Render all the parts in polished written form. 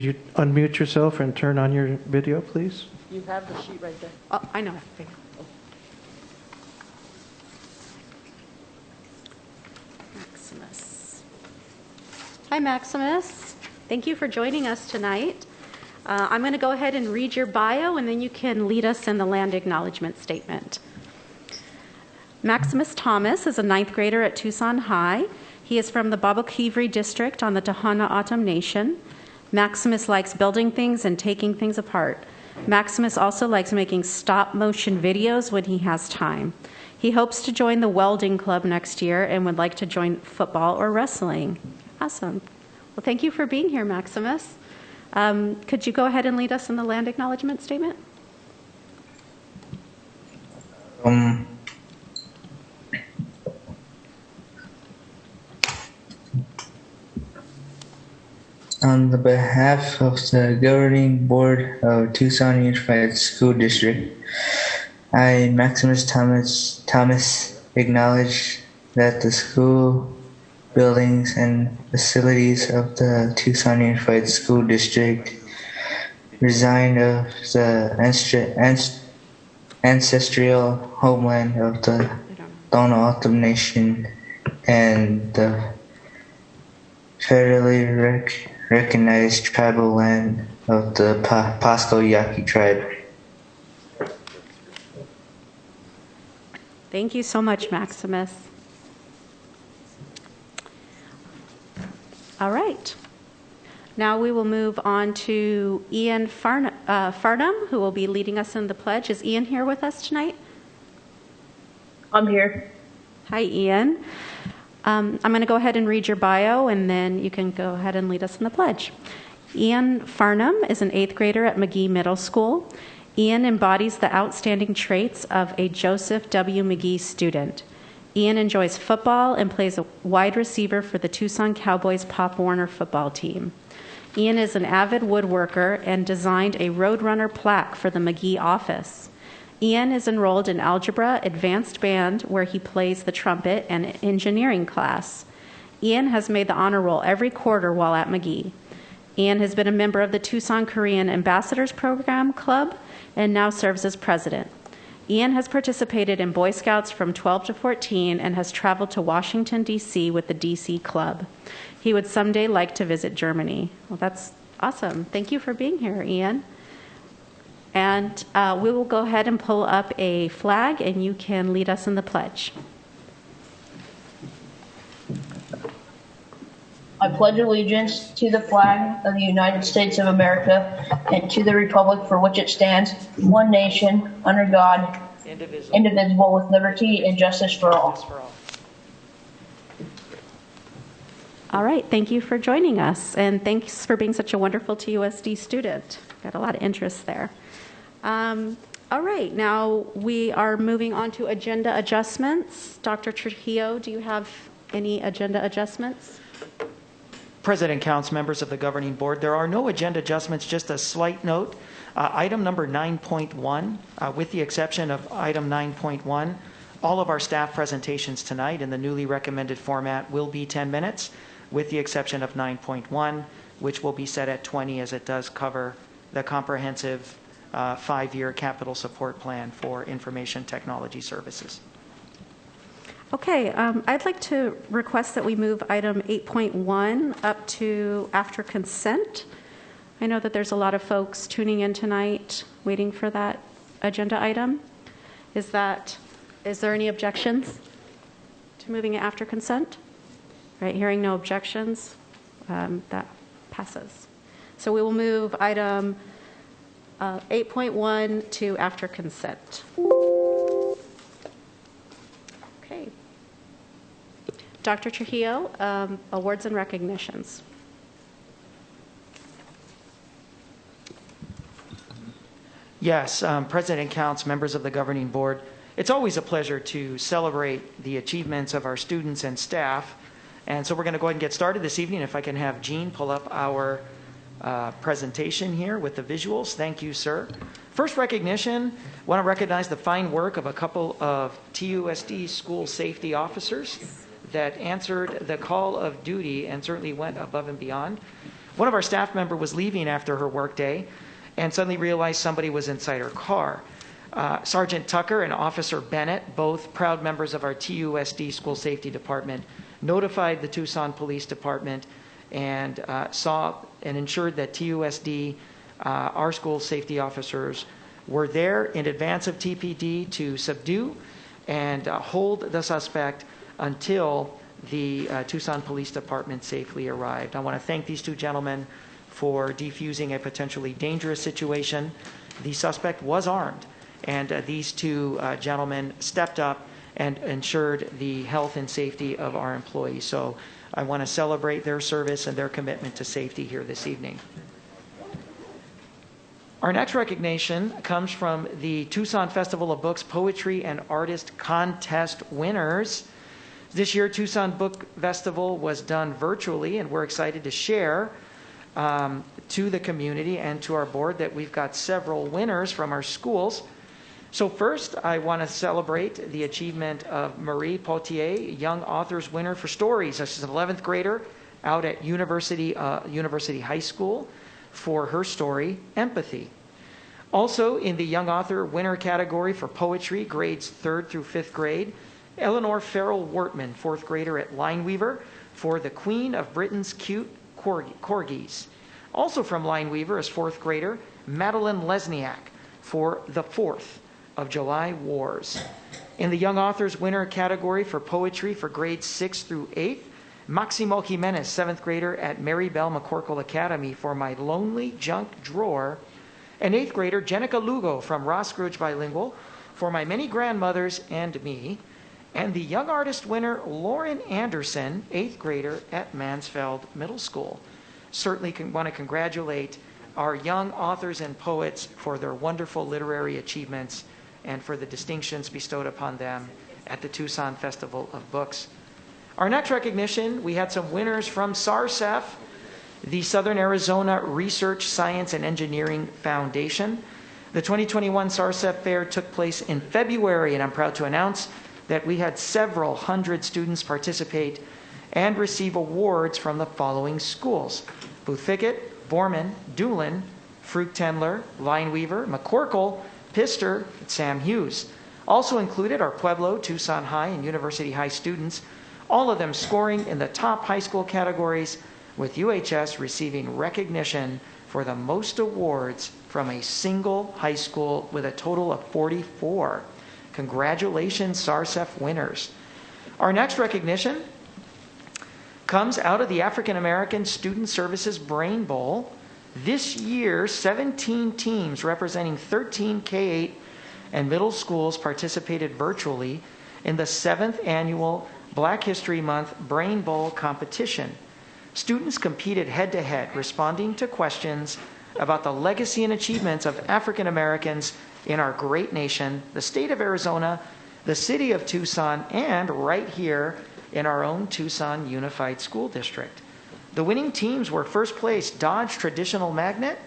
You unmute yourself and turn on your video, please. You have the sheet right there. Oh, I know. Maximus. Hi, Maximus. Thank you for joining us tonight. I'm going to go ahead and read your bio, and then you can lead us in the land acknowledgement statement. Maximus Thomas is a 9th grader at Tucson High. He is from the Babokivri district on the Tohono O'odham Nation. Maximus likes building things and taking things apart. Maximus also likes making stop-motion videos when he has time. He hopes to join the welding club next year and would like to join football or wrestling. Awesome. Well, thank you for being here, Maximus. Could you go ahead and lead us in the land acknowledgement statement? On the behalf of the governing board of Tucson Unified School District, I, Maximus Thomas, acknowledge that the school buildings and facilities of the Tucson Unified School District reside of the ancestral homeland of the Tohono O'odham Nation and the federally recognized tribal land of the Pasco Yaqui tribe. Thank you so much, Maximus. All right. Now we will move on to Ian Farnham, who will be leading us in the pledge. Is Ian here with us tonight? I'm here. Hi, Ian. I'm going to go ahead and read your bio, and then you can go ahead and lead us in the pledge. Ian Farnham is an 8th grader at McGee Middle School. Ian embodies the outstanding traits of a Joseph W. McGee student. Ian enjoys football and plays a wide receiver for the Tucson Cowboys Pop Warner football team. Ian is an avid woodworker and designed a Roadrunner plaque for the McGee office. Ian is enrolled in Algebra Advanced Band, where he plays the trumpet, and engineering class. Ian has made the honor roll every quarter while at McGee. Ian has been a member of the Tucson Korean Ambassadors Program Club and now serves as president. Ian has participated in Boy Scouts from 12 to 14 and has traveled to Washington, D.C. with the D.C. Club. He would someday like to visit Germany. Well, that's awesome. Thank you for being here, Ian. And we will go ahead and pull up a flag, and you can lead us in the pledge. I pledge allegiance to the flag of the United States of America and to the republic for which it stands, one nation, under God, indivisible, with liberty and justice for all. All right. Thank you for joining us, and thanks for being such a wonderful TUSD student. Got a lot of interest there. All right, now we are moving on to agenda adjustments. Dr. Trujillo, do you have any agenda adjustments? President counts, members of the governing board, there are no agenda adjustments, just a slight note. Item number 9.1, with the exception of item 9.1, all of our staff presentations tonight in the newly recommended format will be 10 minutes, with the exception of 9.1, which will be set at 20 as it does cover the comprehensive 5-year capital support plan for information technology services. Okay, I'd like to request that we move item 8.1 up to after consent. I know that there's a lot of folks tuning in tonight waiting for that agenda item. Is there any objections to moving it after consent? Right, hearing no objections, that passes. So we will move item 8.1 to after consent. Okay. Dr. Trujillo, awards and recognitions. Yes, President counts, members of the governing board, it's always a pleasure to celebrate the achievements of our students and staff. And so we're going to go ahead and get started this evening. If I can have Jean pull up our presentation here with the visuals. Thank you, sir. First recognition, I want to recognize the fine work of a couple of TUSD school safety officers that answered the call of duty and certainly went above and beyond. One of our staff member was leaving after her workday and suddenly realized somebody was inside her car. Sergeant Tucker and Officer Bennett, both proud members of our TUSD School Safety Department, notified the Tucson Police Department and saw and ensured that TUSD, our school safety officers, were there in advance of TPD to subdue and hold the suspect until the Tucson Police Department safely arrived. I want to thank these two gentlemen for defusing a potentially dangerous situation. The suspect was armed, and these two gentlemen stepped up and ensured the health and safety of our employees. So I want to celebrate their service and their commitment to safety here this evening. Our next recognition comes from the Tucson Festival of Books Poetry and Artist Contest winners. This year, Tucson Book Festival was done virtually, and we're excited to share to the community and to our board that we've got several winners from our schools. So first, I want to celebrate the achievement of Marie Potier, Young Authors Winner for Stories. She's an 11th grader out at University High School for her story, Empathy. Also in the Young Author Winner category for poetry, grades 3rd through 5th grade, Eleanor Farrell Wortman, 4th grader at Lineweaver, for The Queen of Britain's Cute Corgis. Also from Lineweaver is 4th grader Madeline Lesniak for The 4th of July Wars. In the Young Authors Winner category for poetry for grades 6th through 8th, Maximo Jimenez, 7th grader at Mary Bell McCorkle Academy for My Lonely Junk Drawer, and 8th grader Jenica Lugo from Ross Scrooge Bilingual for My Many Grandmothers and Me, and the Young Artist winner Lauren Anderson, 8th grader at Mansfeld Middle School. Certainly want to congratulate our young authors and poets for their wonderful literary achievements and for the distinctions bestowed upon them at the Tucson Festival of Books. Our next recognition, we had some winners from SARSEF, the Southern Arizona Research, Science, and Engineering Foundation. The 2021 SARSEF Fair took place in February, and I'm proud to announce that we had several hundred students participate and receive awards from the following schools: Booth-Fickett, Borman, Doolin, Fruchtendler, Lineweaver, McCorkle, Pister, and Sam Hughes. Also included are Pueblo, Tucson High, and University High students, all of them scoring in the top high school categories, with UHS receiving recognition for the most awards from a single high school with a total of 44. Congratulations, SARSEF winners. Our next recognition comes out of the African American Student Services Brain Bowl. This year, 17 teams representing 13 K-8 and middle schools participated virtually in the 7th annual Black History Month Brain Bowl competition. Students competed head-to-head, responding to questions about the legacy and achievements of African Americans in our great nation, the state of Arizona, the city of Tucson, and right here in our own Tucson Unified School District. The winning teams were first place Dodge Traditional Magnet,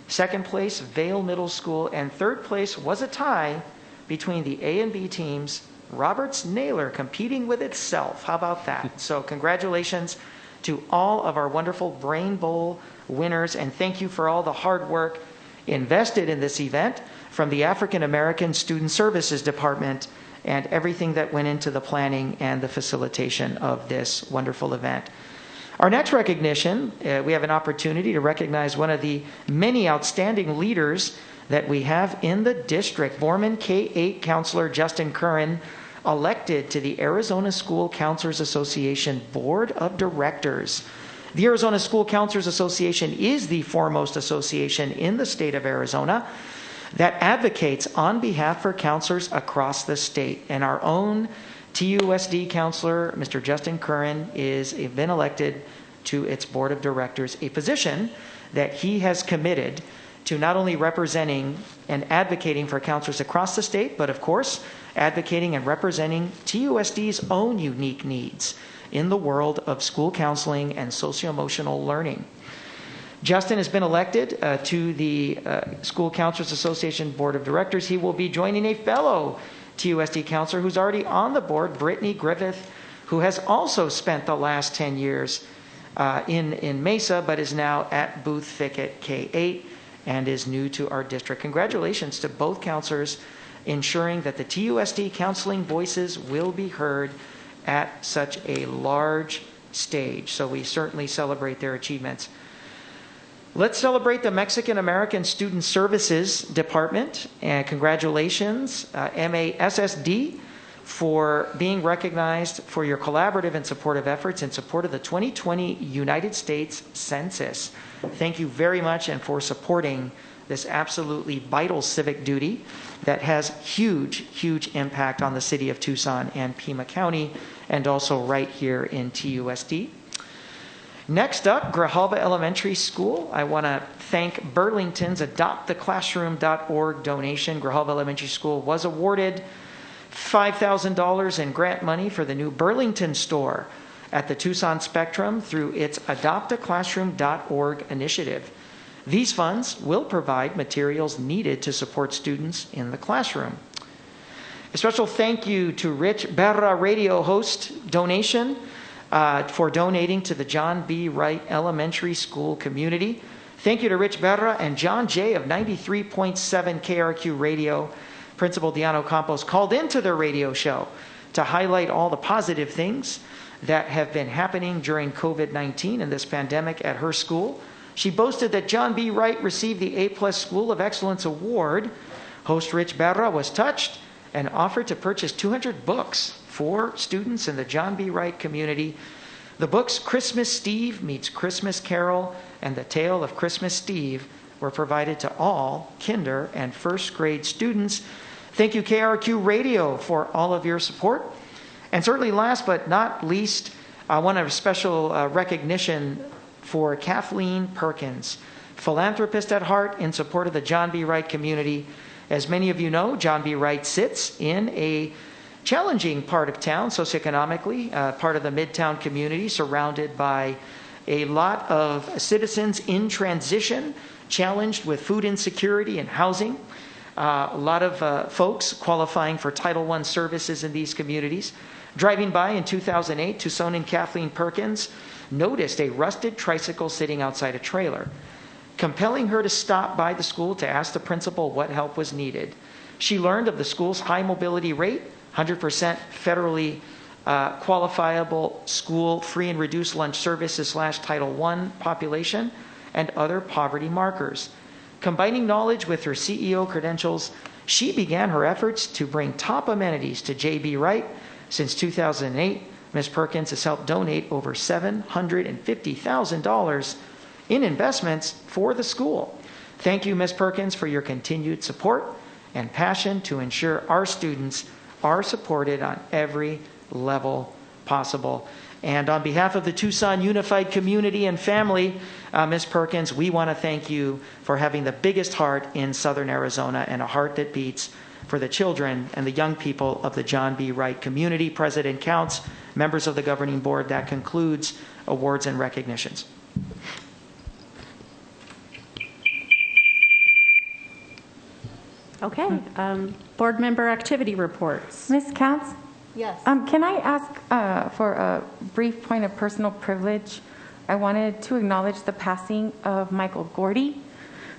second place Vale Middle School, and third place was a tie between the A and B teams, Roberts Naylor competing with itself. How about that? So congratulations to all of our wonderful Brain Bowl winners, and thank you for all the hard work invested in this event from the African American Student Services Department and everything that went into the planning and the facilitation of this wonderful event. Our next recognition, we have an opportunity to recognize one of the many outstanding leaders that we have in the district. Borman K-8 Counselor Justin Curran, elected to the Arizona School Counselors Association Board of Directors. The Arizona School Counselors Association is the foremost association in the state of Arizona that advocates on behalf for counselors across the state. And our own TUSD counselor, Mr. Justin Curran, is been elected to its board of directors, a position that he has committed to not only representing and advocating for counselors across the state, but of course, advocating and representing TUSD's own unique needs in the world of school counseling and socio-emotional learning. Justin has been elected to the School Counselors Association Board of Directors. He will be joining a fellow TUSD counselor who's already on the board, Brittany Griffith, who has also spent the last 10 years in Mesa, but is now at Booth Fickett K8 and is new to our district. Congratulations to both counselors, ensuring that the TUSD counseling voices will be heard at such a large stage. So we certainly celebrate their achievements. Let's celebrate the Mexican American Student Services Department, and congratulations, MASSD, for being recognized for your collaborative and supportive efforts in support of the 2020 United States Census. Thank you very much, and for supporting this absolutely vital civic duty that has huge impact on the city of Tucson and Pima County, and also right here in TUSD. Next up, Grijalva Elementary School. I want to thank Burlington's adopttheclassroom.org donation. Grijalva Elementary School was awarded $5,000 in grant money for the new Burlington store at the Tucson Spectrum through its adopttheclassroom.org initiative. These funds will provide materials needed to support students in the classroom. A special thank you to Rich Berra radio host donation for donating to the John B. Wright Elementary School community. Thank you to Rich Berra and John J. of 93.7 KRQ Radio. Principal Diano Campos called into their radio show to highlight all the positive things that have been happening during COVID-19 and this pandemic at her school. She boasted that John B. Wright received the A+ School of Excellence Award. Host Rich Berra was touched and offered to purchase 200 books for students in the John B. Wright community. The books Christmas Steve Meets Christmas Carol and The Tale of Christmas Steve were provided to all kinder and first grade students. Thank you, KRQ Radio, for all of your support. And certainly last but not least, I want a special recognition for Kathleen Perkins, philanthropist at heart in support of the John B. Wright community. As many of you know, John B. Wright sits in a challenging part of town socioeconomically, part of the Midtown community, surrounded by a lot of citizens in transition, challenged with food insecurity and housing. A lot of folks qualifying for Title I services in these communities. Driving by in 2008, Tucsonian Kathleen Perkins noticed a rusted tricycle sitting outside a trailer, compelling her to stop by the school to ask the principal what help was needed. She learned of the school's high mobility rate, 100% federally qualifiable school free and reduced lunch services / Title I population, and other poverty markers. Combining knowledge with her CEO credentials, she began her efforts to bring top amenities to J.B. Wright. Since 2008, Ms. Perkins has helped donate over $750,000 in investments for the school. Thank you, Ms. Perkins, for your continued support and passion to ensure our students are supported on every level possible. And on behalf of the Tucson Unified Community and family, Ms. Perkins, we want to thank you for having the biggest heart in Southern Arizona and a heart that beats for the children and the young people of the John B. Wright community. President counts, members of the governing board, that concludes awards and recognitions. Okay, board member activity reports. Ms. Counts? Yes. Can I ask for a brief point of personal privilege? I wanted to acknowledge the passing of Michael Gordy,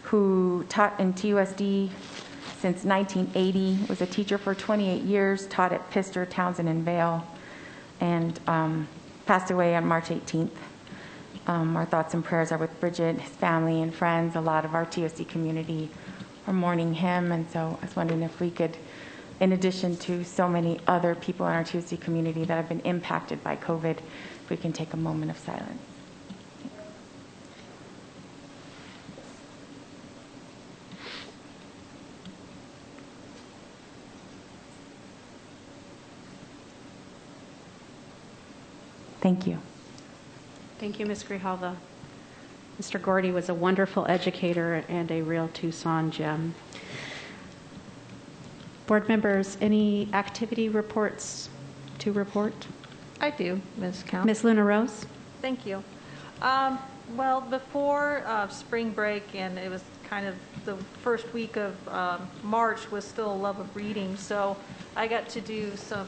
who taught in TUSD since 1980, was a teacher for 28 years, taught at Pister, Townsend, and Vail, and passed away on March 18th. Our thoughts and prayers are with Bridget, his family, and friends. A lot of our TUSD community are mourning him, and so I was wondering if we could, in addition to so many other people in our TUSD community that have been impacted by COVID, if we can take a moment of silence. Thank you. Thank you, Ms. Grijalva. Mr. Gordy was a wonderful educator and a real Tucson gem. Board members, any activity reports to report? I do, Ms. Count. Ms. Luna Rose? Thank you. Well, before spring break, and it was kind of the first week of March was still a love of reading. So I got to do some,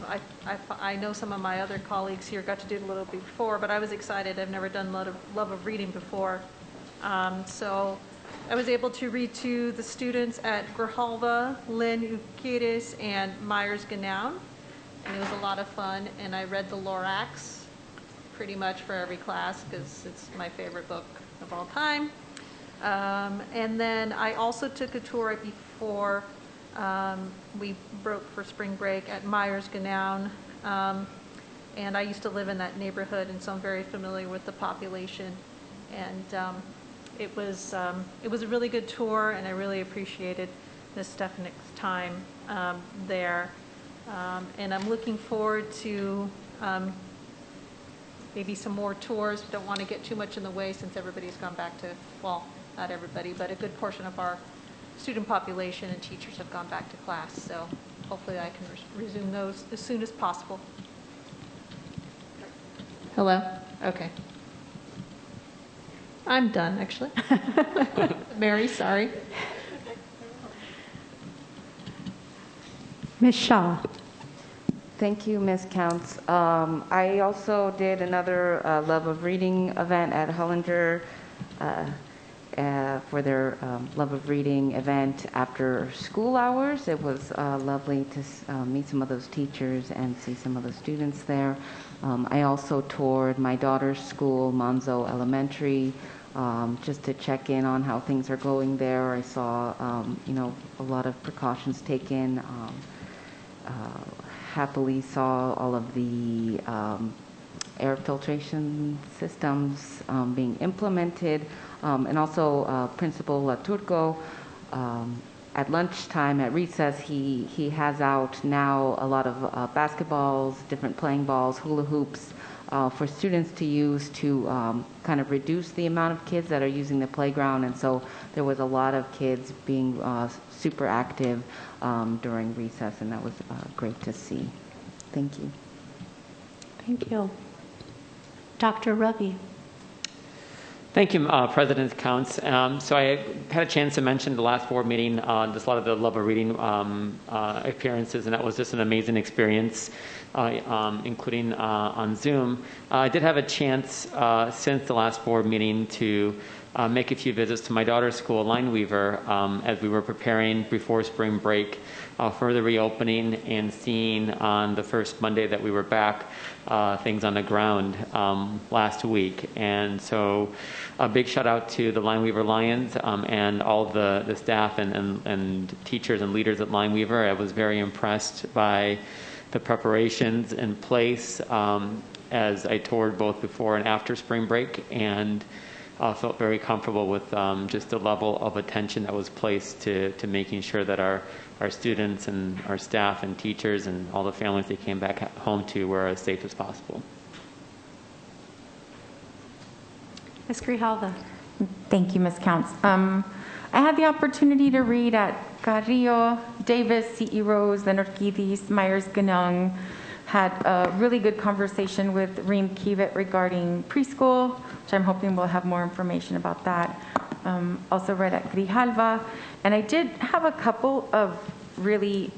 I know some of my other colleagues here got to do it a little bit before, but I was excited. I've never done love of reading before. So I was able to read to the students at Grijalva, Lynn Ukiris, and Myers-Ganown. And it was a lot of fun. And I read the Lorax pretty much for every class because it's my favorite book of all time. And then I also took a tour right before we broke for spring break at Myers-Ganown. And I used to live in that neighborhood, and so I'm very familiar with the population. And it was a really good tour, and I really appreciated Ms. Stefanik's time there. And I'm looking forward to maybe some more tours. Don't want to get too much in the way since everybody's gone back to, well, not everybody, but a good portion of our student population and teachers have gone back to class. So hopefully I can resume those as soon as possible. Hello? Okay. I'm done, actually. Mary, sorry. Ms. Shaw. Thank you, Ms. Counts. I also did another Love of Reading event at Hollinger for their Love of Reading event after school hours. It was lovely to meet some of those teachers and see some of the students there. I also toured my daughter's school, Monzo Elementary, just to check in on how things are going there. I saw, a lot of precautions taken. Happily saw all of the air filtration systems being implemented, and also Principal Laturco, at lunchtime, at recess, he has out now a lot of basketballs, different playing balls, hula hoops, for students to use to kind of reduce the amount of kids that are using the playground. And so there was a lot of kids being super active during recess, and that was great to see. Thank you. Thank you. Dr. Ravi. Thank you, President Counts. So I had a chance to mention the last board meeting, just a lot of the Love of Reading appearances, and that was just an amazing experience, including on Zoom. I did have a chance since the last board meeting to make a few visits to my daughter's school, Lineweaver, as we were preparing before spring break for the reopening, and seeing on the first Monday that we were back things on the ground last week. And so a big shout out to the Lineweaver Lions and all of the staff and teachers and leaders at Lineweaver. I was very impressed by the preparations in place as I toured both before and after spring break, and felt very comfortable with just the level of attention that was placed to making sure that our students and our staff and teachers and all the families they came back home to were as safe as possible. Ms. Grijalva. Thank you, Ms. Counts. I had the opportunity to read at Carrillo, Davis, C.E. Rose, Leonard Kidis, Myers-Ganown. Had a really good conversation with Reem Kivet regarding preschool, which I'm hoping we'll have more information about that. Also read at Grijalva. And I did have a couple of really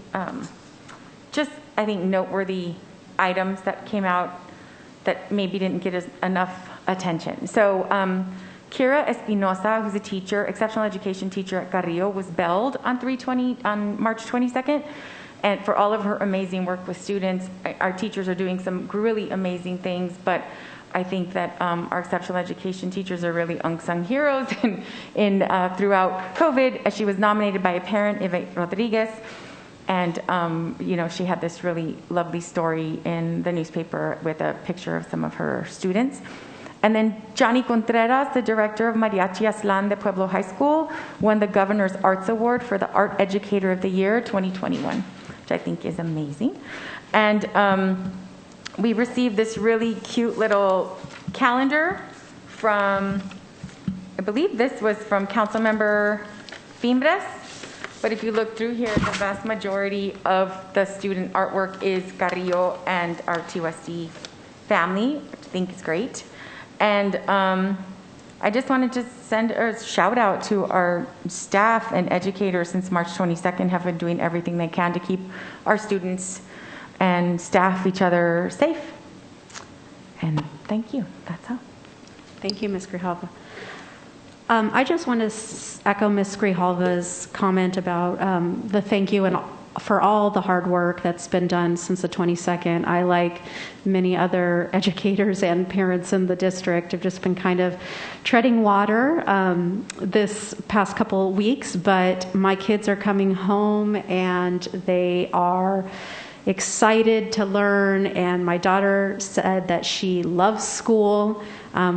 just, I think, noteworthy items that came out that maybe didn't get enough attention. So Kira Espinosa, who's a teacher, exceptional education teacher at Carrillo, was belled on March 22nd. And for all of her amazing work with students. Our teachers are doing some really amazing things, but I think that our exceptional education teachers are really unsung heroes in throughout COVID. She was nominated by a parent, Yvette Rodriguez, and she had this really lovely story in the newspaper with a picture of some of her students. And then Johnny Contreras, the director of Mariachi Aslan de Pueblo High School, won the Governor's Arts Award for the Art Educator of the Year 2021, which I think is amazing. And we received this really cute little calendar from, I believe this was from Councilmember Fimbres. But if you look through here, the vast majority of the student artwork is Carrillo and our TUSD family, which I think is great. And I just wanted to send a shout out to our staff and educators since March 22nd have been doing everything they can to keep our students and staff each other safe. And thank you. That's all. Thank you, Ms. Grijalva. I just want to echo Ms. Grijalva's comment about the thank you and for all the hard work that's been done since the 22nd. I, like many other educators and parents in the district, have just been kind of treading water this past couple weeks, but my kids are coming home and they are excited to learn, and my daughter said that she loves school,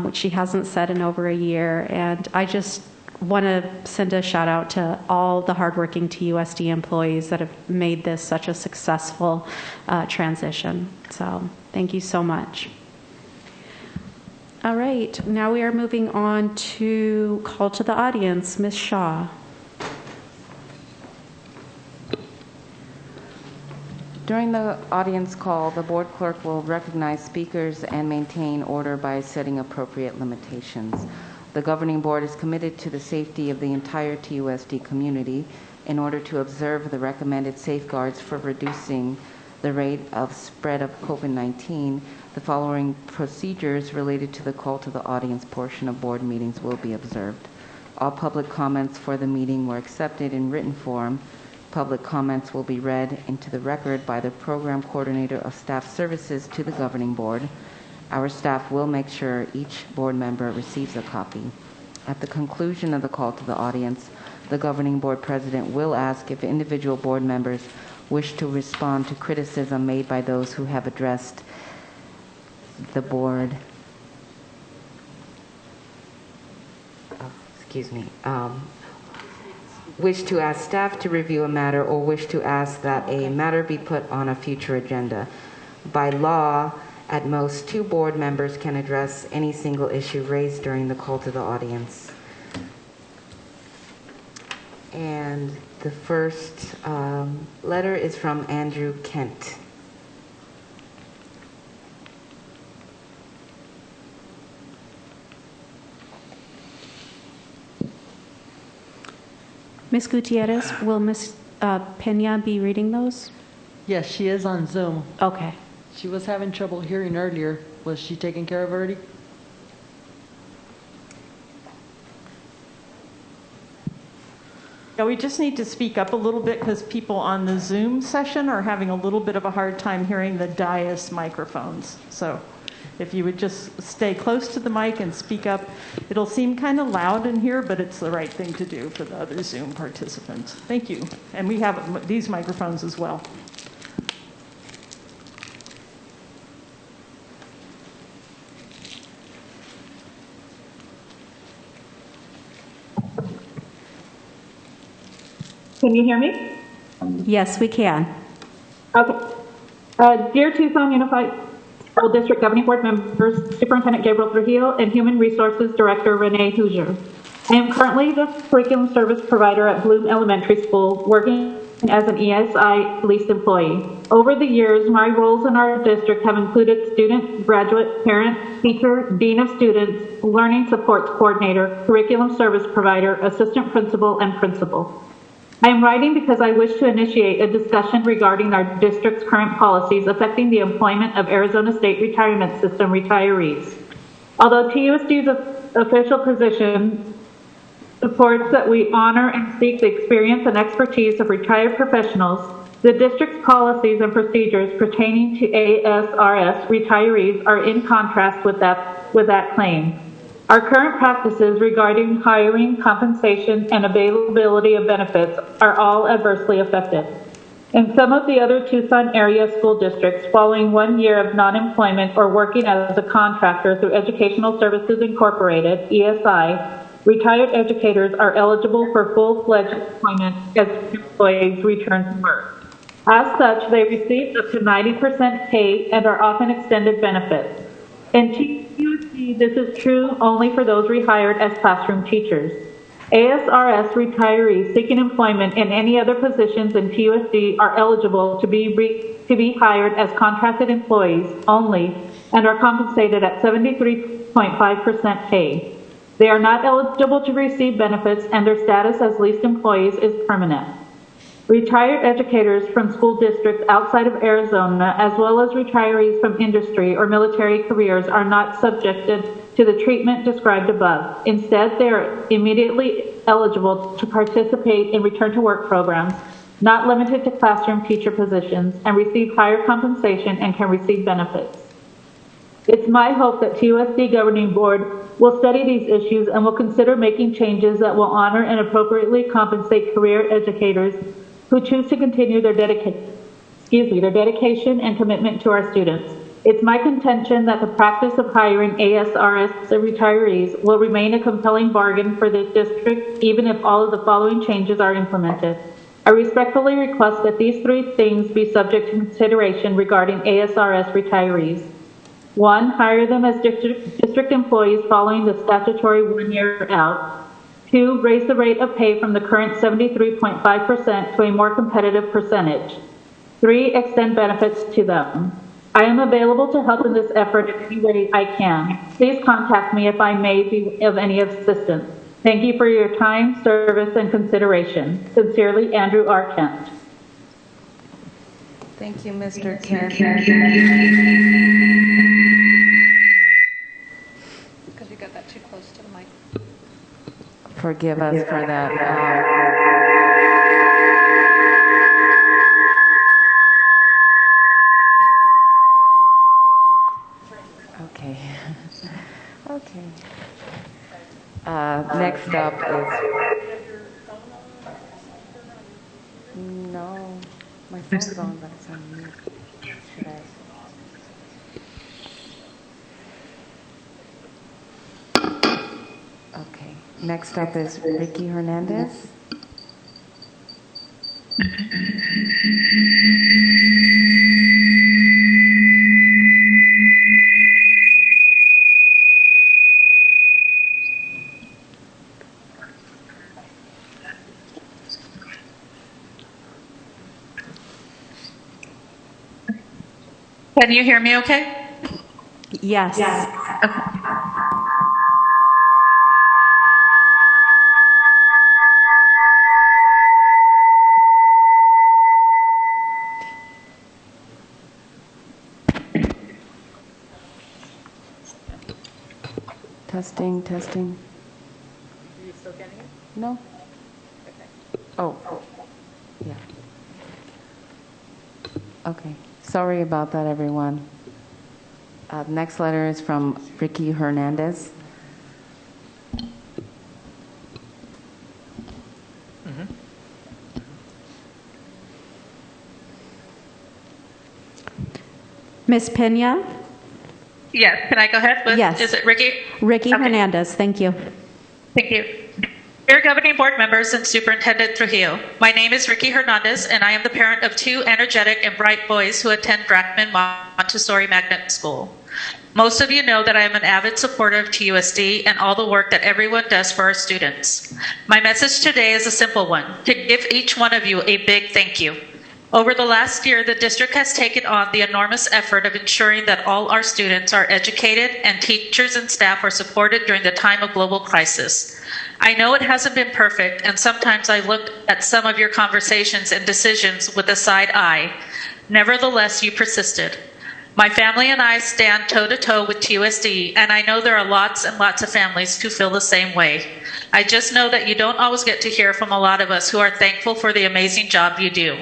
which she hasn't said in over a year, and I just want to send a shout out to all the hardworking TUSD employees that have made this such a successful transition. So thank you so much. All right, now we are moving on to call to the audience. Ms. Shaw. During the audience call, the board clerk will recognize speakers and maintain order by setting appropriate limitations. The governing board is committed to the safety of the entire TUSD community in order to observe the recommended safeguards for reducing the rate of spread of COVID-19. The following procedures related to the call to the audience portion of board meetings will be observed. All public comments for the meeting were accepted in written form. Public comments will be read into the record by the Program Coordinator of Staff Services to the Governing Board. Our staff will make sure each board member receives a copy. At the conclusion of the call to the audience, the Governing Board President will ask if individual board members wish to respond to criticism made by those who have addressed the board. Wish to ask staff to review a matter or wish to ask that a matter be put on a future agenda. By law, at most, 2 board members can address any single issue raised during the call to the audience. And the first letter is from Andrew Kent. Ms. Gutierrez, will Ms. Pena be reading those? Yes, she is on Zoom. Okay. She was having trouble hearing earlier. Was she taken care of already? Yeah, we just need to speak up a little bit because people on the Zoom session are having a little bit of a hard time hearing the dais microphones. So if you would just stay close to the mic and speak up. It'll seem kind of loud in here, but it's the right thing to do for the other Zoom participants. Thank you. And we have these microphones as well. Can you hear me? Yes, we can. Okay. Dear Tucson Unified School District Governing Board members, Superintendent Gabriel Trujillo, and Human Resources Director Renee Hoosier. I am currently the curriculum service provider at Bloom Elementary School, working as an ESI leased employee. Over the years, my roles in our district have included student, graduate, parent, teacher, dean of students, learning supports coordinator, curriculum service provider, assistant principal, and principal. I am writing because I wish to initiate a discussion regarding our district's current policies affecting the employment of Arizona State Retirement System retirees. Although TUSD's official position supports that we honor and seek the experience and expertise of retired professionals, the district's policies and procedures pertaining to ASRS retirees are in contrast with that claim. Our current practices regarding hiring, compensation, and availability of benefits are all adversely affected. In some of the other Tucson area school districts, following 1 year of non-employment or working as a contractor through Educational Services Incorporated, ESI, retired educators are eligible for full-fledged employment as employees return to work. As such, they receive up to 90% pay and are often extended benefits. In TUSD, this is true only for those rehired as classroom teachers. ASRS retirees seeking employment in any other positions in TUSD are eligible to be hired as contracted employees only and are compensated at 73.5% pay. They are not eligible to receive benefits, and their status as leased employees is permanent. Retired educators from school districts outside of Arizona, as well as retirees from industry or military careers, are not subjected to the treatment described above. Instead, they are immediately eligible to participate in return to work programs, not limited to classroom teacher positions, and receive higher compensation and can receive benefits. It's my hope that TUSD Governing Board will study these issues and will consider making changes that will honor and appropriately compensate career educators who choose to continue their dedication and commitment to our students. It's my contention that the practice of hiring ASRS retirees will remain a compelling bargain for the district, even if all of the following changes are implemented. I respectfully request that these three things be subject to consideration regarding ASRS retirees. 1, hire them as district employees following the statutory 1 year out. 2, raise the rate of pay from the current 73.5% to a more competitive percentage. 3, extend benefits to them. I am available to help in this effort in any way I can. Please contact me if I may be of any assistance. Thank you for your time, service, and consideration. Sincerely, Andrew R. Kent. Thank you, Mr. Kent. Because you got that too close to the mic. Forgive us for that. Okay. Okay. Next up is... No, my phone's on, but it's on mute. Should I? Okay. Next up is Ricky Hernandez. Can you hear me okay? Yes. Okay. Testing, testing. Are you still getting it? No? Okay. Oh, yeah. Okay. Sorry about that, everyone. Next letter is from Ricky Hernandez. Ms. Pena? Yes, can I go ahead with, Yes. is it Ricky? Ricky Okay. Hernandez, thank you. Thank you. Dear Governing Board members and Superintendent Trujillo, my name is Ricky Hernandez, and I am the parent of 2 energetic and bright boys who attend Brackman Montessori Magnet School. Most of you know that I am an avid supporter of TUSD and all the work that everyone does for our students. My message today is a simple one, to give each one of you a big thank you. Over the last year, the district has taken on the enormous effort of ensuring that all our students are educated and teachers and staff are supported during the time of global crisis. I know it hasn't been perfect, and sometimes I look at some of your conversations and decisions with a side eye. Nevertheless, you persisted. My family and I stand toe-to-toe with TUSD, and I know there are lots and lots of families who feel the same way. I just know that you don't always get to hear from a lot of us who are thankful for the amazing job you do.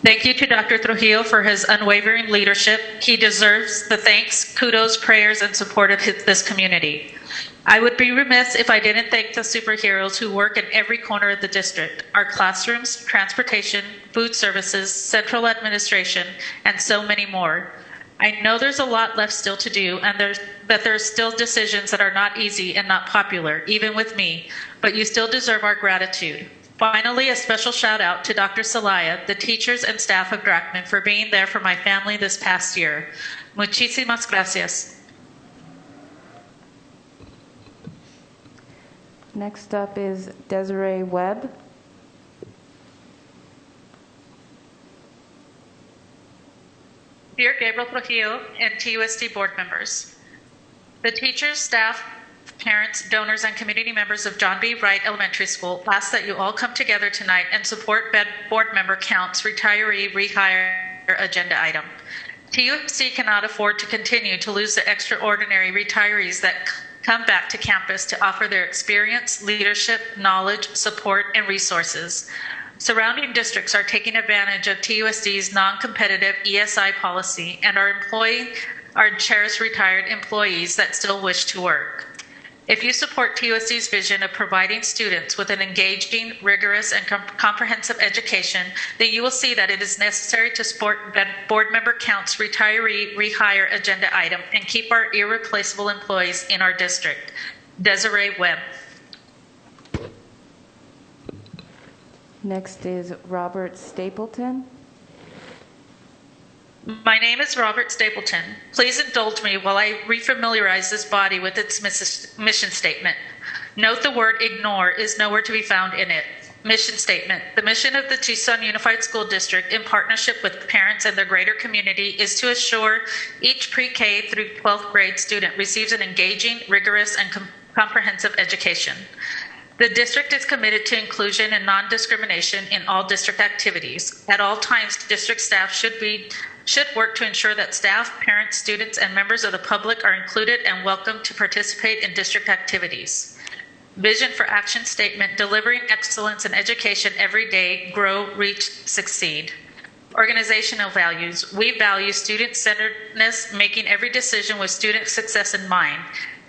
Thank you to Dr. Trujillo for his unwavering leadership. He deserves the thanks, kudos, prayers, and support of this community. I would be remiss if I didn't thank the superheroes who work in every corner of the district, our classrooms, transportation, food services, central administration, and so many more. I know there's a lot left still to do, and that there's still decisions that are not easy and not popular, even with me, but you still deserve our gratitude. Finally, a special shout out to Dr. Celaya, the teachers and staff of Brackman, for being there for my family this past year. Muchísimas gracias. Next up is Desiree Webb. Dear Gabriel Trujillo and TUSD board members, the teachers, staff, parents, donors, and community members of John B. Wright Elementary School ask that you all come together tonight and support board member Count's retiree rehire agenda item. TUSD cannot afford to continue to lose the extraordinary retirees that come back to campus to offer their experience, leadership, knowledge, support, and resources. Surrounding districts are taking advantage of TUSD's non-competitive ESI policy and are employing our cherished retired employees that still wish to work. If you support TUSD's vision of providing students with an engaging, rigorous, and comprehensive education, then you will see that it is necessary to support board member Count's retiree rehire agenda item and keep our irreplaceable employees in our district. Desiree Webb. Next is Robert Stapleton. My name is Robert Stapleton. Please indulge me while I refamiliarize this body with its mission statement. Note the word ignore is nowhere to be found in it. Mission statement. The mission of the Tucson Unified School District in partnership with parents and the greater community is to assure each pre-K through 12th grade student receives an engaging, rigorous, and comprehensive education. The district is committed to inclusion and non-discrimination in all district activities. At all times, district staff should work to ensure that staff, parents, students, and members of the public are included and welcome to participate in district activities. Vision for action statement, delivering excellence in education every day, grow, reach, succeed. Organizational values, we value student-centeredness, making every decision with student success in mind.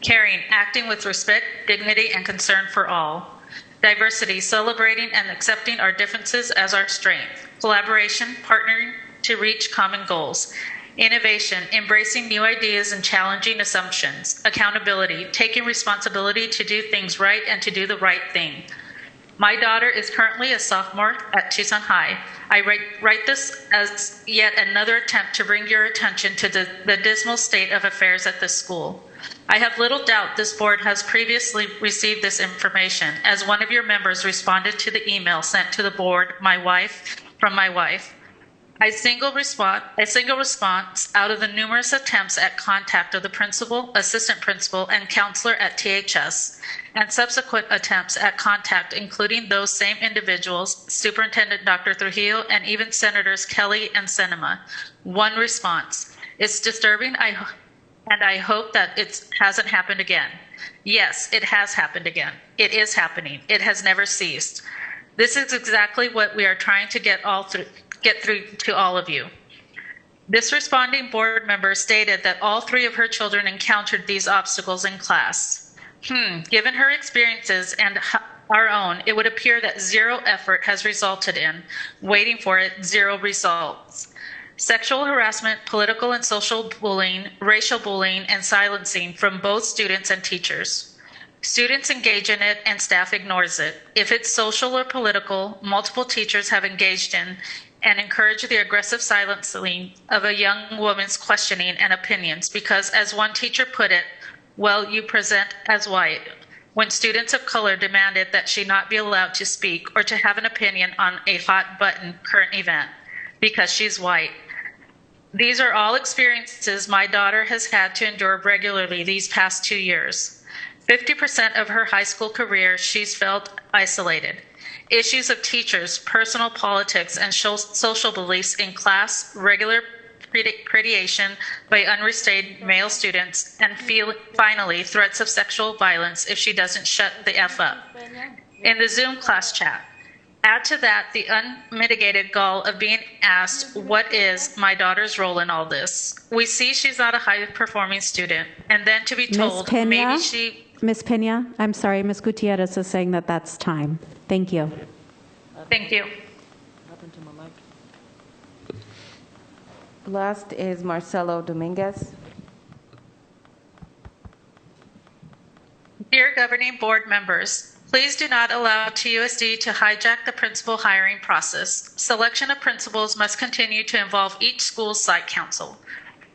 Caring, acting with respect, dignity, and concern for all. Diversity, celebrating and accepting our differences as our strength. Collaboration, partnering to reach common goals. Innovation, embracing new ideas and challenging assumptions. Accountability, taking responsibility to do things right and to do the right thing. My daughter is currently a sophomore at Tucson High. I write this as yet another attempt to bring your attention to the dismal state of affairs at this school. I have little doubt this board has previously received this information, as one of your members responded to the email sent to the board, from my wife. A single response out of the numerous attempts at contact of the principal, assistant principal, and counselor at THS, and subsequent attempts at contact, including those same individuals, Superintendent Dr. Trujillo, and even Senators Kelly and Sinema. One response. It's disturbing, and I hope that it hasn't happened again. Yes, it has happened again. It is happening. It has never ceased. This is exactly what we are trying to get through to all of you. This responding board member stated that all three of her children encountered these obstacles in class. Given her experiences and our own, it would appear that zero effort has resulted in, waiting for it, zero results. Sexual harassment, political and social bullying, racial bullying, and silencing from both students and teachers. Students engage in it and staff ignores it. If it's social or political, multiple teachers have engaged in and encouraged the aggressive silencing of a young woman's questioning and opinions because, as one teacher put it, well, you present as white, when students of color demanded that she not be allowed to speak or to have an opinion on a hot-button current event because she's white. These are all experiences my daughter has had to endure regularly these past 2 years. 50% of her high school career, she's felt isolated. Issues of teachers, personal politics, and social beliefs in class, regular predation by unrestrained male students, and finally, threats of sexual violence if she doesn't shut the F up. In the Zoom class chat, add to that the unmitigated gall of being asked, what is my daughter's role in all this? We see she's not a high-performing student, and then to be told maybe she... Ms. Pena, I'm sorry, Ms. Gutierrez is saying that that's time. Thank you. Thank you. Last is Marcelo Dominguez. Dear governing board members, please do not allow TUSD to hijack the principal hiring process. Selection of principals must continue to involve each school's site council.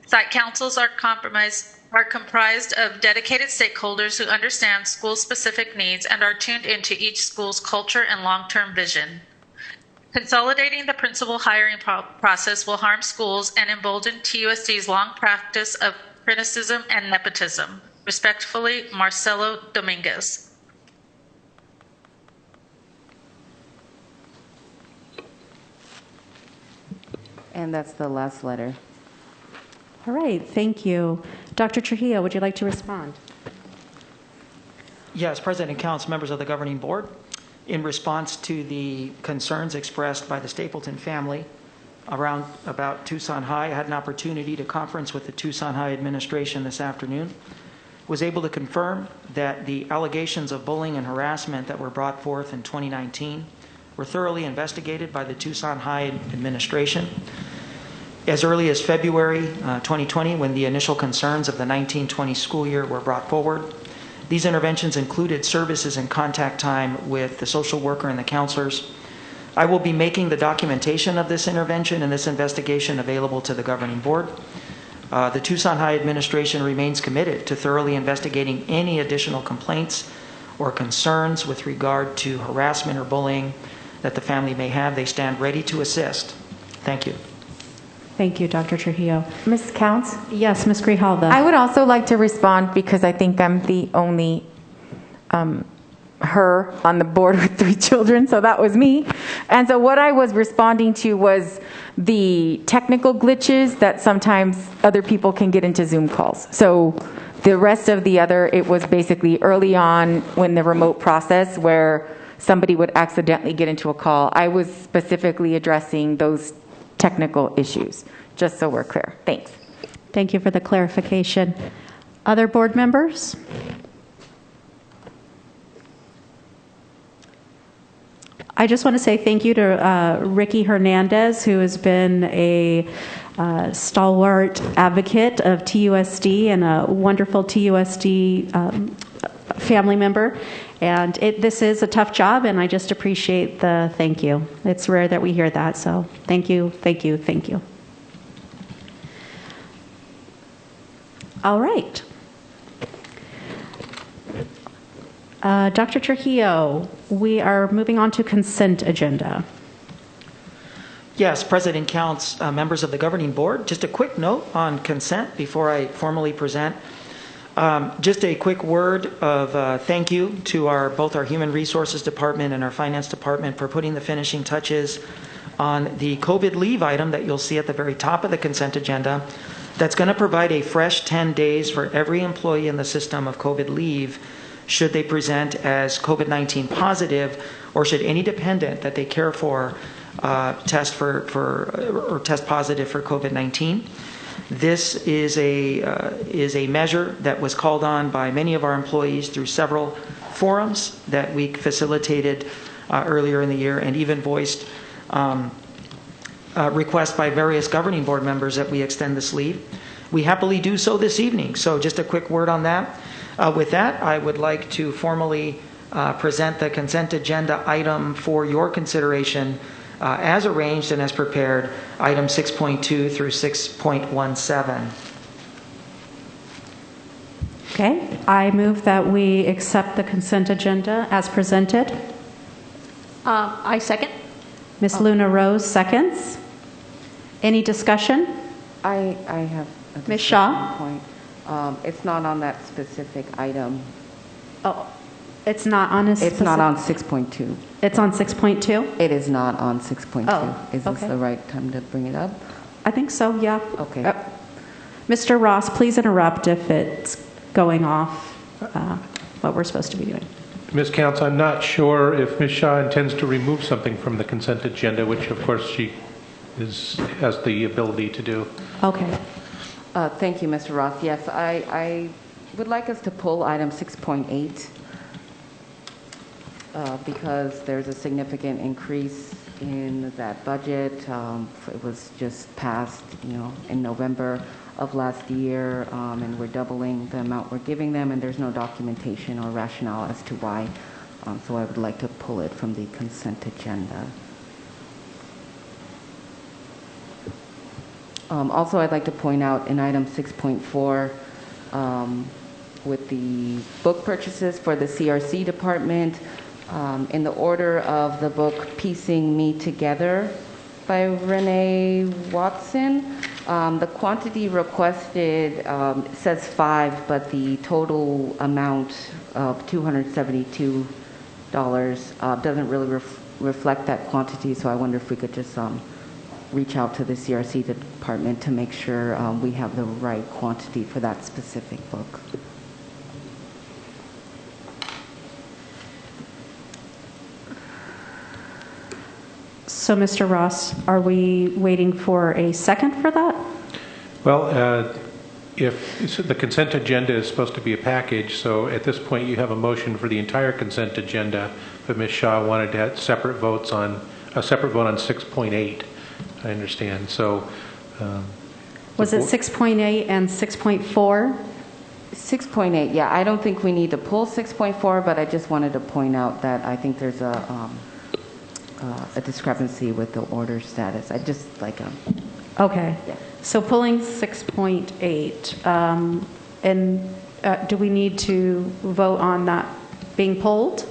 Site councils are comprised of dedicated stakeholders who understand school-specific needs and are tuned into each school's culture and long-term vision. Consolidating the principal hiring process will harm schools and embolden TUSD's long practice of criticism and nepotism. Respectfully, Marcelo Dominguez. And that's the last letter. All right, thank you. Dr. Trujillo, would you like to respond? Yes, President and Council, members of the Governing Board. In response to the concerns expressed by the Stapleton family about Tucson High, I had an opportunity to conference with the Tucson High administration this afternoon. Was able to confirm that the allegations of bullying and harassment that were brought forth in 2019 were thoroughly investigated by the Tucson High administration. As early as February 2020, when the initial concerns of the 1920 school year were brought forward, these interventions included services and contact time with the social worker and the counselors. I will be making the documentation of this intervention and this investigation available to the Governing Board. The Tucson High administration remains committed to thoroughly investigating any additional complaints or concerns with regard to harassment or bullying that the family may have. They stand ready to assist. Thank you. Thank you, Dr. Trujillo. Ms. Counts? Yes, Ms. Grijalva. I would also like to respond because I think I'm the only her on the board with 3 children, so that was me. And so what I was responding to was the technical glitches that sometimes other people can get into Zoom calls. So the rest of the other, it was basically early on when the remote process where somebody would accidentally get into a call. I was specifically addressing those technical issues, just so we're clear. Thanks. Thank you for the clarification. Other board members? I just want to say thank you to Ricky Hernandez, who has been a stalwart advocate of TUSD and a wonderful TUSD family member. And this is a tough job, and I just appreciate the thank you. It's rare that we hear that, so thank you, thank you, thank you. All right. Dr. Trujillo, we are moving on to consent agenda. Yes, President Counts, members of the Governing Board. Just a quick note on consent before I formally present. Just a quick word of thank you to both our Human Resources Department and our Finance Department for putting the finishing touches on the COVID leave item that you'll see at the very top of the consent agenda. That's going to provide a fresh 10 days for every employee in the system of COVID leave should they present as COVID-19 positive, or should any dependent that they care for test positive for COVID-19. This is a measure that was called on by many of our employees through several forums that we facilitated earlier in the year, and even voiced requests by various Governing Board members that we extend this leave. We happily do so this evening. So just a quick word on that. With that, I would like to formally present the consent agenda item for your consideration as arranged and as prepared, item 6.2 through 6.17. Okay, I move that we accept the consent agenda as presented. I second. Ms. Luna Rose seconds. Any discussion? I have a Ms. Shaw? point. It's not on that specific item. Oh, it's not on a specific... It's not on 6.2. It's on 6.2? It is not on 6.2. Oh, is this the right time to bring it up? I think so, yeah. Okay. Mr. Ross, please interrupt if it's going off what we're supposed to be doing. Ms. Counts, I'm not sure if Ms. Shaw intends to remove something from the consent agenda, which of course she has the ability to do. Okay. Thank you, Mr. Ross. Yes, I would like us to pull item 6.8 because there's a significant increase in that budget. It was just passed, in November of last year, and we're doubling the amount we're giving them, and there's no documentation or rationale as to why. So I would like to pull it from the consent agenda. Also, I'd like to point out in item 6.4, with the book purchases for the CRC department, in the order of the book Piecing Me Together by Renee Watson, The quantity requested says 5, but the total amount of $272 doesn't really reflect that quantity, so I wonder if we could just reach out to the CRC department to make sure we have the right quantity for that specific book. So, Mr. Ross, are we waiting for a second for that? Well, if so the consent agenda is supposed to be a package, so at this point you have a motion for the entire consent agenda, but Ms. Shaw wanted to have separate vote on 6.8. I understand. So, was it 6.8 and 6.4? 6.8, yeah. I don't think we need to pull 6.4, but I just wanted to point out that I think there's a discrepancy with the order status. I just like a... Okay. Yeah. So pulling 6.8, and do we need to vote on that being pulled?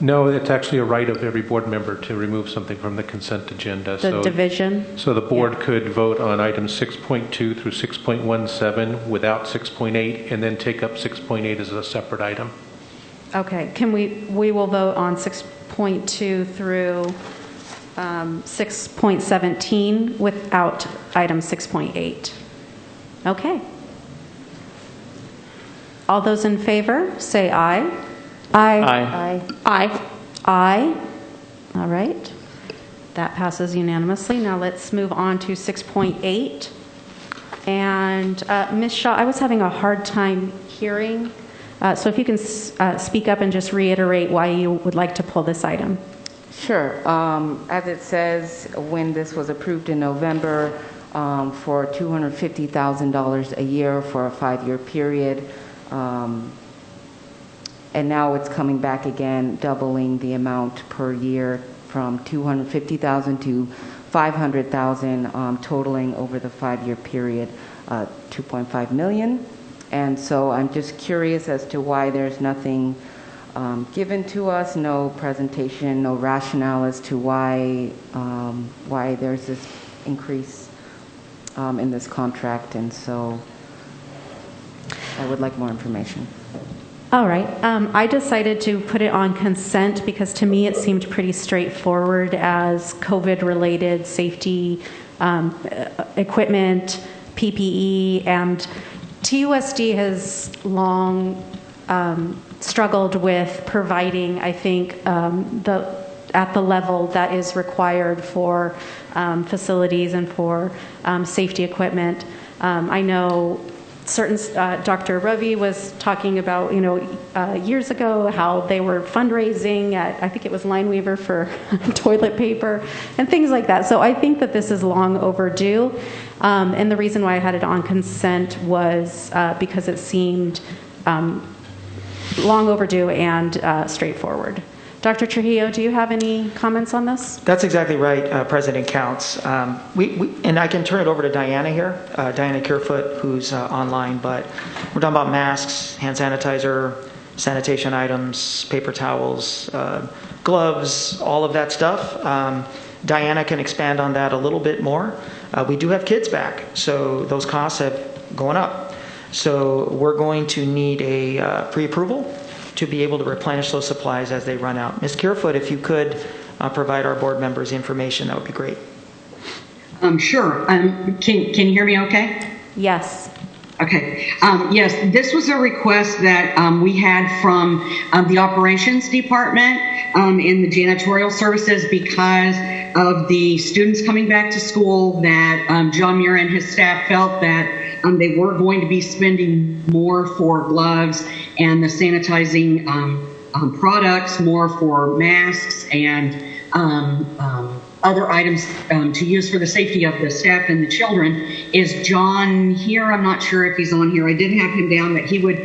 no, it's actually a right of every board member to remove something from the consent agenda. The division? So the board could vote on items 6.2 through 6.17 without 6.8 and then take up 6.8 as a separate item. Okay, we will vote on 6.2 through 6.17 without item 6.8. Okay. All those in favor, say aye. Aye. Aye. Aye. Aye. All right. That passes unanimously. Now let's move on to 6.8. And Ms. Shaw, I was having a hard time hearing. So if you can speak up and just reiterate why you would like to pull this item. Sure. As it says, when this was approved in November for $250,000 a year for a 5-year period, and now it's coming back again, doubling the amount per year from $250,000 to $500,000, totaling over the 5-year period, $2.5 million. And so I'm just curious as to why there's nothing given to us, no presentation, no rationale as to why there's this increase in this contract. And so I would like more information. All right. I decided to put it on consent because to me it seemed pretty straightforward as COVID-related safety equipment, PPE, and TUSD has long struggled with providing, I think, at the level that is required for facilities and for safety equipment. I know Dr. Ravi was talking about, years ago how they were fundraising at, I think it was Lineweaver for toilet paper and things like that. So I think that this is long overdue. And the reason why I had it on consent was because it seemed long overdue and straightforward. Dr. Trujillo, do you have any comments on this? That's exactly right, President Counts. And I can turn it over to Diana here, Diana Kerfoot, who's online, but we're talking about masks, hand sanitizer, sanitation items, paper towels, gloves, all of that stuff. Diana can expand on that a little bit more. We do have kids back, so those costs have gone up. So we're going to need a pre-approval to be able to replenish those supplies as they run out. Ms. Kerfoot, if you could provide our board members information, that would be great. Sure. Can you hear me okay? Yes. Okay. Yes, this was a request that we had from the operations department in the janitorial services because of the students coming back to school that John Muir and his staff felt that they were going to be spending more for gloves and the sanitizing products, more for masks and other items to use for the safety of the staff and the children. Is John here? I'm not sure if he's on here. I did have him down that he would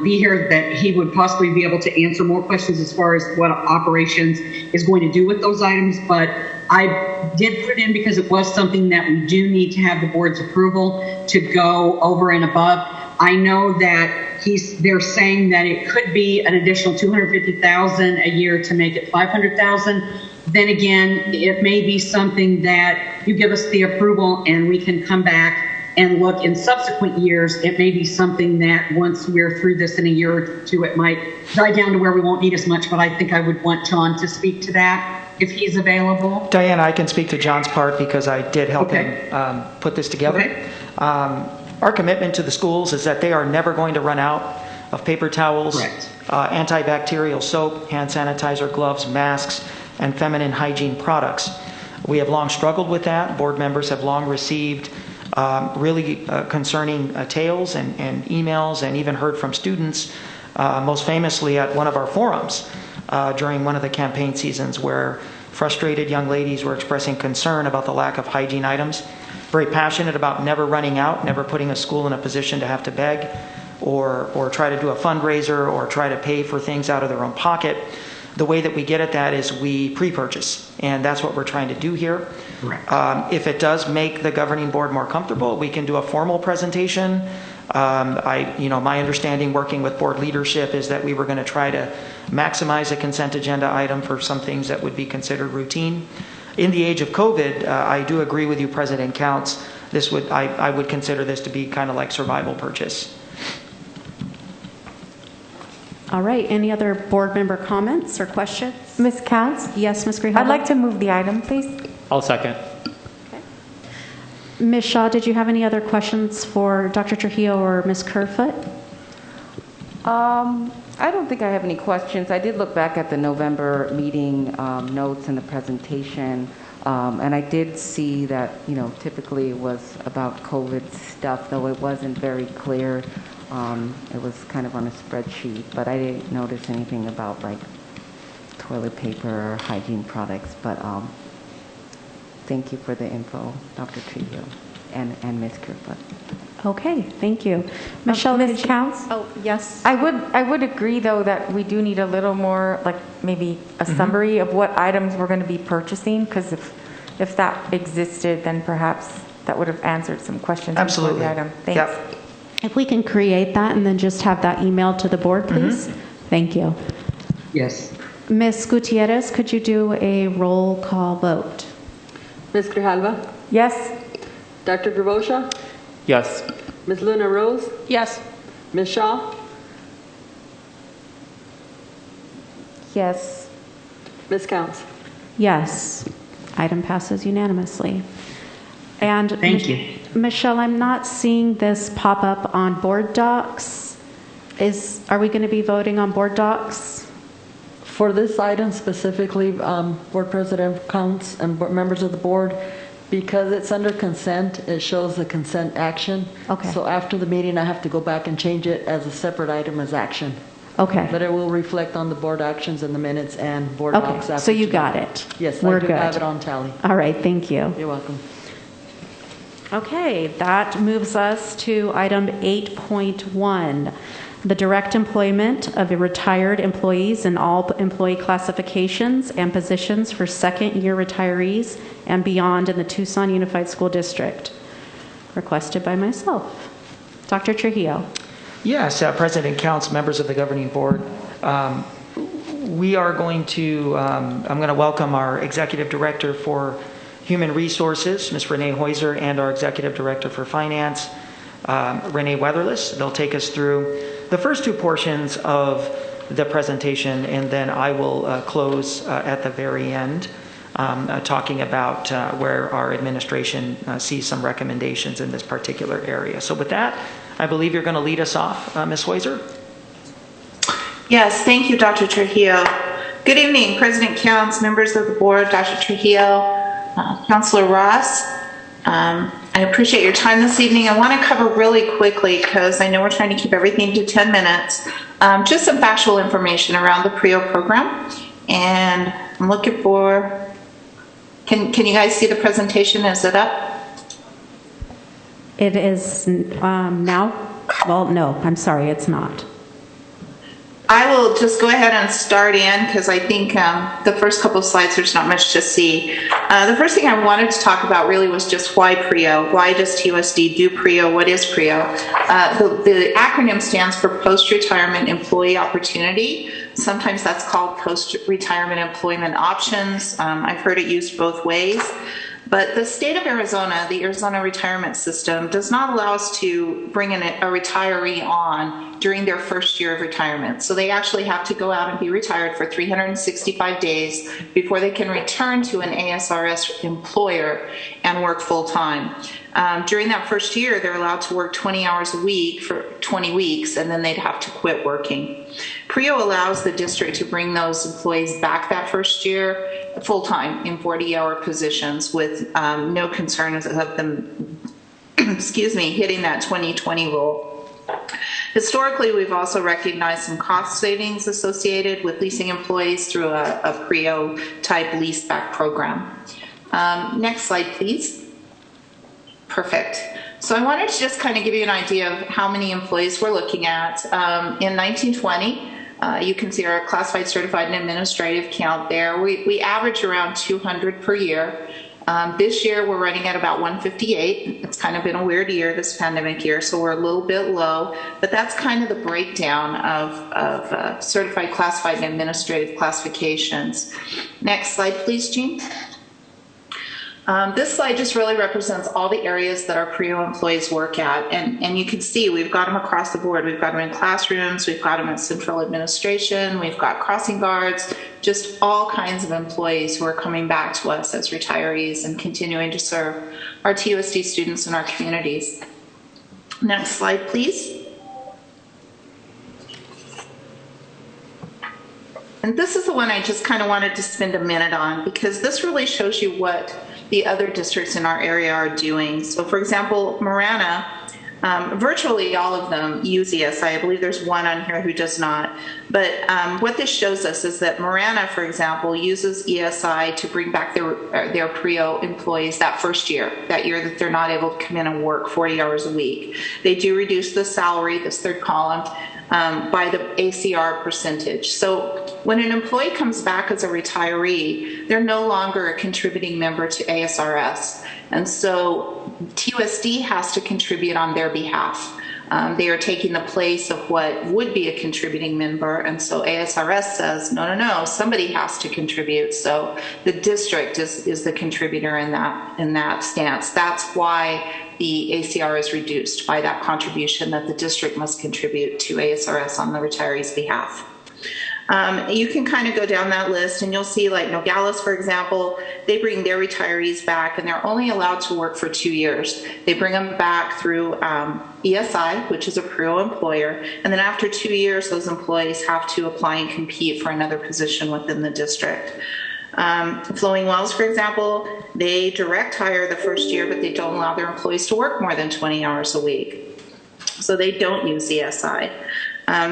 be here, that he would possibly be able to answer more questions as far as what operations is going to do with those items. But I did put it in because it was something that we do need to have the board's approval to go over and above. I know that they're saying that it could be an additional $250,000 a year to make it $500,000. then again, it may be something that you give us the approval and we can come back and look in subsequent years. It may be something that once we're through this in a year or two, it might die down to where we won't need as much, but I think I would want John to speak to that if he's available. Diane, I can speak to John's part because I did help him put this together. Okay. Our commitment to the schools is that they are never going to run out of paper towels, antibacterial soap, hand sanitizer, gloves, masks, and feminine hygiene products. We have long struggled with that. Board members have long received really concerning tales and emails, and even heard from students, most famously at one of our forums during one of the campaign seasons, where frustrated young ladies were expressing concern about the lack of hygiene items, very passionate about never running out, never putting a school in a position to have to beg or try to do a fundraiser or try to pay for things out of their own pocket. The way that we get at that is we pre-purchase, and that's what we're trying to do here. If it does make the governing board more comfortable, we can do a formal presentation. My understanding working with board leadership is that we were going to try to maximize a consent agenda item for some things that would be considered routine. In the age of COVID, I do agree with you, President Counts. I would consider this to be kind of like survival purchase. All right, any other board member comments or questions? Ms. Counts? Yes, Ms. Grijalva? I'd like to move the item, please. I'll second. Ms. Shaw, did you have any other questions for Dr. Trujillo or Ms. Kerfoot? I don't think I have any questions. I did look back at the November meeting notes and the presentation, and I did see that, typically it was about COVID stuff, though it wasn't very clear. It was kind of on a spreadsheet, but I didn't notice anything about like toilet paper or hygiene products. But thank you for the info, Dr. Trujillo and Ms. Kerfoot. Okay, thank you. Michelle, Ms. Counts? Oh, yes. I would agree, though, that we do need a little more, like maybe a summary of what items we're going to be purchasing, because if that existed, then perhaps that would have answered some questions. Absolutely. The item. Thanks. Yep. If we can create that and then just have that emailed to the board, please. Thank you. Yes. Ms. Gutierrez, could you do a roll call vote? Ms. Grijalva? Yes. Dr. Gravosa? Yes. Ms. Luna Rose? Yes. Ms. Shaw? Yes. Ms. Counts? Yes. Item passes unanimously. And Thank you. Michelle, I'm not seeing this pop up on board docs. Are we going to be voting on board docs? For this item specifically, Board President Counts and members of the board, because it's under consent, it shows the consent action. Okay. So after the meeting, I have to go back and change it as a separate item as action. Okay. But it will reflect on the board actions in the minutes and board docs. Okay, after so you tonight. got it. Yes, We're I do good. have it on tally. All right, thank you. You're welcome. Okay, that moves us to item 8.1, the direct employment of retired employees in all employee classifications and positions for second-year retirees and beyond in the Tucson Unified School District, requested by myself. Dr. Trujillo. Yes, President Counts, members of the governing board. We are going to, I'm going to welcome our Executive Director for Human Resources, Ms. Renee Heuser, and our Executive Director for Finance, Renee Weatherless. They'll take us through the first two portions of the presentation, and then I will close at the very end, talking about where our administration sees some recommendations in this particular area. So with that, I believe you're going to lead us off, Ms. Heuser. Yes, thank you, Dr. Trujillo. Good evening, President Counts, members of the board, Dr. Trujillo, Councilor Ross. I appreciate your time this evening. I want to cover really quickly, because I know we're trying to keep everything to 10 minutes, just some factual information around the PRIO program. And I'm looking for, can you guys see the presentation? Is it up? It is now? Well, no, I'm sorry, it's not. I will just go ahead and start in, because I think the first couple of slides, there's not much to see. The first thing I wanted to talk about really was just why PRIO. Why does TUSD do PRIO? What is PRIO? The acronym stands for Post-Retirement Employee Opportunity. Sometimes that's called post-retirement employment options. I've heard it used both ways. But the state of Arizona, the Arizona retirement system, does not allow us to bring in a retiree on during their first year of retirement. So they actually have to go out and be retired for 365 days before they can return to an ASRS employer and work full-time. During that first year, they're allowed to work 20 hours a week for 20 weeks, and then they'd have to quit working. PREO allows the district to bring those employees back that first year full-time in 40-hour positions with no concern of them hitting that 2020 rule. Historically, we've also recognized some cost savings associated with leasing employees through a PREO-type leaseback program. Next slide, please. Perfect. So I wanted to just kind of give you an idea of how many employees we're looking at. In 1920, you can see our classified, certified, and administrative count there. We average around 200 per year. This year, we're running at about 158. It's kind of been a weird year, this pandemic year, so we're a little bit low. But that's kind of the breakdown of certified, classified, and administrative classifications. Next slide, please, Jean. This slide just really represents all the areas that our PREO employees work at, and you can see we've got them across the board. We've got them in classrooms, we've got them in central administration, we've got crossing guards, just all kinds of employees who are coming back to us as retirees and continuing to serve our TUSD students in our communities. Next slide, please. And this is the one I just kind of wanted to spend a minute on, because this really shows you what the other districts in our area are doing. So for example, Marana, virtually all of them use ESI. I believe there's one on here who does not. But what this shows us is that Marana, for example, uses ESI to bring back their PREO employees that first year, that year that they're not able to come in and work 40 hours a week. They do reduce the salary, this third column, by the ACR percentage. So when an employee comes back as a retiree, they're no longer a contributing member to ASRS. And so TUSD has to contribute on their behalf. They are taking the place of what would be a contributing member, and so ASRS says, no, somebody has to contribute. So the district is the contributor in that stance. That's why the ACR is reduced by that contribution that the district must contribute to ASRS on the retiree's behalf. You can kind of go down that list and you'll see like Nogales, for example, they bring their retirees back and they're only allowed to work for 2 years. They bring them back through ESI, which is a PREO employer, and then after 2 years, those employees have to apply and compete for another position within the district. Flowing Wells, for example, they direct hire the first year, but they don't allow their employees to work more than 20 hours a week. So they don't use ESI.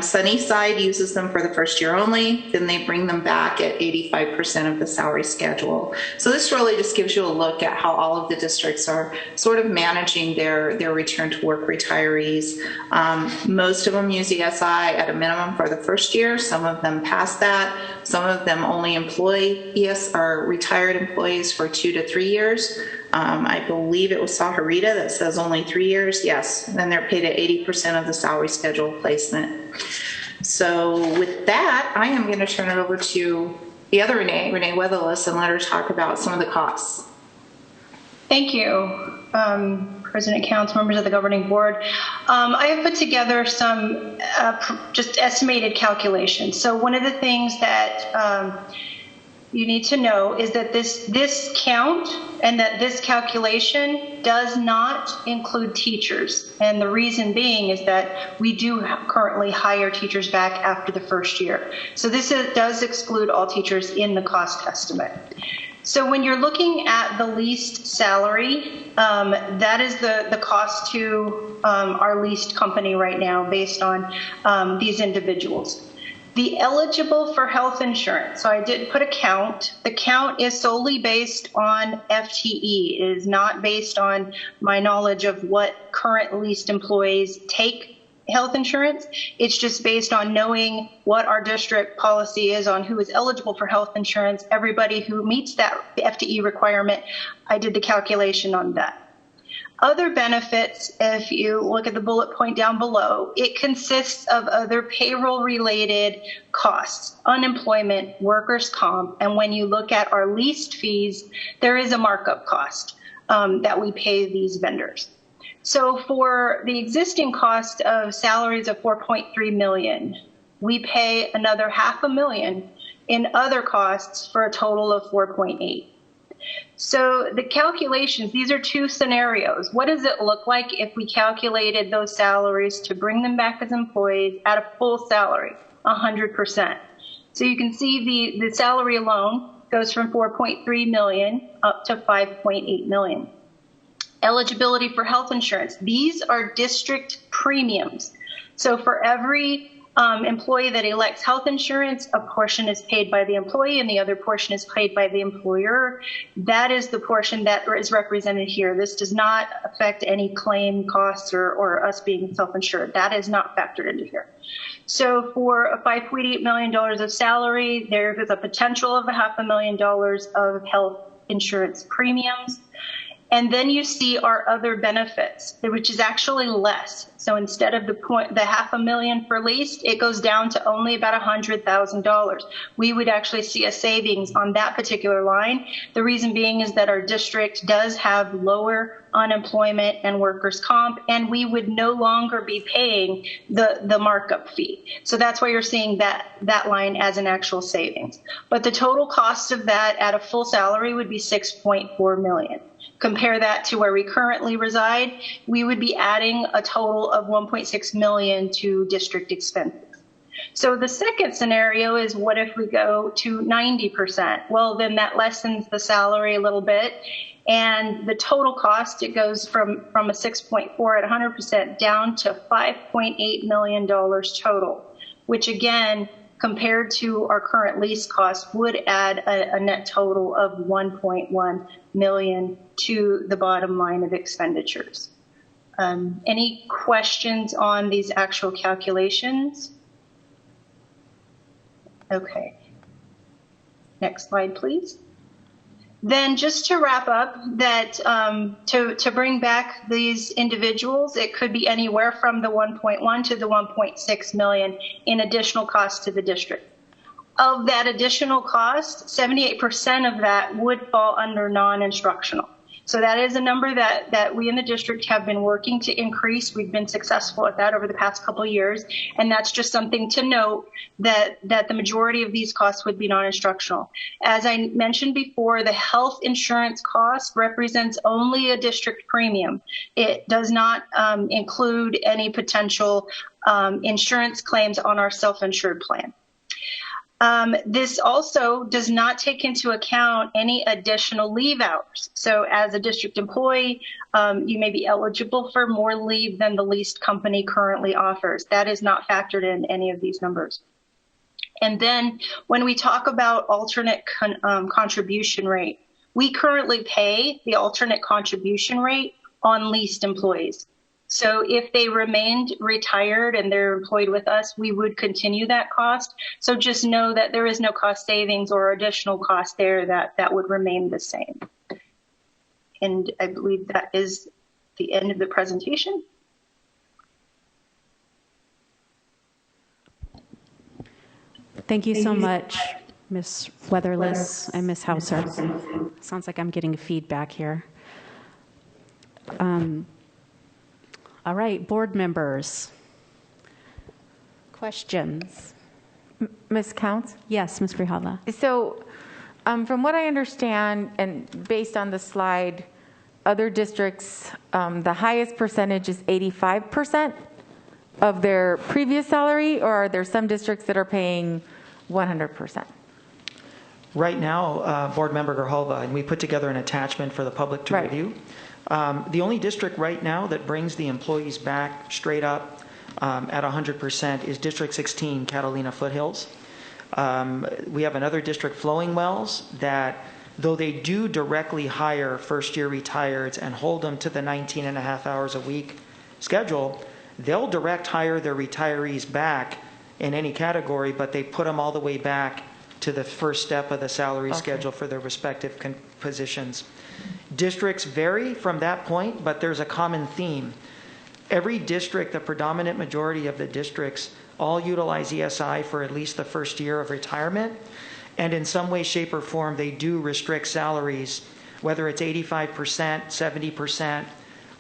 Sunnyside uses them for the first year only, then they bring them back at 85% of the salary schedule. So this really just gives you a look at how all of the districts are sort of managing their return to work retirees. Most of them use ESI at a minimum for the first year, some of them past that, some of them only employ retired employees for 2 to 3 years. I believe it was Saharita that says only 3 years. Yes, then they're paid at 80% of the salary schedule placement. So with that, I am going to turn it over to the other Renee Weatherless, and let her talk about some of the costs. Thank you, President Counts, members of the governing board. I have put together some just estimated calculations. So one of the things that you need to know is that this count and that this calculation does not include teachers. And the reason being is that we do currently hire teachers back after the first year. So this does exclude all teachers in the cost estimate. So when you're looking at the leased salary, that is the cost to our leased company right now based on these individuals. The eligible for health insurance, so I did put a count. The count is solely based on FTE. It is not based on my knowledge of what current leased employees take health insurance. It's just based on knowing what our district policy is on who is eligible for health insurance. Everybody who meets that FTE requirement, I did the calculation on that. Other benefits, if you look at the bullet point down below, it consists of other payroll-related costs, unemployment, workers' comp, and when you look at our leased fees, there is a markup cost that we pay these vendors. So for the existing cost of salaries of $4.3 million, we pay another $500,000 in other costs for a total of $4.8. So the calculations, these are two scenarios. What does it look like if we calculated those salaries to bring them back as employees at a full salary, 100%? So you can see the salary alone goes from $4.3 million up to $5.8 million. Eligibility for health insurance. These are district premiums. So for every employee that elects health insurance, a portion is paid by the employee and the other portion is paid by the employer. That is the portion that is represented here. This does not affect any claim costs or us being self-insured. That is not factored into here. So for a $5.8 million of salary, there is a potential of $500,000 of health insurance premiums. And then you see our other benefits, which is actually less. So instead of the $500,000 for leased, it goes down to only about $100,000. We would actually see a savings on that particular line. The reason being is that our district does have lower unemployment and workers' comp, and we would no longer be paying the markup fee. So that's why you're seeing that line as an actual savings. But the total cost of that at a full salary would be $6.4 million. Compare that to where we currently reside, we would be adding a total of $1.6 million to district expenses. So the second scenario is, what if we go to 90%? Well, then that lessens the salary a little bit, and the total cost, it goes from a 6.4 at 100% down to $5.8 million total, which again, compared to our current lease cost, would add a net total of $1.1 million to the bottom line of expenditures. Any questions on these actual calculations? Okay. Next slide, please. Then just to wrap up, that to bring back these individuals, it could be anywhere from the 1.1 to the 1.6 million in additional costs to the district. Of that additional cost, 78% of that would fall under non-instructional. So that is a number that we in the district have been working to increase. We've been successful at that over the past couple of years. And that's just something to note, that the majority of these costs would be non-instructional. As I mentioned before, the health insurance cost represents only a district premium. It does not include any potential insurance claims on our self-insured plan. This also does not take into account any additional leave hours. So as a district employee, you may be eligible for more leave than the leased company currently offers. That is not factored in any of these numbers. And then when we talk about alternate contribution rate, we currently pay the alternate contribution rate on leased employees. So if they remained retired and they're employed with us, we would continue that cost. So just know that there is no cost savings or additional cost there, that would remain the same. And I believe that is the end of the presentation. Thank you so much, Ms. Weatherless and Ms. Hauser. Sounds like I'm getting feedback here. All right, board members. Questions? Ms. Counts? Yes, Ms. Grijalva. So from what I understand, and based on the slide, other districts, the highest percentage is 85% of their previous salary, or are there some districts that are paying 100%? Right now, Board Member Grijalva, and we put together an attachment for the public to review. The only district right now that brings the employees back straight up at 100% is District 16, Catalina Foothills. We have another district, Flowing Wells, that though they do directly hire first-year retireds and hold them to the 19 and a half hours a week schedule, they'll direct hire their retirees back in any category, but they put them all the way back to the first step of the salary schedule for their respective positions. Districts vary from that point, but there's a common theme. Every district, the predominant majority of the districts, all utilize ESI for at least the first year of retirement. And in some way, shape, or form, they do restrict salaries, whether it's 85%, 70%,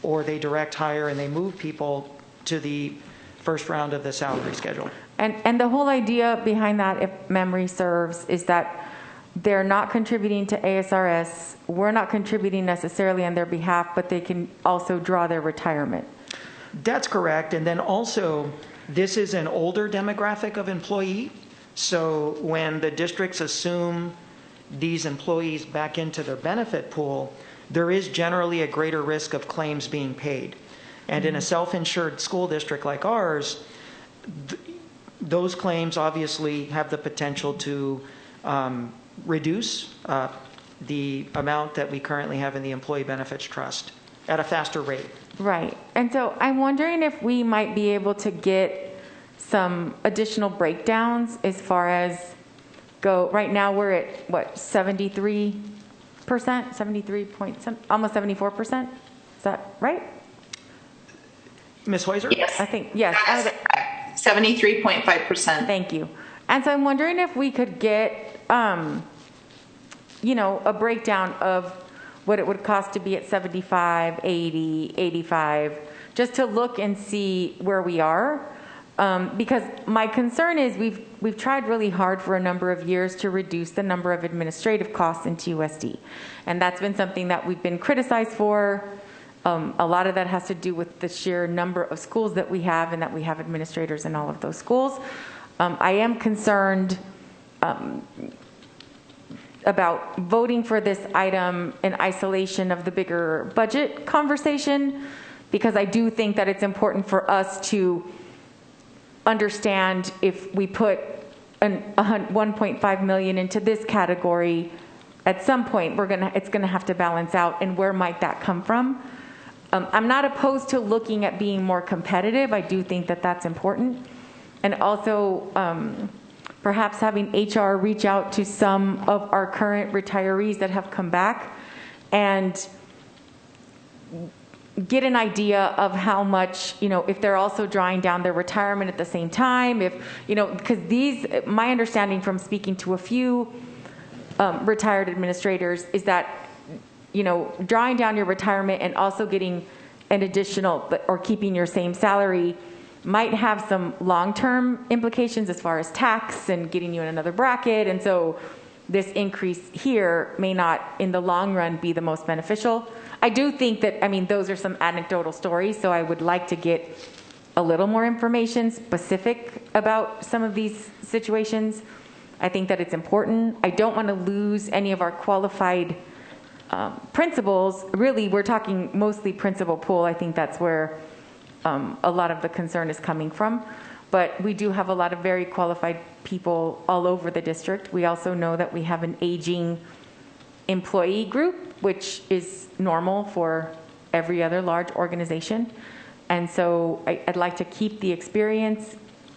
or they direct hire and they move people to the first round of the salary schedule. And the whole idea behind that, if memory serves, is that they're not contributing to ASRS. We're not contributing necessarily on their behalf, but they can also draw their retirement. That's correct. And then also, this is an older demographic of employee. So when the districts assume these employees back into their benefit pool, there is generally a greater risk of claims being paid. And in a self-insured school district like ours, those claims obviously have the potential to reduce the amount that we currently have in the Employee Benefits Trust at a faster rate. Right. And so I'm wondering if we might be able to get some additional breakdowns as far as right now we're at what, 73%, 73 point, almost 74%? Is that right? Ms. Weiser? Yes. I think, yes. 73.5%. Thank you. And so I'm wondering if we could get, a breakdown of what it would cost to be at 75, 80, 85, just to look and see where we are. Because my concern is we've tried really hard for a number of years to reduce the number of administrative costs in TUSD. And that's been something that we've been criticized for. A lot of that has to do with the sheer number of schools that we have and that we have administrators in all of those schools. I am concerned about voting for this item in isolation of the bigger budget conversation, because I do think that it's important for us to understand if we put $1.5 million into this category, at some point it's gonna have to balance out, and where might that come from? I'm not opposed to looking at being more competitive. I do think that that's important. And also perhaps having HR reach out to some of our current retirees that have come back and get an idea of how much, if they're also drawing down their retirement at the same time, because my understanding from speaking to a few retired administrators is that, drawing down your retirement and also getting an additional or keeping your same salary might have some long-term implications as far as tax and getting you in another bracket. And so this increase here may not, in the long run, be the most beneficial. I do think that, those are some anecdotal stories, so I would like to get a little more information specific about some of these situations. I think that it's important. I don't want to lose any of our qualified principals. Really, we're talking mostly principal pool. I think that's where a lot of the concern is coming from. But we do have a lot of very qualified people all over the district. We also know that we have an aging employee group, which is normal for every other large organization. And so I'd like to keep the experience,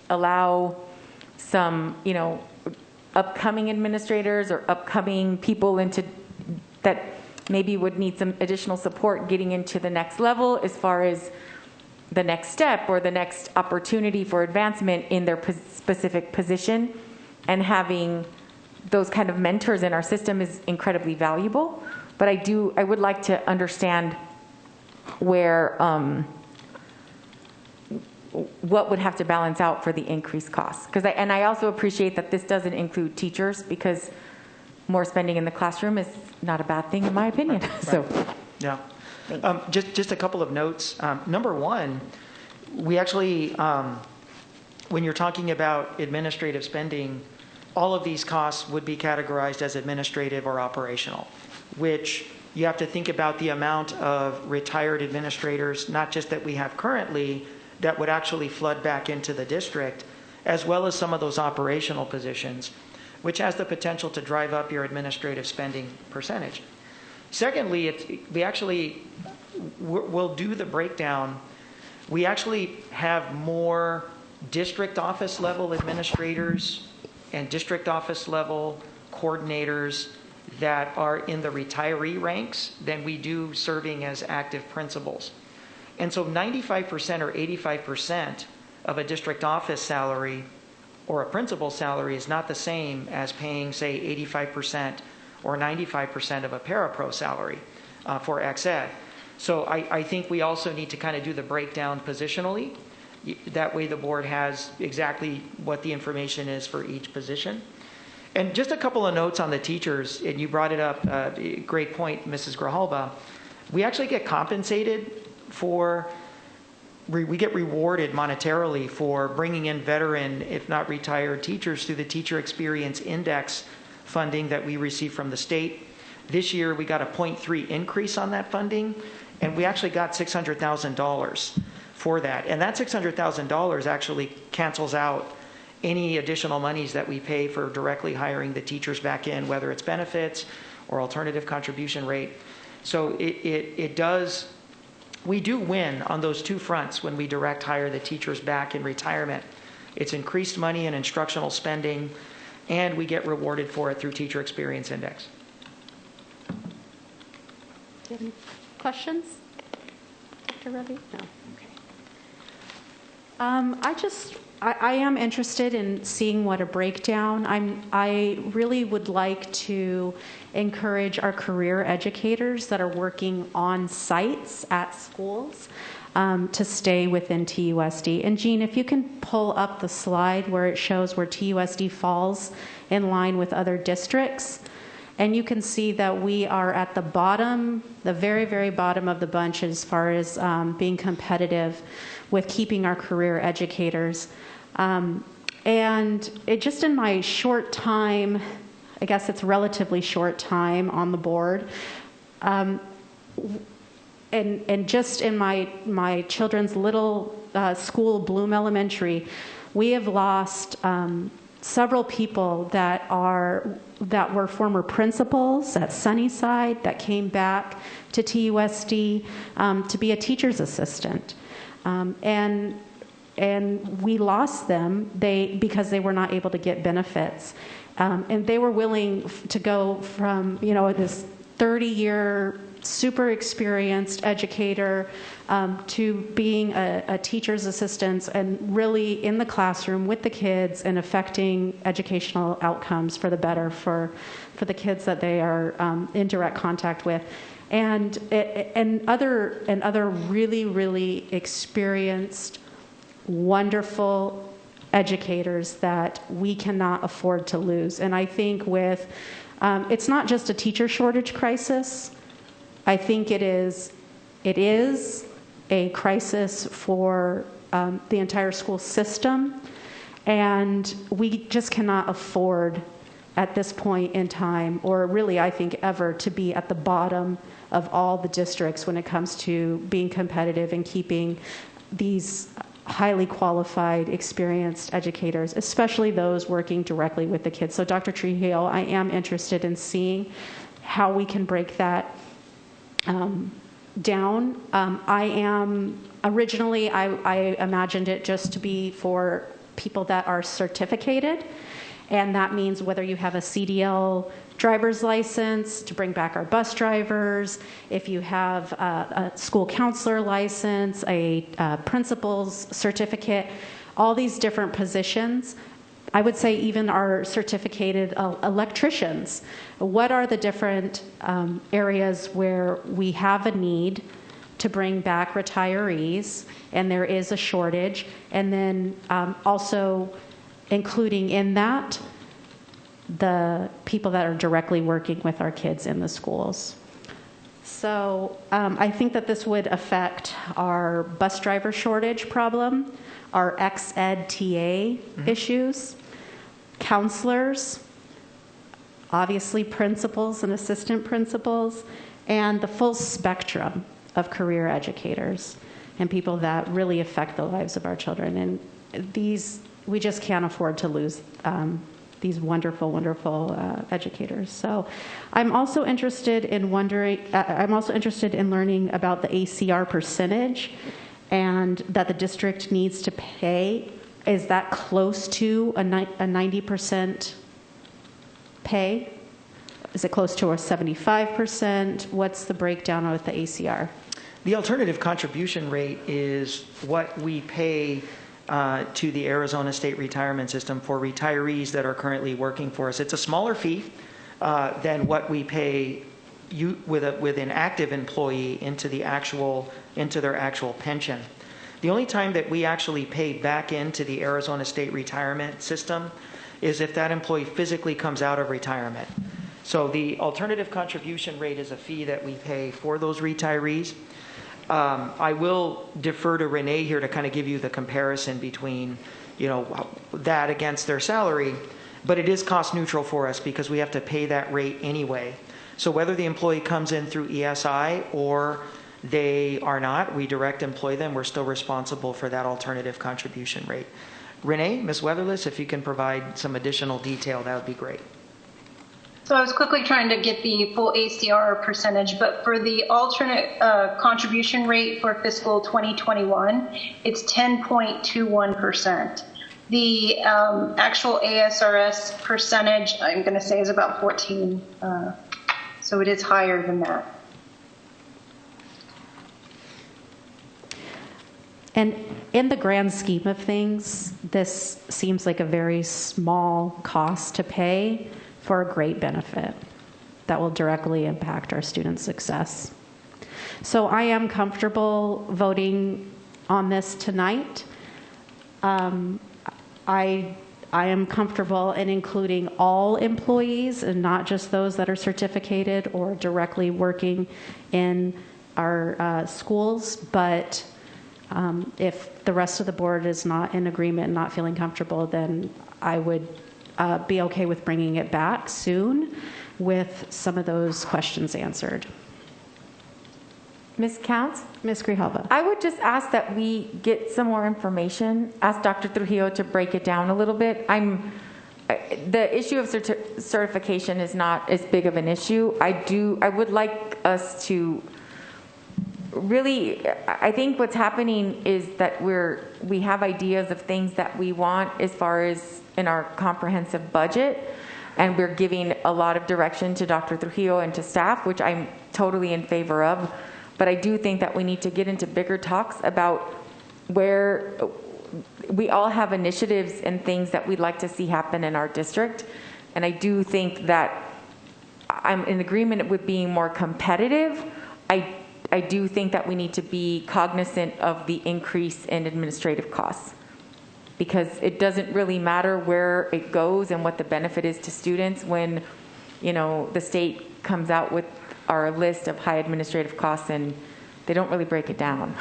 allow some, upcoming administrators or upcoming people that maybe would need some additional support getting into the next level as far as the next step or the next opportunity for advancement in their specific position. And having those kind of mentors in our system is incredibly valuable. But I would like to understand where, what would have to balance out for the increased costs. And I also appreciate that this doesn't include teachers, because more spending in the classroom is not a bad thing in my opinion. Right. So, yeah. Just a couple of notes. Number one, we actually, when you're talking about administrative spending, all of these costs would be categorized as administrative or operational, which you have to think about the amount of retired administrators, not just that we have currently, that would actually flood back into the district, as well as some of those operational positions, which has the potential to drive up your administrative spending percentage. Secondly, we'll do the breakdown. We actually have more district office level administrators and district office level coordinators that are in the retiree ranks than we do serving as active principals. And so 95% or 85% of a district office salary or a principal salary is not the same as paying, say, 85% or 95% of a parapro salary for ex-ed. So I think we also need to kind of do the breakdown positionally. That way the board has exactly what the information is for each position. And just a couple of notes on the teachers, and you brought it up, great point, Mrs. Grijalba. We actually get compensated for, we get rewarded monetarily for bringing in veteran, if not retired, teachers through the Teacher Experience Index funding that we receive from the state. This year we got a 0.3 increase on that funding, and we actually got $600,000 for that. And that $600,000 actually cancels out any additional monies that we pay for directly hiring the teachers back in, whether it's benefits or alternative contribution rate. So it does, we do win on those two fronts when we direct hire the teachers back in retirement. It's increased money and instructional spending, and we get rewarded for it through Teacher Experience Index. Do you have any questions, Dr. Ravi? No. Okay. I am interested in seeing what a breakdown. I really would like to encourage our career educators that are working on sites at schools to stay within TUSD. And Jean, if you can pull up the slide where it shows where TUSD falls in line with other districts. And you can see that we are at the bottom, the very, very bottom of the bunch as far as being competitive with keeping our career educators. And it just in my short time, I guess it's relatively short time on the board, and just in my children's little school, Bloom Elementary, we have lost several people that were former principals at Sunnyside that came back to TUSD to be a teacher's assistant. And we lost them because they were not able to get benefits. And they were willing to go from, this 30-year super experienced educator to being a teacher's assistant and really in the classroom with the kids and affecting educational outcomes for the better for the kids that they are in direct contact with. And other really, really experienced, wonderful educators that we cannot afford to lose. And I think it's not just a teacher shortage crisis. I think it is a crisis for the entire school system. And we just cannot afford at this point in time, or really I think ever, to be at the bottom of all the districts when it comes to being competitive and keeping these highly qualified, experienced educators, especially those working directly with the kids. So Dr. Trujillo, I am interested in seeing how we can break that down. Originally, I imagined it just to be for people that are certificated, and that means whether you have a CDL driver's license to bring back our bus drivers, if you have a school counselor license, a principal's certificate, all these different positions. I would say even our certificated electricians. What are the different areas where we have a need to bring back retirees, and there is a shortage, and then also including in that the people that are directly working with our kids in the schools. So I think that this would affect our bus driver shortage problem, our ex-ed TA issues, counselors, obviously principals and assistant principals, and the full spectrum of career educators and people that really affect the lives of our children. And we just can't afford to lose these wonderful, wonderful educators. So I'm also interested in learning about the ACR percentage, and that the district needs to pay is that close to a 90% pay? Is it close to a 75%? What's the breakdown with the ACR? The alternative contribution rate is what we pay to the Arizona State Retirement System for retirees that are currently working for us. It's a smaller fee than what we pay with an active employee into their actual pension. The only time that we actually pay back into the Arizona State Retirement System is if that employee physically comes out of retirement. So the alternative contribution rate is a fee that we pay for those retirees. I will defer to Renee here to kind of give you the comparison between, that against their salary, but it is cost neutral for us because we have to pay that rate anyway. So whether the employee comes in through ESI or they are not, we direct employ them, we're still responsible for that alternative contribution rate. Renee, Ms. Weatherless, if you can provide some additional detail, that would be great. So I was quickly trying to get the full ACR percentage, but for the alternate contribution rate for fiscal 2021, it's 10.21%. The actual ASRS percentage, I'm going to say, is about 14. So it is higher than that. And in the grand scheme of things, this seems like a very small cost to pay for a great benefit that will directly impact our students' success. So I am comfortable voting on this tonight. I am comfortable in including all employees and not just those that are certificated or directly working in our schools, but if the rest of the board is not in agreement and not feeling comfortable, then I would be okay with bringing it back soon with some of those questions answered. Ms. Counts? Ms. Grijalva. I would just ask that we get some more information. Ask Dr. Trujillo to break it down a little bit. The issue of certification is not as big of an issue. I would like us to really, I think what's happening is that we have ideas of things that we want as far as in our comprehensive budget, and we're giving a lot of direction to Dr. Trujillo and to staff, which I'm totally in favor of. But I do think that we need to get into bigger talks about where we all have initiatives and things that we'd like to see happen in our district. And I do think that I'm in agreement with being more competitive. I do think that we need to be cognizant of the increase in administrative costs, because it doesn't really matter where it goes and what the benefit is to students when, the state comes out with our list of high administrative costs and they don't really break it down.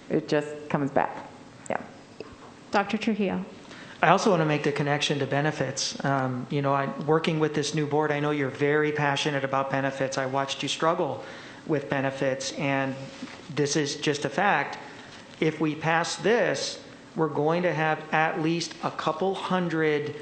It just comes back. Yeah. Dr. Trujillo. I also want to make the connection to benefits. Working with this new board, I know you're very passionate about benefits. I watched you struggle with benefits, and this is just a fact. If we pass this, we're going to have at least a couple hundred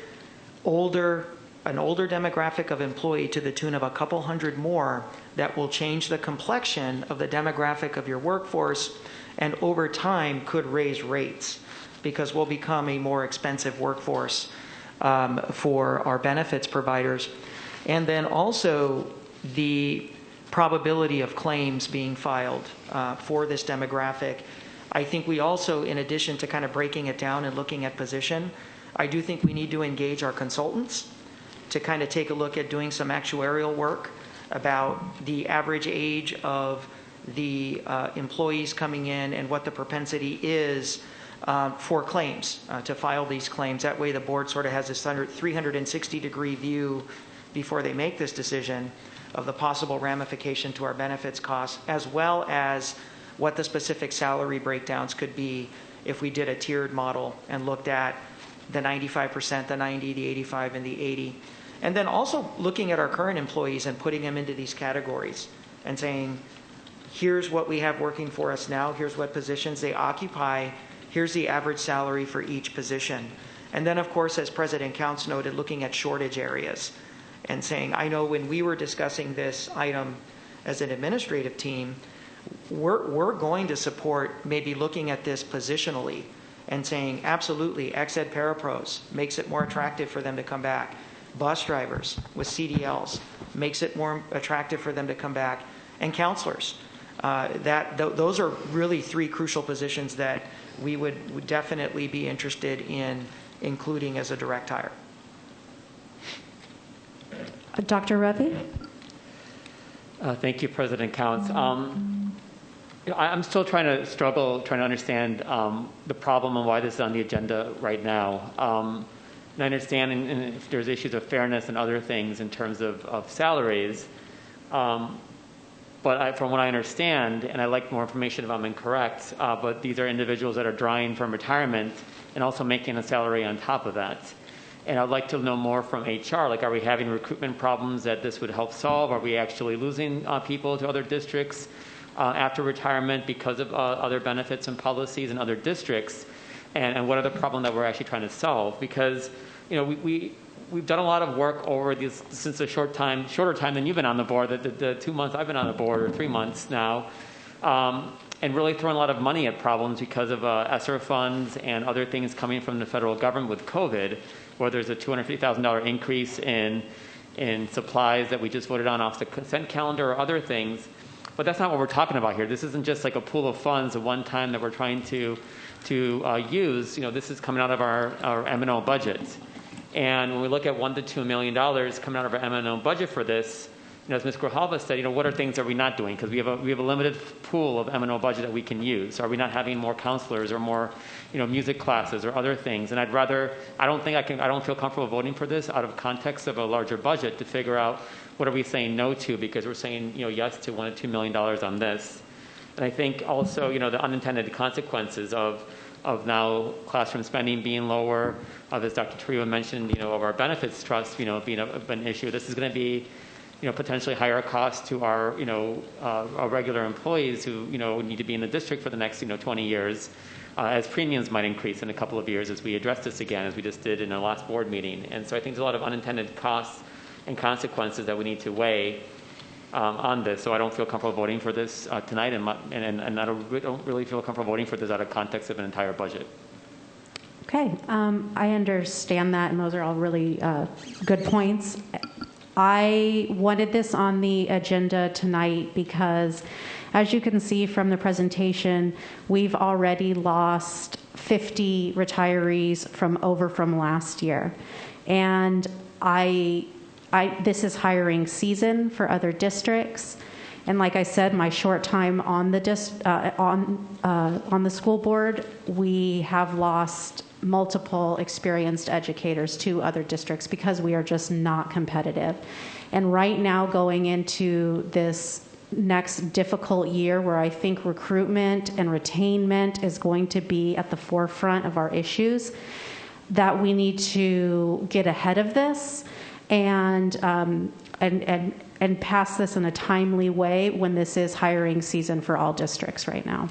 an older demographic of employee to the tune of a couple hundred more that will change the complexion of the demographic of your workforce, and over time could raise rates because we'll become a more expensive workforce for our benefits providers. And then also the probability of claims being filed for this demographic. I think we also, in addition to kind of breaking it down and looking at position, I do think we need to engage our consultants to kind of take a look at doing some actuarial work about the average age of the employees coming in and what the propensity is for claims, to file these claims. That way the board sort of has this 360-degree view before they make this decision of the possible ramification to our benefits costs, as well as what the specific salary breakdowns could be if we did a tiered model and looked at the 95%, the 90, the 85, and the 80. And then also looking at our current employees and putting them into these categories and saying, here's what we have working for us now, here's what positions they occupy, here's the average salary for each position. And then, of course, as President Counts noted, looking at shortage areas and saying, I know when we were discussing this item as an administrative team, we're going to support maybe looking at this positionally and saying, absolutely, ex-ed parapros makes it more attractive for them to come back. Bus drivers with CDLs makes it more attractive for them to come back. And counselors. Those are really three crucial positions that we would definitely be interested in including as a direct hire. Dr. Ravi? Thank you, President Counts. I'm still trying to understand the problem and why this is on the agenda right now. And I understand if there's issues of fairness and other things in terms of salaries. But from what I understand, and I'd like more information if I'm incorrect, but these are individuals that are drawing from retirement and also making a salary on top of that. And I'd like to know more from HR, like are we having recruitment problems that this would help solve? Are we actually losing people to other districts after retirement because of other benefits and policies in other districts? And what are the problems that we're actually trying to solve? Because, you know, we've done a lot of work over these since a shorter time than you've been on the board, the 2 months I've been on the board, or 3 months now, and really throwing a lot of money at problems because of ESSER funds and other things coming from the federal government with COVID, where there's a $250,000 increase in supplies that we just voted on off the consent calendar or other things. But that's not what we're talking about here. This isn't just like a pool of funds at one time that we're trying to use. You know, this is coming out of our M&O budget. And when we look at $1 to $2 million coming out of our M&O budget for this, you know, as Ms. Grijalva said, you know, what are things that we're not doing? Because we have a limited pool of M&O budget that we can use. Are we not having more counselors or more, you know, music classes or other things? And I don't feel comfortable voting for this out of context of a larger budget to figure out what are we saying no to, because we're saying, you know, yes to $1 to $2 million on this. And I think also, you know, the unintended consequences of now classroom spending being lower, as Dr. Trujillo mentioned, you know, of our benefits trust, you know, being an issue. This is going to be, you know, potentially higher cost to our, you know, our regular employees who, you know, need to be in the district for the next, you know, 20 years, as premiums might increase in a couple of years as we address this again, as we just did in our last board meeting. And so I think there's a lot of unintended costs and consequences that we need to weigh on this. So I don't feel comfortable voting for this tonight, and I don't really feel comfortable voting for this out of context of an entire budget. Okay, I understand that, and those are all really good points. I wanted this on the agenda tonight because, as you can see from the presentation, we've already lost 50 retirees from last year. And this is hiring season for other districts. And like I said, my short time on the school board, we have lost multiple experienced educators to other districts because we are just not competitive. And right now, going into this next difficult year where I think recruitment and retainment is going to be at the forefront of our issues, that we need to get ahead of this and pass this in a timely way when this is hiring season for all districts right now.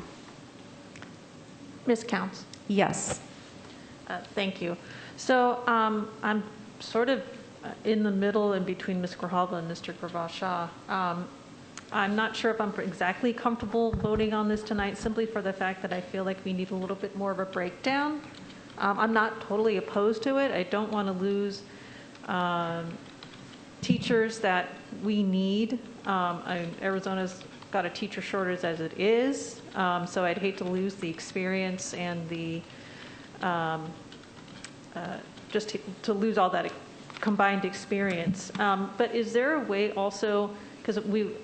Ms. Counts? Yes. Thank you. So I'm sort of in the middle in between Ms. Grijalva and Mr. Gravashaw. I'm not sure if I'm exactly comfortable voting on this tonight, simply for the fact that I feel like we need a little bit more of a breakdown. I'm not totally opposed to it. I don't want to lose teachers that we need. Arizona's got a teacher shortage as it is, so I'd hate to lose the experience and the just to lose all that combined experience. But is there a way also, because we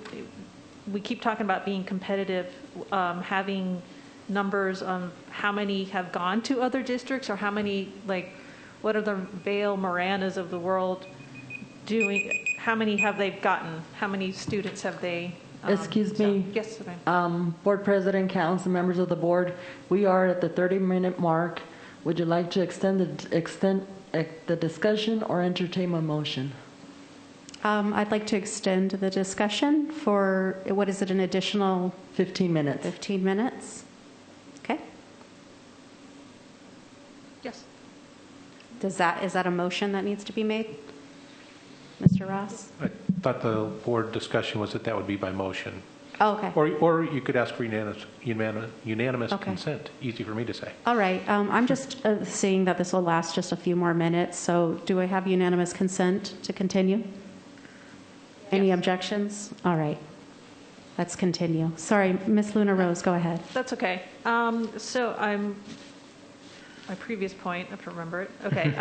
keep talking about being competitive, having numbers on how many have gone to other districts, or how many, like, what are the Vail Moranas of the world doing? How many have they gotten? How many students have they? Excuse me. Yes, ma'am. Board President, council members of the board, we are at the 30-minute mark. Would you like to extend the discussion or entertain a motion? I'd like to extend the discussion for, what is it, an additional 15 minutes. 15 minutes. Okay. Yes. Is that a motion that needs to be made? Mr. Ross? I thought the board discussion was that would be by motion. Oh, okay. Or you could ask for unanimous Okay. consent. Easy for me to say. All right. I'm just seeing that this will last just a few more minutes. So do I have unanimous consent to continue? Any objections? All right. Let's continue. Sorry, Ms. Luna Rose, go ahead. That's okay. So my previous point, I have to remember it. Okay.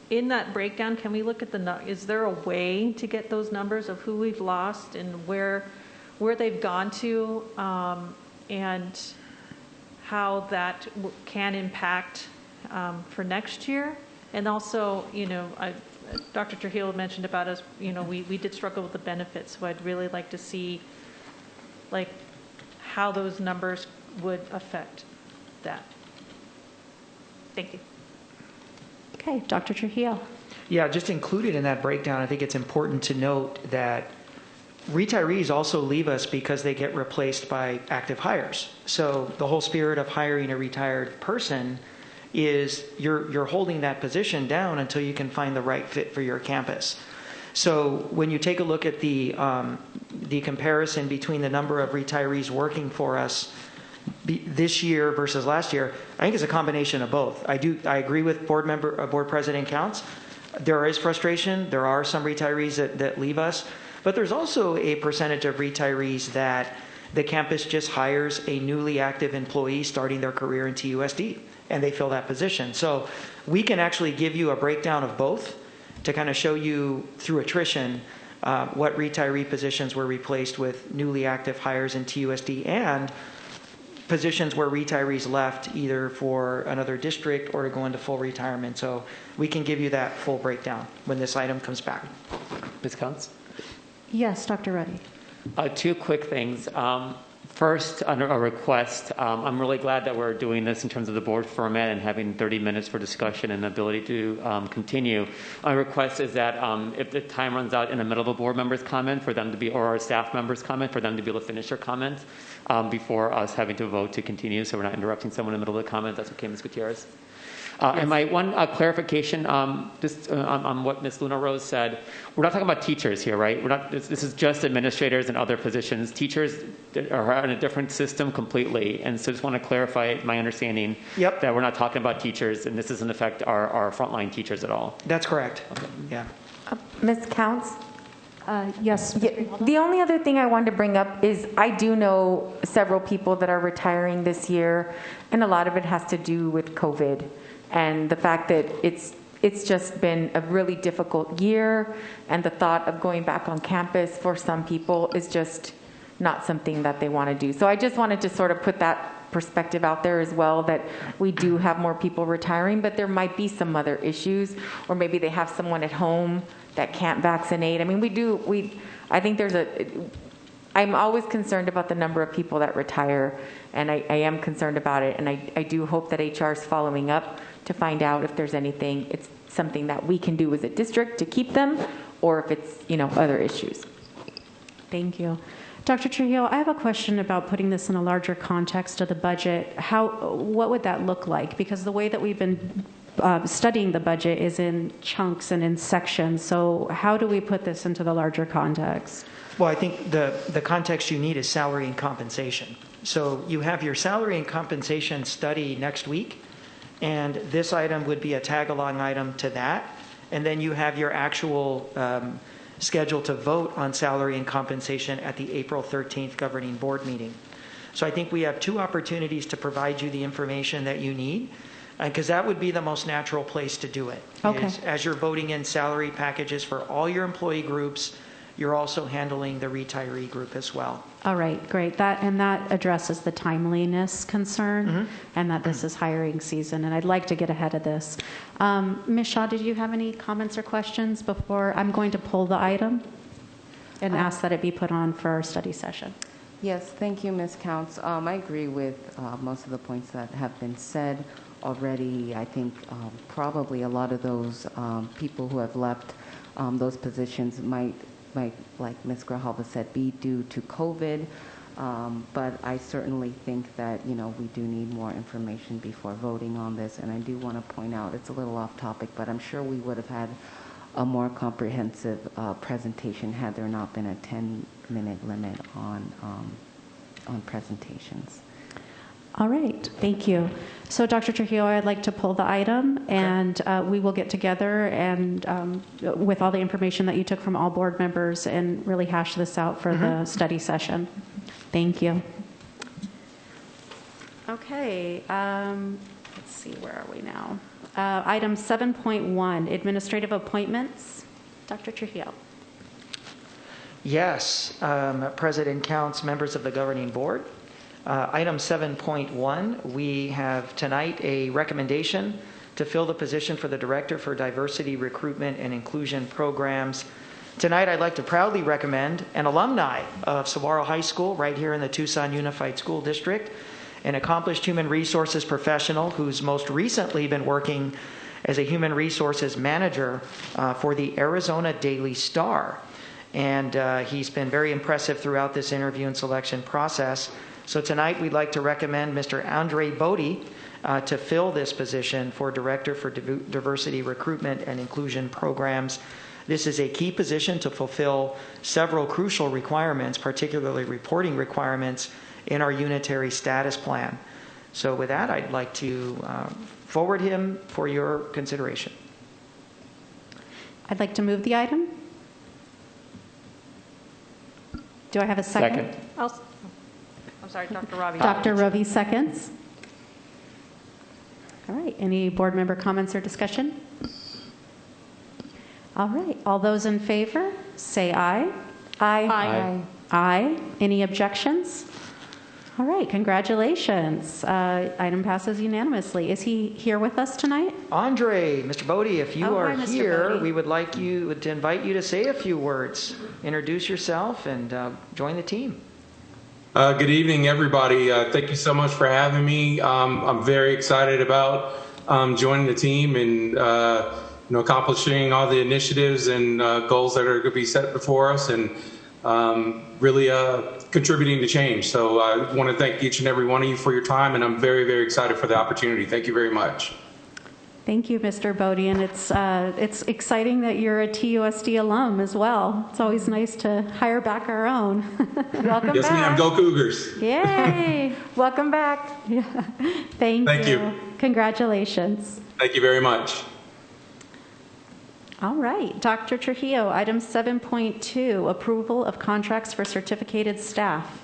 In that breakdown, can we look at is there a way to get those numbers of who we've lost and where they've gone to, and how that can impact for next year? And also, Dr. Trujillo mentioned about us, we did struggle with the benefits, so I'd really like to see how those numbers would affect that. Thank you. Okay, Dr. Trujillo. Yeah, just included in that breakdown, I think it's important to note that retirees also leave us because they get replaced by active hires. So the whole spirit of hiring a retired person is you're holding that position down until you can find the right fit for your campus. So when you take a look at the comparison between the number of retirees working for us this year versus last year, I think it's a combination of both. I agree with board president Counts. There is frustration. There are some retirees that leave us, but there's also a percentage of retirees that the campus just hires a newly active employee starting their career in TUSD, and they fill that position. So we can actually give you a breakdown of both to kind of show you through attrition what retiree positions were replaced with newly active hires in TUSD and positions where retirees left either for another district or to go into full retirement. So we can give you that full breakdown when this item comes back. Ms. Counts? Yes, Dr. Ruddy. Two quick things. First, under a request, I'm really glad that we're doing this in terms of the board format and having 30 minutes for discussion and ability to continue. My request is that if the time runs out in the middle of a board member's comment for them to be, or our staff member's comment, for them to be able to finish their comments before us having to vote to continue, so we're not interrupting someone in the middle of the comment. That's okay, Ms. Gutierrez. And my one clarification, just on what Ms. Luna Rose said, we're not talking about teachers here, right? We're not. This is just administrators and other positions. Teachers are in a different system completely, and so just want to clarify my understanding that we're not talking about teachers, and this doesn't affect our frontline teachers at all. That's correct. Okay. Yeah. Ms. Counts? Yes. The only other thing I wanted to bring up is I do know several people that are retiring this year, and a lot of it has to do with COVID. And the fact that it's just been a really difficult year, and the thought of going back on campus for some people is just not something that they want to do. So I just wanted to sort of put that perspective out there as well, that we do have more people retiring, but there might be some other issues, or maybe they have someone at home that can't vaccinate. I mean, I think I'm always concerned about the number of people that retire, and I am concerned about it, and I do hope that HR is following up to find out if there's it's something that we can do as a district to keep them, or if it's, other issues. Thank you. Dr. Trujillo, I have a question about putting this in a larger context of the budget. What would that look like? Because the way that we've been studying the budget is in chunks and in sections. So how do we put this into the larger context? Well, I think the context you need is salary and compensation. So you have your salary and compensation study next week, and this item would be a tag-along item to that. And then you have your actual schedule to vote on salary and compensation at the April 13th governing board meeting. So I think we have two opportunities to provide you the information that you need, because that would be the most natural place to do it. Okay. As you're voting in salary packages for all your employee groups, you're also handling the retiree group as well. All right, great. That addresses the timeliness concern, and that this is hiring season, and I'd like to get ahead of this. Ms. Shaw, did you have any comments or questions before? I'm going to pull the item and ask that it be put on for our study session. Yes, thank you, Ms. Counts. I agree with most of the points that have been said already. I think probably a lot of those people who have left those positions might, like Ms. Grijalva said, be due to COVID. But I certainly think that, we do need more information before voting on this. And I do want to point out, it's a little off topic, but I'm sure we would have had a more comprehensive presentation had there not been a 10-minute limit on presentations. All right, thank you. So Dr. Trujillo, I'd like to pull the item, and we will get together and with all the information that you took from all board members and really hash this out for the study session. Thank you. Okay, let's see, where are we now? Item 7.1, administrative appointments. Dr. Trujillo. Yes, President Counts, members of the governing board. Item 7.1, we have tonight a recommendation to fill the position for the Director for Diversity, Recruitment, and Inclusion Programs. Tonight, I'd like to proudly recommend an alumni of Saguaro High School right here in the Tucson Unified School District, an accomplished human resources professional who's most recently been working as a human resources manager for the Arizona Daily Star. And he's been very impressive throughout this interview and selection process. So tonight we'd like to recommend Mr. Andre Bodie to fill this position for Director for Diversity, Recruitment, and Inclusion Programs. This is a key position to fulfill several crucial requirements, particularly reporting requirements in our unitary status plan. So with that, I'd like to forward him for your consideration. I'd like to move the item. Do I have a second? I'm sorry, Dr. Ravi. Dr. Ravi seconds. All right, any board member comments or discussion? All right, all those in favor, say aye. Aye. Aye. Aye. Any objections? All right, congratulations. Item passes unanimously. Is he here with us tonight? Andre, Mr. Bodie, if you are hi, Mr. here, Bodie. we would like you to invite you to say a few words. Introduce yourself and join the team. Good evening, everybody. Thank you so much for having me. I'm very excited about joining the team and accomplishing all the initiatives and goals that are going to be set before us, and really contributing to change. So I want to thank each and every one of you for your time, and I'm very, very excited for the opportunity. Thank you very much. Thank you, Mr. Bodie, and it's exciting that you're a TUSD alum as well. It's always nice to hire back our own. Welcome yes, back. ma'am. Go Cougars. Yay! Welcome back. Yeah. Thank you. Congratulations. Thank you very much. All right, Dr. Trujillo, item 7.2, approval of contracts for certificated staff.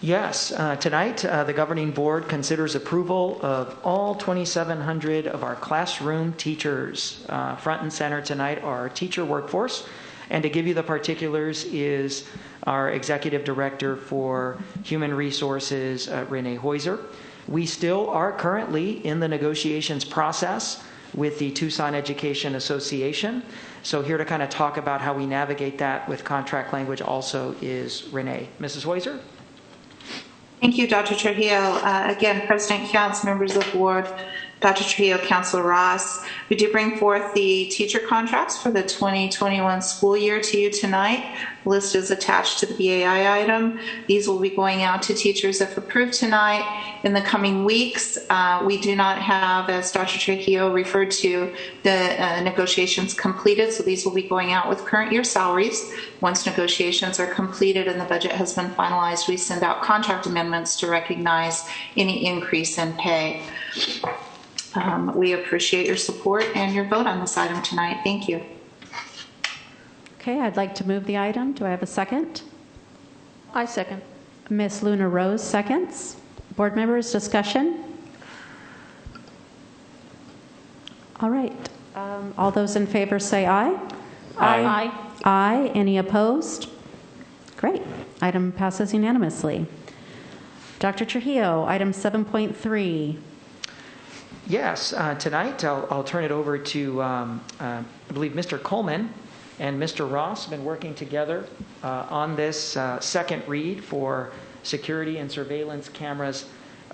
Yes, tonight the governing board considers approval of all 2,700 of our classroom teachers. Front and center tonight are our teacher workforce, and to give you the particulars is our executive director for human resources, Renee Heuser. We still are currently in the negotiations process with the Tucson Education Association. So here to kind of talk about how we navigate that with contract language also is Renee. Mrs. Heuser? Thank you, Dr. Trujillo. Again, President Counts, members of the board, Dr. Trujillo, Councilor Ross, we do bring forth the teacher contracts for the 2021 school year to you tonight. The list is attached to the BAI item. These will be going out to teachers if approved tonight. In the coming weeks, we do not have, as Dr. Trujillo referred to, the negotiations completed, so these will be going out with current year salaries. Once negotiations are completed and the budget has been finalized, we send out contract amendments to recognize any increase in pay. We appreciate your support and your vote on this item tonight. Thank you. Okay, I'd like to move the item. Do I have a second? I second. Ms. Luna Rose seconds. Board members, discussion? All right. All those in favor say aye. Aye. Aye. Aye. Any opposed? Great. Item passes unanimously. Dr. Trujillo, item 7.3. Yes, tonight I'll turn it over to, I believe, Mr. Coleman and Mr. Ross have been working together on this second read for security and surveillance cameras.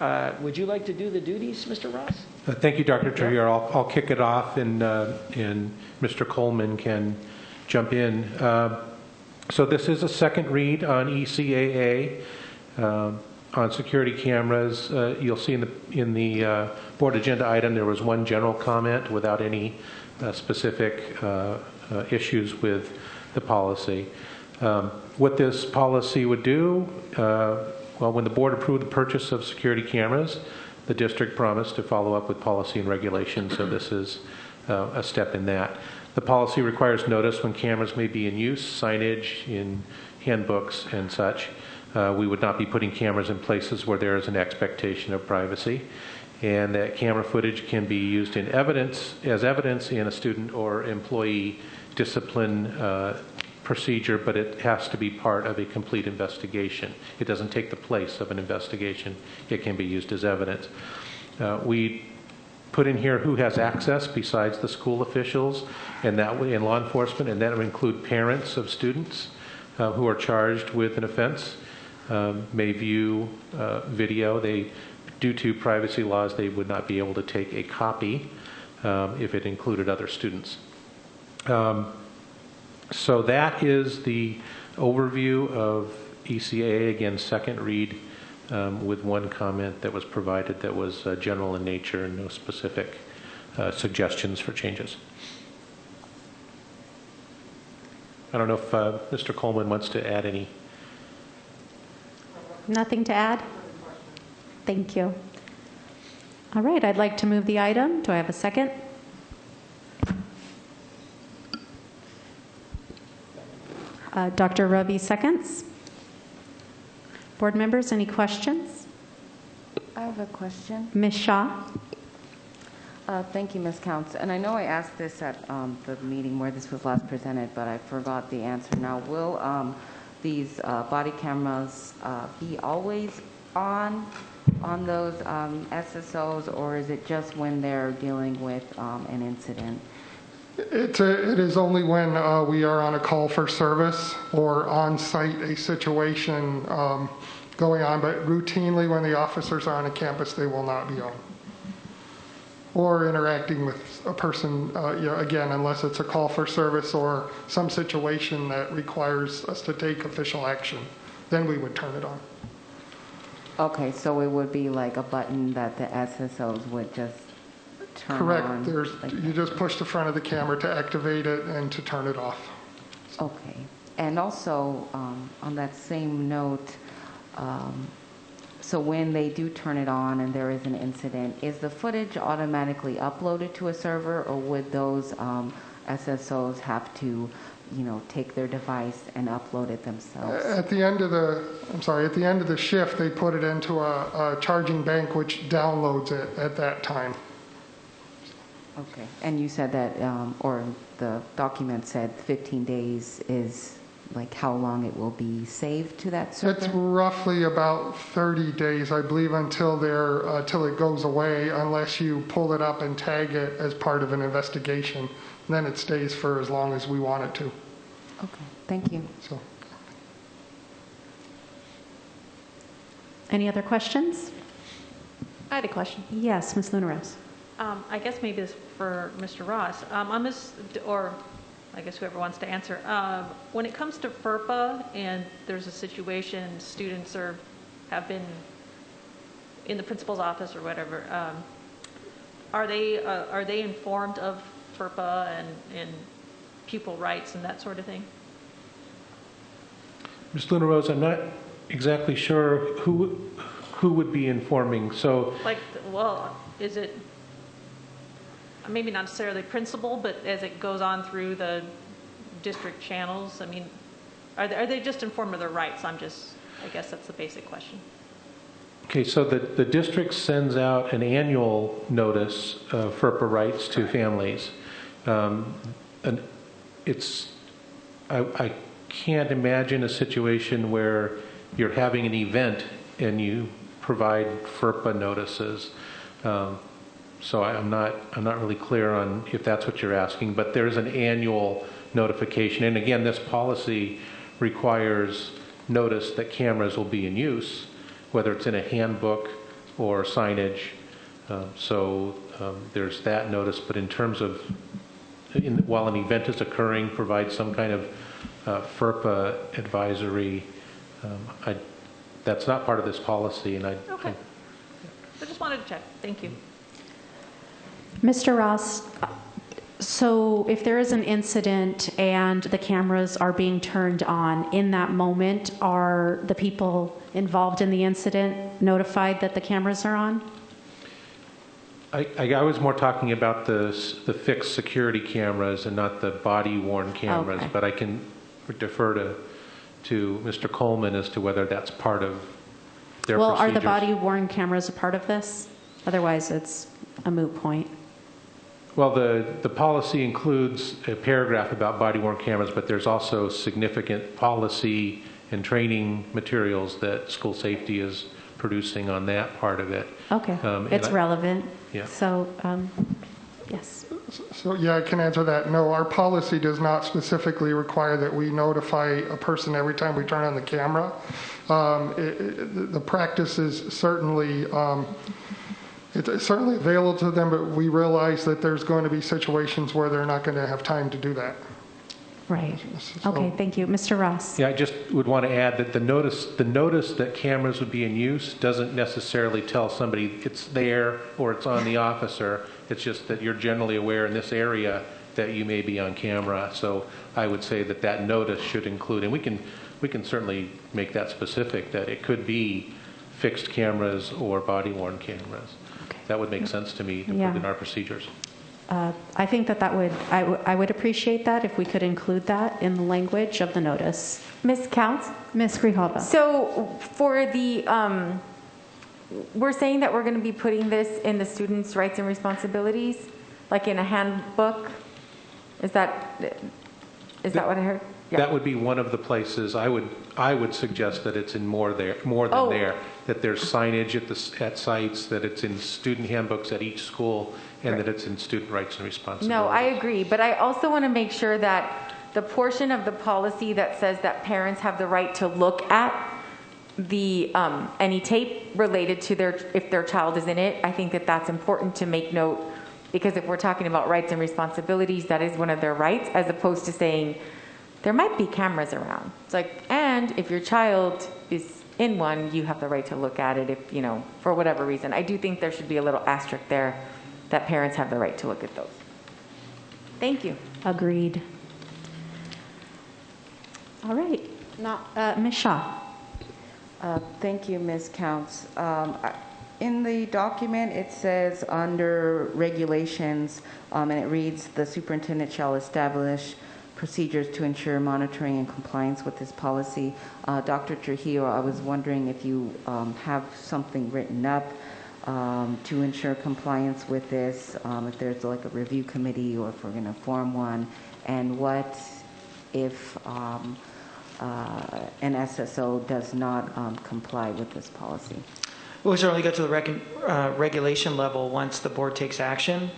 Would you like to do the duties, Mr. Ross? Thank you, Dr. Trujillo. I'll kick it off, and Mr. Coleman can jump in. So this is a second read on ECAA. On security cameras, you'll see in the board agenda item there was one general comment without any specific issues with the policy. What this policy would do, well, when the board approved the purchase of security cameras, the district promised to follow up with policy and regulation, so this is a step in that. The policy requires notice when cameras may be in use, signage in handbooks and such. We would not be putting cameras in places where there is an expectation of privacy, and that camera footage can be used in evidence in a student or employee discipline procedure, but it has to be part of a complete investigation. It doesn't take the place of an investigation. It can be used as evidence. We put in here who has access besides the school officials and that way in law enforcement, and that would include parents of students who are charged with an offense may view video. Due to privacy laws, they would not be able to take a copy if it included other students. So that is the overview of ECAA. Again, second read with one comment that was provided that was general in nature and no specific suggestions for changes. I don't know if Mr. Coleman wants to add any. Nothing to add? Thank you. All right, I'd like to move the item. Do I have a second? Dr. Ravi seconds. Board members, any questions? I have a question. Ms. Shaw? Thank you, Ms. Counts. And I know I asked this at the meeting where this was last presented, but I forgot the answer. Now, will these body cameras be always on those SSOs, or is it just when they're dealing with an incident? It is only when we are on a call for service or on site a situation going on, but routinely when the officers are on a campus, they will not be on. Or interacting with a person, again, unless it's a call for service or some situation that requires us to take official action, then we would turn it on. Okay, so it would be like a button that the SSOs would just turn on? Correct. You just push the front of the camera to activate it and to turn it off. Okay. And also, on that same note, so when they do turn it on and there is an incident, is the footage automatically uploaded to a server, or would those SSOs have to, take their device and upload it themselves? At the end of the shift, they put it into a charging bank, which downloads it at that time. Okay. And you said that, or the document said 15 days is like how long it will be saved to that server? It's roughly about 30 days, I believe, until it goes away, unless you pull it up and tag it as part of an investigation. And then it stays for as long as we want it to. Okay, thank you. So. Any other questions? I had a question. Yes, Ms. Luna-Rose. I guess maybe this is for Mr. Ross. On this, or I guess whoever wants to answer, when it comes to FERPA and there's a situation, students have been in the principal's office or whatever, are they informed of FERPA and pupil rights and that sort of thing? Ms. Luna-Rose, I'm not exactly sure who would be informing. So, is it maybe not necessarily principal, but as it goes on through the district channels? I mean, are they just informed of their rights? I guess that's the basic question. Okay, so the district sends out an annual notice of FERPA rights to families. And I can't imagine a situation where you're having an event and you provide FERPA notices. So I'm not really clear on if that's what you're asking, but there's an annual notification. And again, this policy requires notice that cameras will be in use, whether it's in a handbook or signage. So there's that notice, but in terms of while an event is occurring, provide some kind of FERPA advisory. That's not part of this policy, and Okay. I just wanted to check. Thank you. Mr. Ross, So if there is an incident and the cameras are being turned on, in that moment, are the people involved in the incident notified that the cameras are on? I was more talking about the fixed security cameras and not the body-worn cameras, Okay. but I can defer to Mr. Coleman as to whether that's part of their Well, procedures. are the body-worn cameras a part of this? Otherwise, it's a moot point. Well, the policy includes a paragraph about body-worn cameras, but there's also significant policy and training materials that school safety is producing on that part of it. Okay, it's relevant. Yeah. So, yes. So, yeah, I can answer that. No, our policy does not specifically require that we notify a person every time we turn on the camera. The practice is certainly, it's certainly available to them, but we realize that there's going to be situations where they're not going to have time to do that. Right. Okay, thank you. Mr. Ross? Yeah, I just would want to add that the notice that cameras would be in use doesn't necessarily tell somebody it's there or it's on the officer. It's just that you're generally aware in this area that you may be on camera. So I would say that notice should include, and we can certainly make that specific, that it could be fixed cameras or body-worn cameras. Okay. That would make sense to me to put in our procedures. I think I would appreciate that if we could include that in the language of the notice. Ms. Counts? Ms. Grijalva. So for the, we're saying that we're going to be putting this in the students' rights and responsibilities, like in a handbook? Is that what I heard? Yeah. That would be one of the places I would suggest that it's in more than there, that there's signage at sites, that it's in student handbooks at each school, and that it's in student rights and responsibilities. No, I agree, but I also want to make sure that the portion of the policy that says that parents have the right to look at the any tape related to if their child is in it, I think that's important to make note, because if we're talking about rights and responsibilities, that is one of their rights, as opposed to saying there might be cameras around. It's like, and if your child is in one, you have the right to look at it if, for whatever reason. I do think there should be a little asterisk there that parents have the right to look at those. Thank you. Agreed. All right. Now, Ms. Shaw. Thank you, Ms. Counts. In the document, it says under regulations, and it reads, the superintendent shall establish procedures to ensure monitoring and compliance with this policy. Dr. Trujillo, I was wondering if you have something written up to ensure compliance with this, if there's like a review committee or if we're going to form one, and what if an SSO does not comply with this policy? We'll certainly go to the regulation level once the board takes action.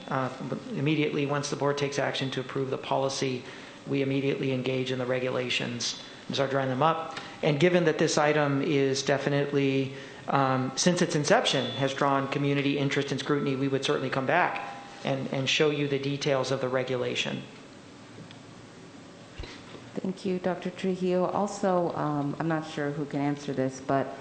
Immediately, once the board takes action to approve the policy, we immediately engage in the regulations and start drawing them up. And given that this item is definitely, since its inception, has drawn community interest and scrutiny, we would certainly come back and show you the details of the regulation. Thank you, Dr. Trujillo. Also, I'm not sure who can answer this, but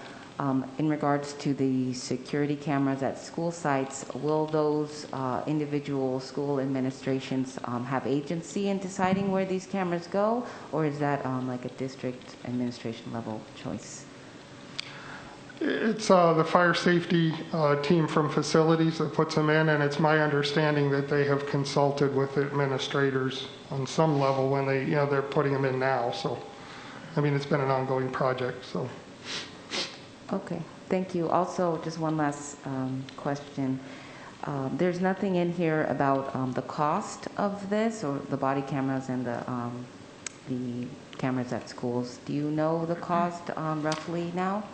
in regards to the security cameras at school sites, will those individual school administrations have agency in deciding where these cameras go, or is that like a district administration level choice? It's the fire safety team from facilities that puts them in, and it's my understanding that they have consulted with administrators on some level when they're putting them in now. So, I mean, it's been an ongoing project. So. Okay, thank you. Also, just one last question. There's nothing in here about the cost of this, or the body cameras and the cameras at schools. Do you know the cost roughly now?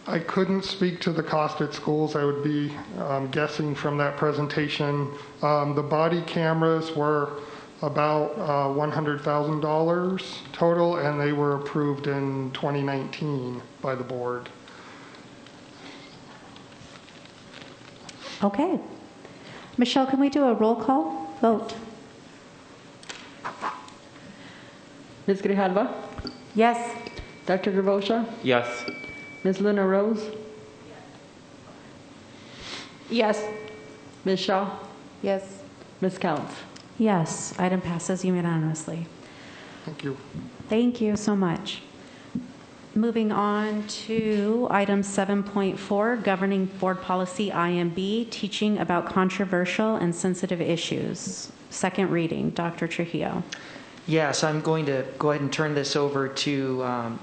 I couldn't speak to the cost at schools. I would be guessing from that presentation. The body cameras were about $100,000 total, and they were approved in 2019 by the board. Okay. Michelle, can we do a roll call vote? Ms. Grijalva? Yes. Dr. Gravosa? Yes. Ms. Luna Rose? Yes. Ms. Shaw? Yes. Ms. Counts? Yes, item passes unanimously. Thank you. Thank you so much. Moving on to item 7.4, Governing Board Policy IMB, Teaching About Controversial and Sensitive Issues. Second reading. Dr. Trujillo. Yes, I'm going to go ahead and turn this over to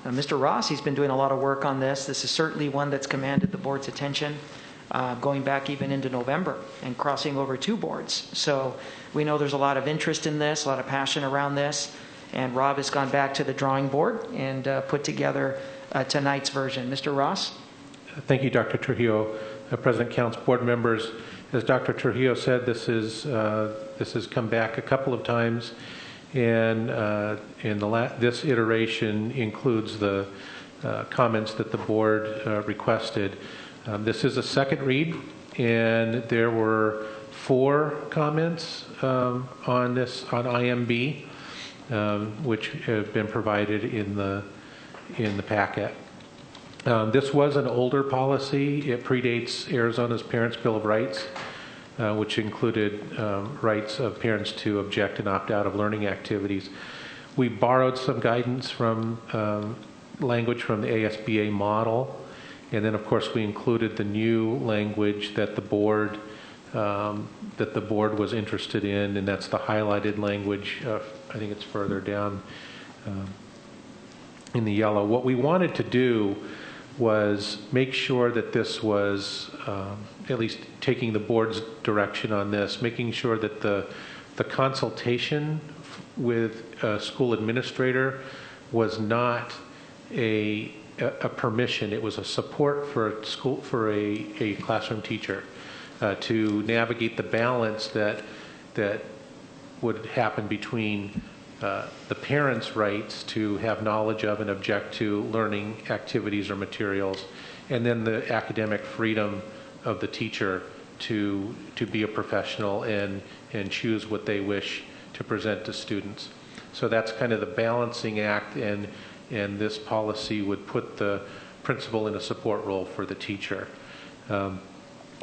Mr. Ross. He's been doing a lot of work on this. This is certainly one that's commanded the board's attention, going back even into November and crossing over 2 boards. So we know there's a lot of interest in this, a lot of passion around this. And Rob has gone back to the drawing board and put together tonight's version. Mr. Ross? Thank you, Dr. Trujillo. President Counts, board members, as Dr. Trujillo said, this has come back a couple of times, and this iteration includes the comments that the board requested. This is a second read, and there were 4 comments on IMB. Which have been provided in the packet. This was an older policy. It predates Arizona's Parents' Bill of Rights, which included rights of parents to object and opt out of learning activities. We borrowed some guidance from language from the ASBA model, and then of course we included the new language that the board was interested in, and that's the highlighted language. I think it's further down in the yellow. What we wanted to do was make sure that this was at least taking the board's direction on this, making sure that the consultation with a school administrator was not a permission. It was a support for a classroom teacher to navigate the balance that would happen between the parents' rights to have knowledge of and object to learning activities or materials, and then the academic freedom of the teacher to be a professional and choose what they wish to present to students. So that's kind of the balancing act, and this policy would put the principal in a support role for the teacher.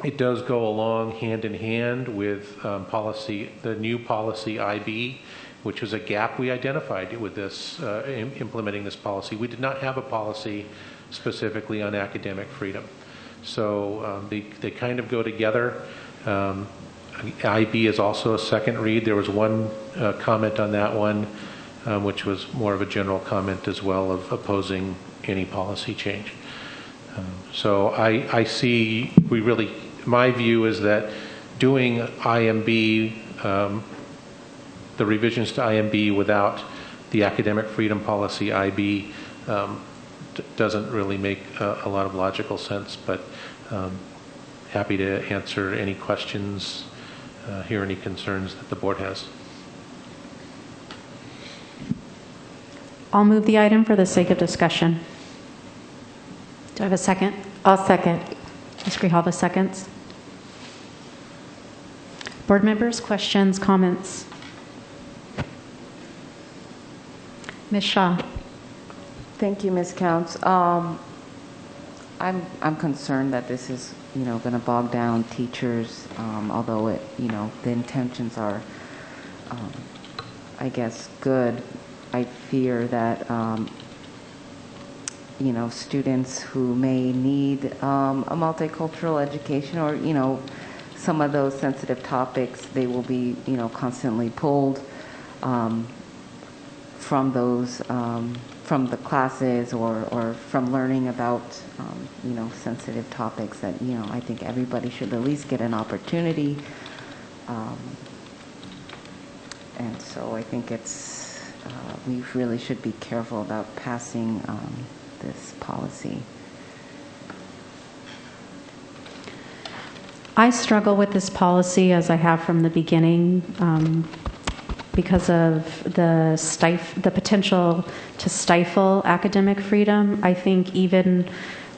It does go along hand in hand with the new policy IB, which was a gap we identified with this implementing this policy. We did not have a policy specifically on academic freedom. So they kind of go together. IB is also a second read. There was one comment on that one, which was more of a general comment as well, of opposing any policy change. So I see, my view is that doing IMB, the revisions to IMB without the academic freedom policy IB doesn't really make a lot of logical sense, but happy to answer any questions, hear any concerns that the board has. I'll move the item for the sake of discussion. Do I have a second? I'll second. Ms. Grijalva seconds. Board members, questions, comments? Ms. Shaw. Thank you, Ms. Counts. I'm concerned that this is, going to bog down teachers, although the intentions are, I guess, good. I fear that, students who may need a multicultural education or, some of those sensitive topics, they will be, constantly pulled from those, from the classes or from learning about, sensitive topics that, I think everybody should at least get an opportunity. And so I think we really should be careful about passing this policy. I struggle with this policy, as I have from the beginning, because of the potential to stifle academic freedom. I think even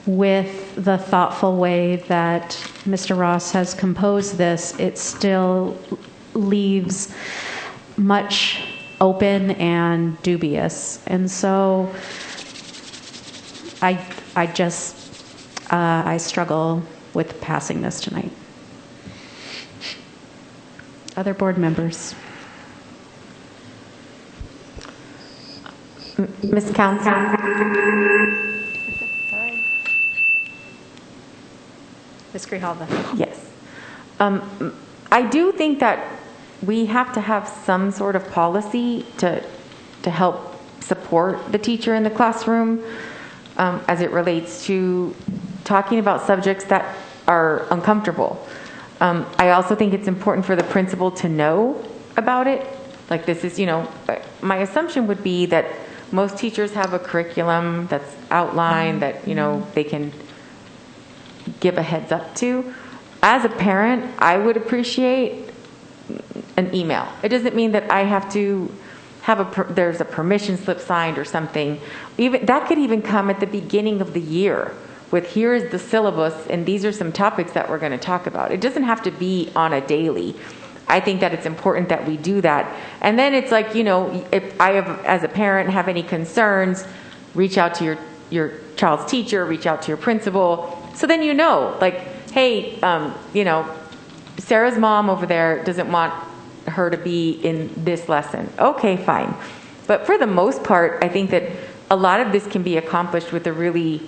with the thoughtful way that Mr. Ross has composed this, it still leaves much open and dubious. And so I struggle with passing this tonight. Other board members? Ms. Counts? Ms. Grijalva? Yes. I do think that we have to have some sort of policy to help support the teacher in the classroom as it relates to talking about subjects that are uncomfortable. I also think it's important for the principal to know about it. Like this is, my assumption would be that most teachers have a curriculum that's outlined that, they can give a heads up to. As a parent, I would appreciate an email. It doesn't mean that I have to have there's a permission slip signed or something. Even that could even come at the beginning of the year with here is the syllabus and these are some topics that we're going to talk about. It doesn't have to be on a daily. I think that it's important that we do that. And then it's like, if I have, as a parent, have any concerns, reach out to your child's teacher, reach out to your principal. So then hey, Sarah's mom over there doesn't want her to be in this lesson. Okay, fine. But for the most part, I think that a lot of this can be accomplished with a really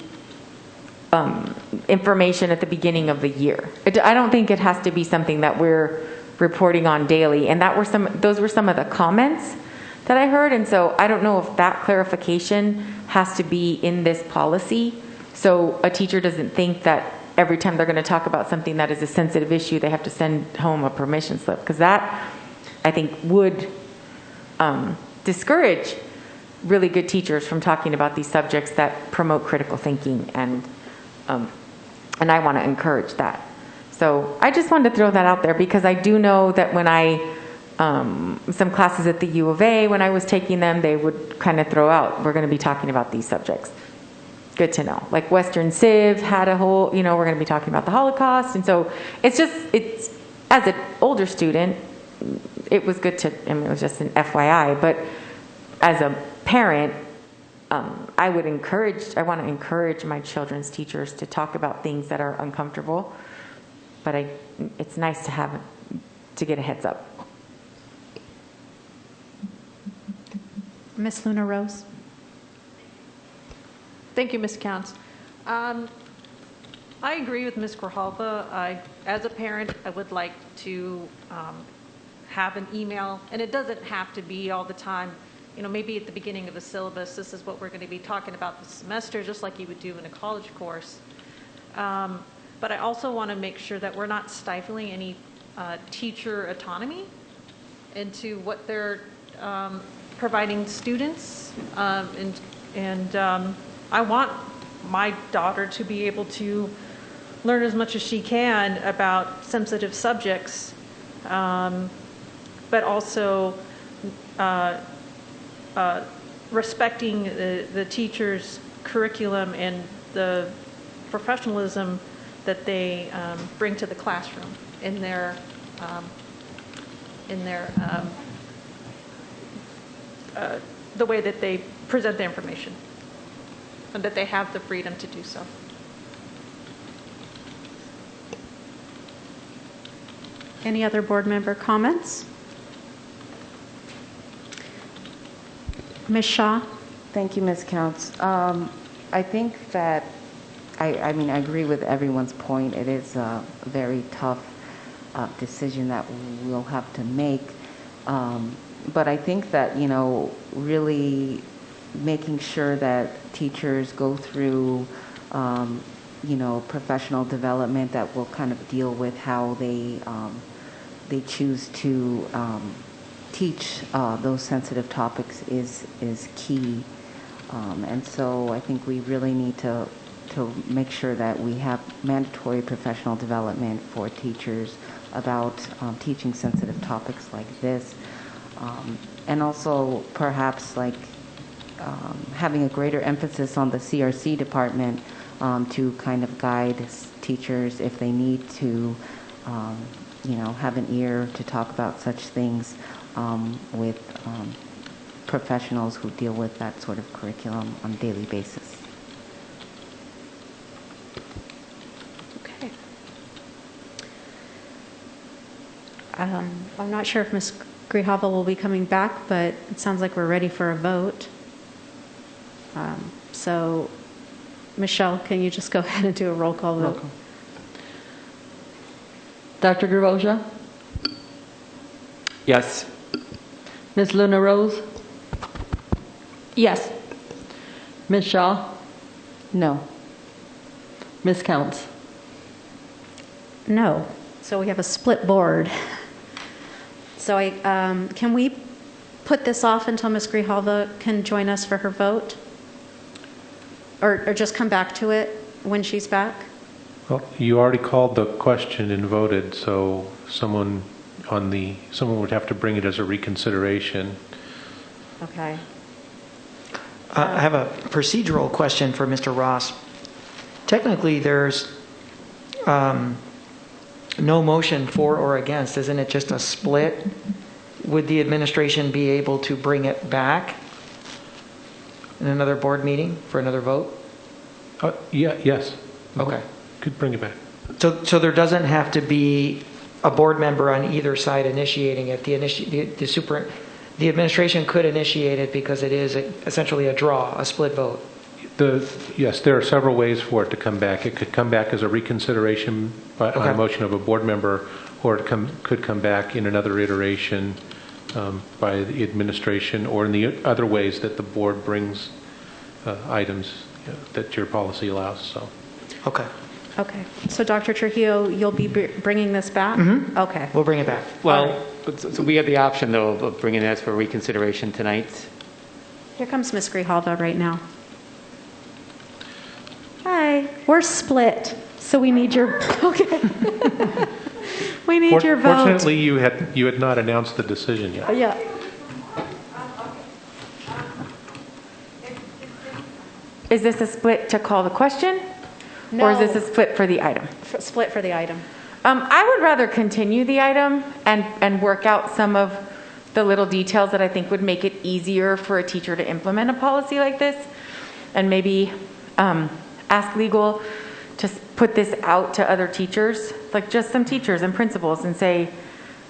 information at the beginning of the year. I don't think it has to be something that we're reporting on daily. And those were some of the comments that I heard. And so I don't know if that clarification has to be in this policy. So a teacher doesn't think that every time they're going to talk about something that is a sensitive issue, they have to send home a permission slip. Because that, I think, would discourage really good teachers from talking about these subjects that promote critical thinking. And I want to encourage that. So I just wanted to throw that out there because I do know that when some classes at the U of A, when I was taking them, they would kind of throw out, we're going to be talking about these subjects. Good to know. Like Western Civ had a whole, we're going to be talking about the Holocaust. And so it's as an older student, it was good it was just an FYI. But as a parent, I want to encourage my children's teachers to talk about things that are uncomfortable. But it's nice to get a heads up. Ms. Luna Rose. Thank you, Ms. Counts. I agree with Ms. Grijalva. As a parent, I would like to have an email, and it doesn't have to be all the time. Maybe at the beginning of the syllabus, this is what we're going to be talking about this semester, just like you would do in a college course. But I also want to make sure that we're not stifling any teacher autonomy into what they're providing students. I want my daughter to be able to learn as much as she can about sensitive subjects, but also respecting the teacher's curriculum and the professionalism that they bring to the classroom in their the way that they present the information, and that they have the freedom to do so. Any other board member comments? Ms. Shaw? Thank you, Ms. Counts. I think that I agree with everyone's point. It is a very tough decision that we'll have to make. But I think that, really making sure that teachers go through, professional development that will kind of deal with how they choose to teach those sensitive topics is key. And so I think we really need to make sure that we have mandatory professional development for teachers about teaching sensitive topics like this. And also perhaps having a greater emphasis on the CRC department to kind of guide teachers if they need to, have an ear to talk about such things with professionals who deal with that sort of curriculum on a daily basis. Okay. I'm not sure if Ms. Grijalva will be coming back, but it sounds like we're ready for a vote. So, Michelle, can you just go ahead and do a roll call vote? Dr. Gravoja? Yes. Ms. Luna Rose? Yes. Ms. Shaw? No. Ms. Counts? No. So we have a split board. So can we put this off until Ms. Grijalva can join us for her vote? Or just come back to it when she's back? Well, you already called the question and voted, so someone would have to bring it as a reconsideration. Okay. I have a procedural question for Mr. Ross. Technically, there's no motion for or against. Isn't it just a split? Would the administration be able to bring it back in another board meeting for another vote? Yes. Okay. Could bring it back. So there doesn't have to be a board member on either side initiating it. The administration could initiate it because it is essentially a draw, a split vote. Yes, there are several ways for it to come back. It could come back as a reconsideration on a motion of a board member, or it could come back in another iteration by the administration, or in the other ways that the board brings items that your policy allows. So. Okay. Okay. So Dr. Trujillo, you'll be bringing this back? Mm-hmm. Okay. We'll bring it back. Well, so we have the option, though, of bringing this for reconsideration tonight. Here comes Ms. Grijalva right now. Hi. We're split, so we need your... Okay. We need your vote. Fortunately, you had not announced the decision yet. Yeah. Is this a split to call the question? No. Or is this a split for the item? Split for the item. I would rather continue the item and work out some of the little details that I think would make it easier for a teacher to implement a policy like this, and maybe ask legal to put this out to other teachers, like just some teachers and principals, and say,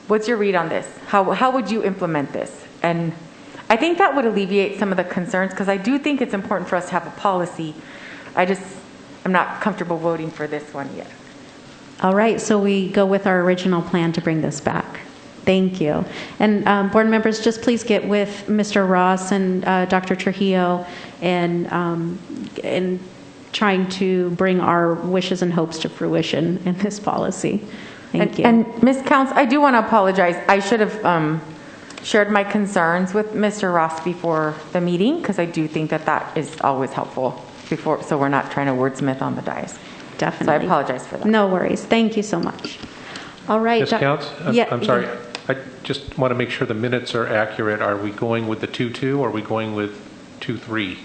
what's your read on this? How would you implement this? And I think that would alleviate some of the concerns, because I do think it's important for us to have a policy. I'm not comfortable voting for this one yet. All right, so we go with our original plan to bring this back. Thank you. And board members, just please get with Mr. Ross and Dr. Trujillo and trying to bring our wishes and hopes to fruition in this policy. Thank you. And Ms. Counts, I do want to apologize. I should have shared my concerns with Mr. Ross before the meeting, because I do think that is always helpful so we're not trying to wordsmith on the dais. Definitely. So I apologize for that. No worries. Thank you so much. All right. Ms. Counts? Yeah, I'm sorry. Yeah. I just want to make sure the minutes are accurate. Are we going with the 2-2 or are we going with 2-3?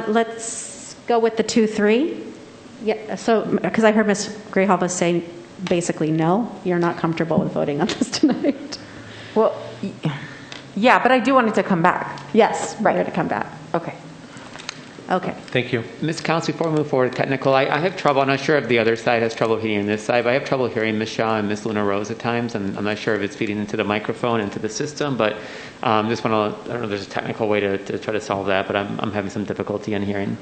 Let's go with the 2-3. Yeah. So, because I heard Ms. Grijalva say basically no, you're not comfortable with voting on this tonight. Well, yeah, but I do want it to come back. Yes, right. We're going to come back. Okay. Okay. Thank you. Ms. Counts, before we move forward technical, I have trouble, I'm not sure if the other side has trouble hearing this side, but I have trouble hearing Ms. Shaw and Ms. Luna Rose at times, and I'm not sure if it's feeding into the microphone, into the system, but just want to, I don't know if there's a technical way to try to solve that, but I'm having some difficulty in hearing.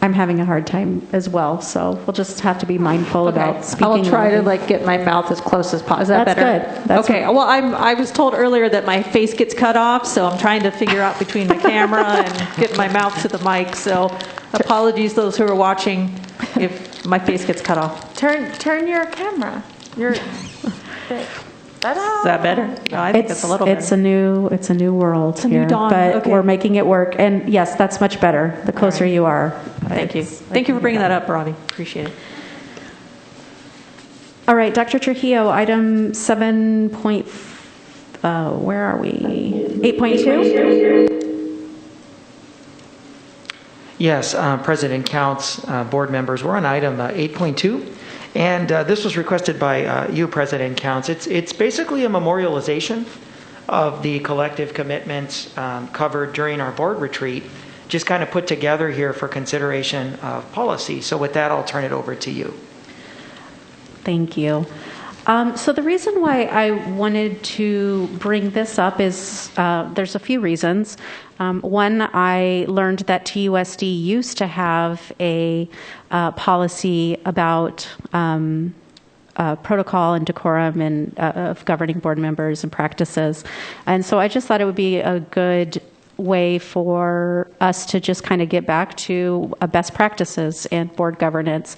I'm having a hard time as well, so we'll just have to be mindful about speaking. I'll try to get my mouth as close as possible. Is that That's better? Good. That's okay. Well, I was told earlier that my face gets cut off, so I'm trying to figure out between the camera and get my mouth to the mic. So apologies those who are watching if my face gets cut off. Turn your camera. Is that better? No, I think it's a little better. It's a new world a here, new dawn. but Okay. we're making it work. And yes, that's much better. The closer you are. Thank you. Thank you for bringing that up, Robbie. Appreciate it. All right, Dr. Trujillo, item 7. Where are we? 8.2. Yes, President Counts, board members, we're on item 8.2. And this was requested by you, President Counts. It's basically a memorialization of the collective commitments covered during our board retreat, just kind of put together here for consideration of policy. So with that, I'll turn it over to you. Thank you. So the reason why I wanted to bring this up is there's a few reasons. One, I learned that TUSD used to have a policy about protocol and decorum and of governing board members and practices. And so I just thought it would be a good way for us to just kind of get back to best practices and board governance.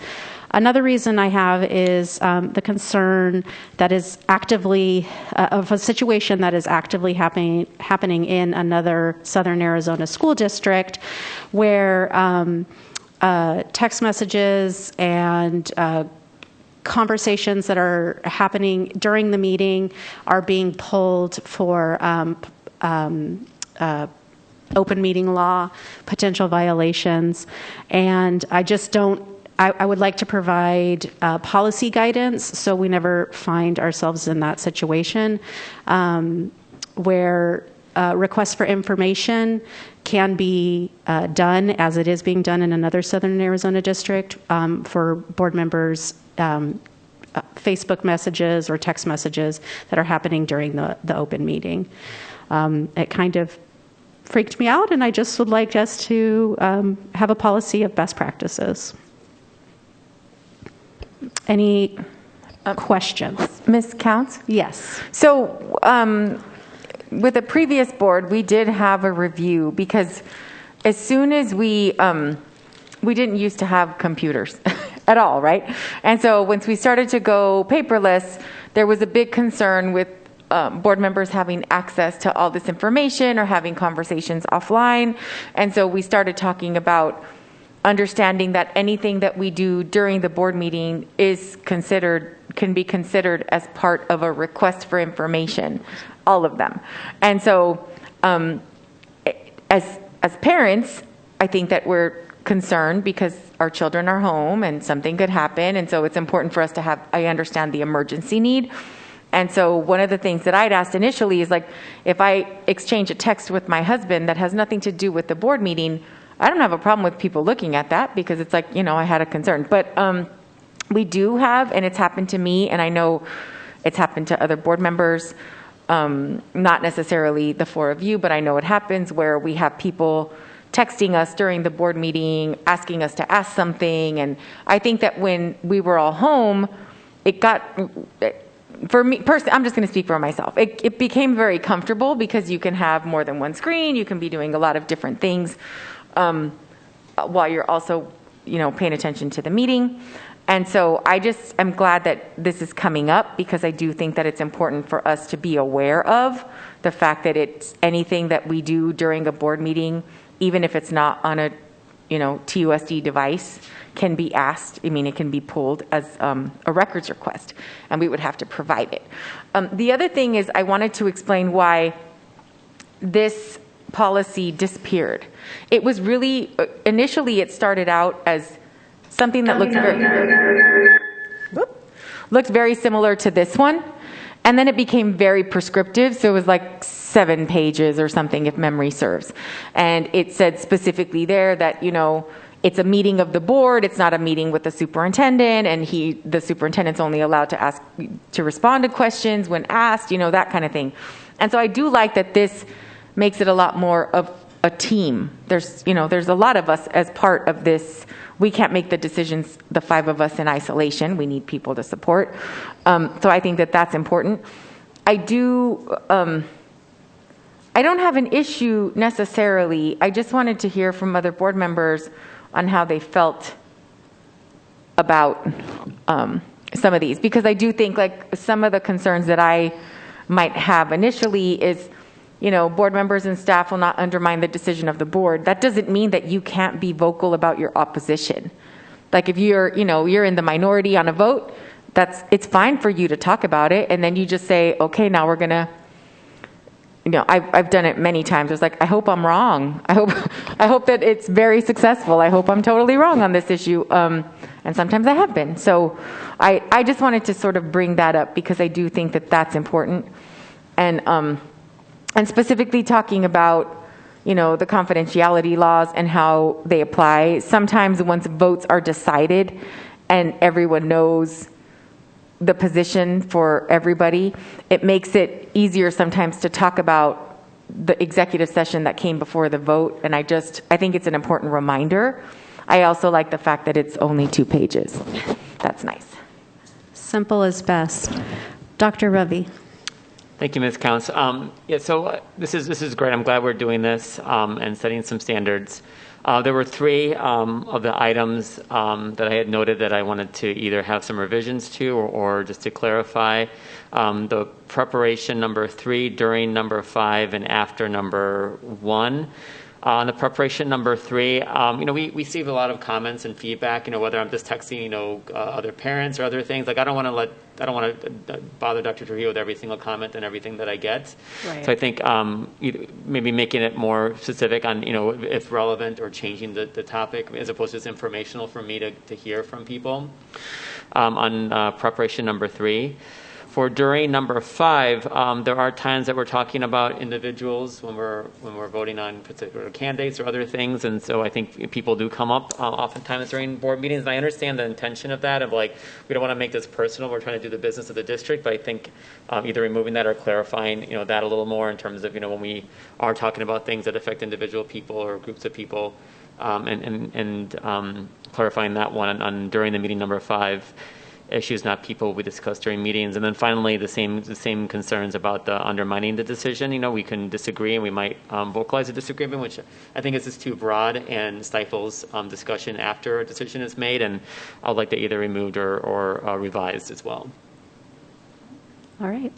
Another reason I have is the concern that is actively, of a situation that is actively happening in another Southern Arizona school district where text messages and conversations that are happening during the meeting are being pulled for open meeting law, potential violations, and I just don't, I would like to provide policy guidance so we never find ourselves in that situation where requests for information can be done as it is being done in another Southern Arizona district for board members' Facebook messages or text messages that are happening during the open meeting. It kind of freaked me out, and I just would like us to have a policy of best practices. Any questions? Ms. Counts? Yes. So with the previous board, we did have a review because as soon as we didn't used to have computers at all, right? And so once we started to go paperless, there was a big concern with board members having access to all this information or having conversations offline. And so we started talking about understanding that anything that we do during the board meeting can be considered as part of a request for information, all of them. And so as parents, I think that we're concerned because our children are home and something could happen. And so it's important for us to I understand the emergency need. And so one of the things that I'd asked initially is like, if I exchange a text with my husband that has nothing to do with the board meeting, I don't have a problem with people looking at that because it's like, I had a concern. But we do have, and it's happened to me, and I know it's happened to other board members, not necessarily the four of you, but I know it happens where we have people texting us during the board meeting, asking us to ask something. And I think that when we were all home, it got... For me, personally, I'm just going to speak for myself. It became very comfortable because you can have more than one screen. You can be doing a lot of different things while you're also, paying attention to the meeting. And so I'm glad that this is coming up because I do think that it's important for us to be aware of the fact that it's anything that we do during a board meeting, even if it's not on a, TUSD device, can be asked. I mean, it can be pulled as a records request, and we would have to provide it. The other thing is I wanted to explain why this policy disappeared. It was really, initially it started out as something that looked very similar to this one, and then it became very prescriptive, so it was like 7 pages or something if memory serves. And it said specifically there that, it's a meeting of the board. It's not a meeting with the superintendent, and the superintendent's only allowed to respond to questions when asked, that kind of thing. And so I do like that this makes it a lot more of a team. There's a lot of us as part of this. We can't make the decisions, the 5 of us in isolation. We need people to support. So I think that that's important. I don't have an issue necessarily. I just wanted to hear from other board members on how they felt about some of these, because I do think like some of the concerns that I might have initially is, board members and staff will not undermine the decision of the board. That doesn't mean that you can't be vocal about your opposition. Like if you're in the minority on a vote, it's fine for you to talk about it, and then you just say, okay, now we're gonna. I've done it many times. It's like, I hope I'm wrong. I hope that it's very successful. I hope I'm totally wrong on this issue. And sometimes I have been. So I just wanted to sort of bring that up because I do think that that's important. And specifically talking about, the confidentiality laws and how they apply. Sometimes once votes are decided and everyone knows the position for everybody, it makes it easier sometimes to talk about the executive session that came before the vote. And I think it's an important reminder. I also like the fact that it's only 2 pages. That's nice. Simple is best. Dr. Ravi. Thank you, Ms. Counts. This is great. I'm glad we're doing this and setting some standards. There were 3 of the items that I had noted that I wanted to either have some revisions to or just to clarify. The preparation number 3 during number 5 and after number 1. On the preparation number 3, we receive a lot of comments and feedback, whether I'm just texting, other parents or other things. Like I don't want to bother Dr. Trujillo with every single comment and everything that I get. Right. So I think maybe making it more specific on, if relevant or changing the topic as opposed to just informational for me to hear from people on preparation number 3. For during number 5, there are times that we're talking about individuals when we're voting on particular candidates or other things, and so I think people do come up oftentimes during board meetings. And I understand the intention of that, of like we don't want to make this personal. We're trying to do the business of the district, but I think either removing that or clarifying, that a little more in terms of when we are talking about things that affect individual people or groups of people, and clarifying that one on during the meeting number 5. Issues, not people, we discussed during meetings. And then finally, the same concerns about the undermining the decision. We can disagree and we might vocalize a disagreement, which I think is just too broad and stifles discussion after a decision is made. And I would like that either removed or revised as well. All right.